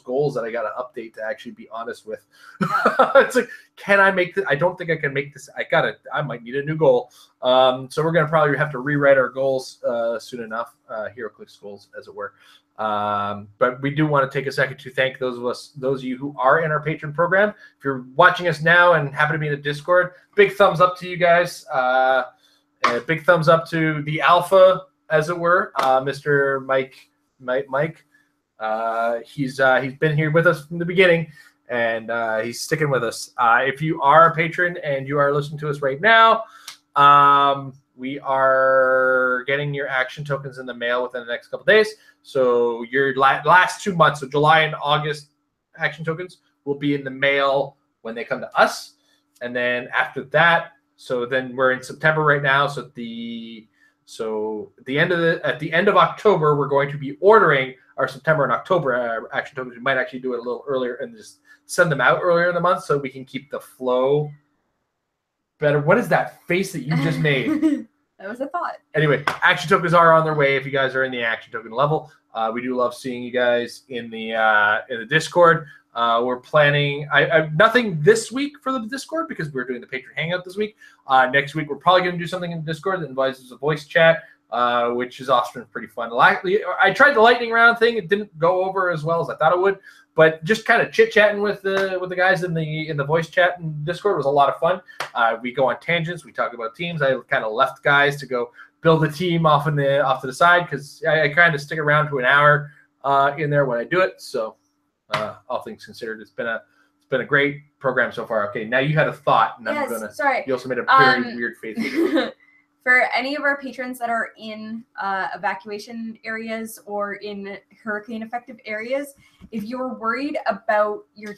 goals that I got to update, to actually be honest with. It's like, can I make this? I don't think I can make this. I might need a new goal. So we're going to probably have to rewrite our goals soon enough, HeroClix goals, as it were. But we do want to take a second to thank those of you who are in our Patreon program. If you're watching us now and happen to be in the Discord, big thumbs up to you guys. Big thumbs up to the alpha, as it were, Mr. Mike. He's been here with us from the beginning, and he's sticking with us. If you are a patron and you are listening to us right now, we are getting your action tokens in the mail within the next couple of days. So your last 2 months, so July and August action tokens, will be in the mail when they come to us. And then after that, so then we're in September right now. So at the end of October, we're going to be ordering our September and October action tokens. We might actually do it a little earlier and just send them out earlier in the month so we can keep the flow better. What is that face that you just made? That was a thought. Anyway, action tokens are on their way if you guys are in the action token level. We do love seeing you guys in the Discord. We're planning nothing this week for the Discord because we're doing the Patron Hangout this week. Next week, we're probably going to do something in the Discord that invites us a voice chat, which is often pretty fun. I tried the lightning round thing. It didn't go over as well as I thought it would, but just kind of chit-chatting with the guys in the voice chat in Discord was a lot of fun. We go on tangents. We talk about teams. I kind of left guys to go build a team off to the side because I kind of stick around to an hour in there when I do it. So all things considered, it's been a great program so far. Okay, now you had a thought, and yes, sorry. You also made a very weird face. For any of our patrons that are in evacuation areas or in hurricane-affected areas, if you're worried about your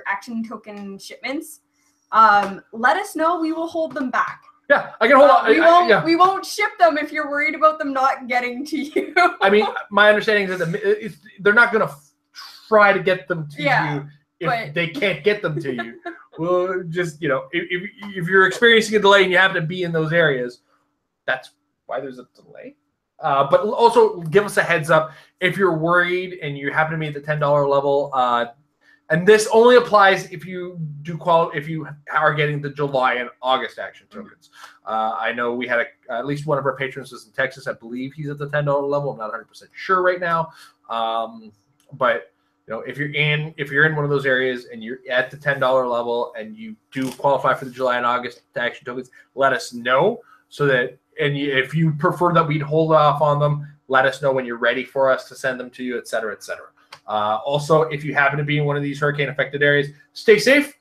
action token shipments, let us know. We will hold them back. Yeah, I can hold on. We won't ship them if you're worried about them not getting to you. I mean, my understanding is that they're not going to try to get them to you if they can't get them to you. Well, just, if you're experiencing a delay and you happen to be in those areas, that's why there's a delay. But also give us a heads up if you're worried and you happen to be at the $10 level. And this only applies if you if you are getting the July and August action tokens. I know we had at least one of our patrons was in Texas. I believe he's at the $10 level. I'm not 100% sure right now. But if you're in one of those areas and you're at the $10 level and you do qualify for the July and August action tokens, let us know so that, and if you prefer that we'd hold off on them, let us know when you're ready for us to send them to you, et cetera, et cetera. Also, if you happen to be in one of these hurricane affected areas, stay safe.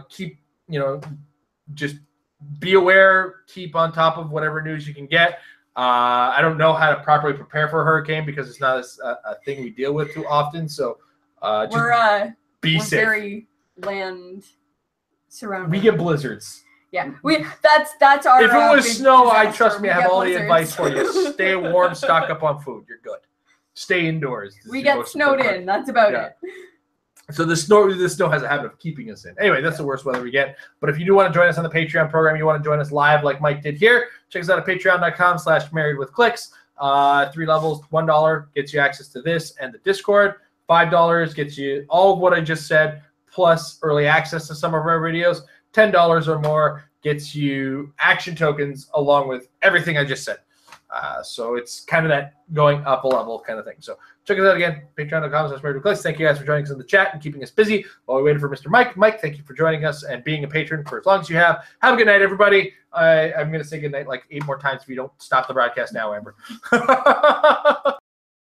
Keep, just be aware, keep on top of whatever news you can get. I don't know how to properly prepare for a hurricane because it's not a thing we deal with too often. So we're safe. Very land surrounded. We get blizzards. Yeah, that's our. If it was snow, trust me, I have all the advice for you. Stay warm, stock up on food. You're good. Stay indoors. We get snowed in. That's about it. So the snow has a habit of keeping us in. Anyway, that's the worst weather we get. But if you do want to join us on the Patreon program, you want to join us live like Mike did here, check us out at patreon.com/marriedwithclicks. 3 levels, $1 gets you access to this and the Discord. $5 gets you all of what I just said, plus early access to some of our videos. $10 or more gets you action tokens along with everything I just said. So it's kind of that going up a level kind of thing. So check us out again, patreon.com/marriedwithclicks. Thank you guys for joining us in the chat and keeping us busy while we waited for Mr. Mike. Mike, thank you for joining us and being a patron for as long as you have. Have a good night, everybody. I'm going to say good night like 8 more times if you don't stop the broadcast now, Amber.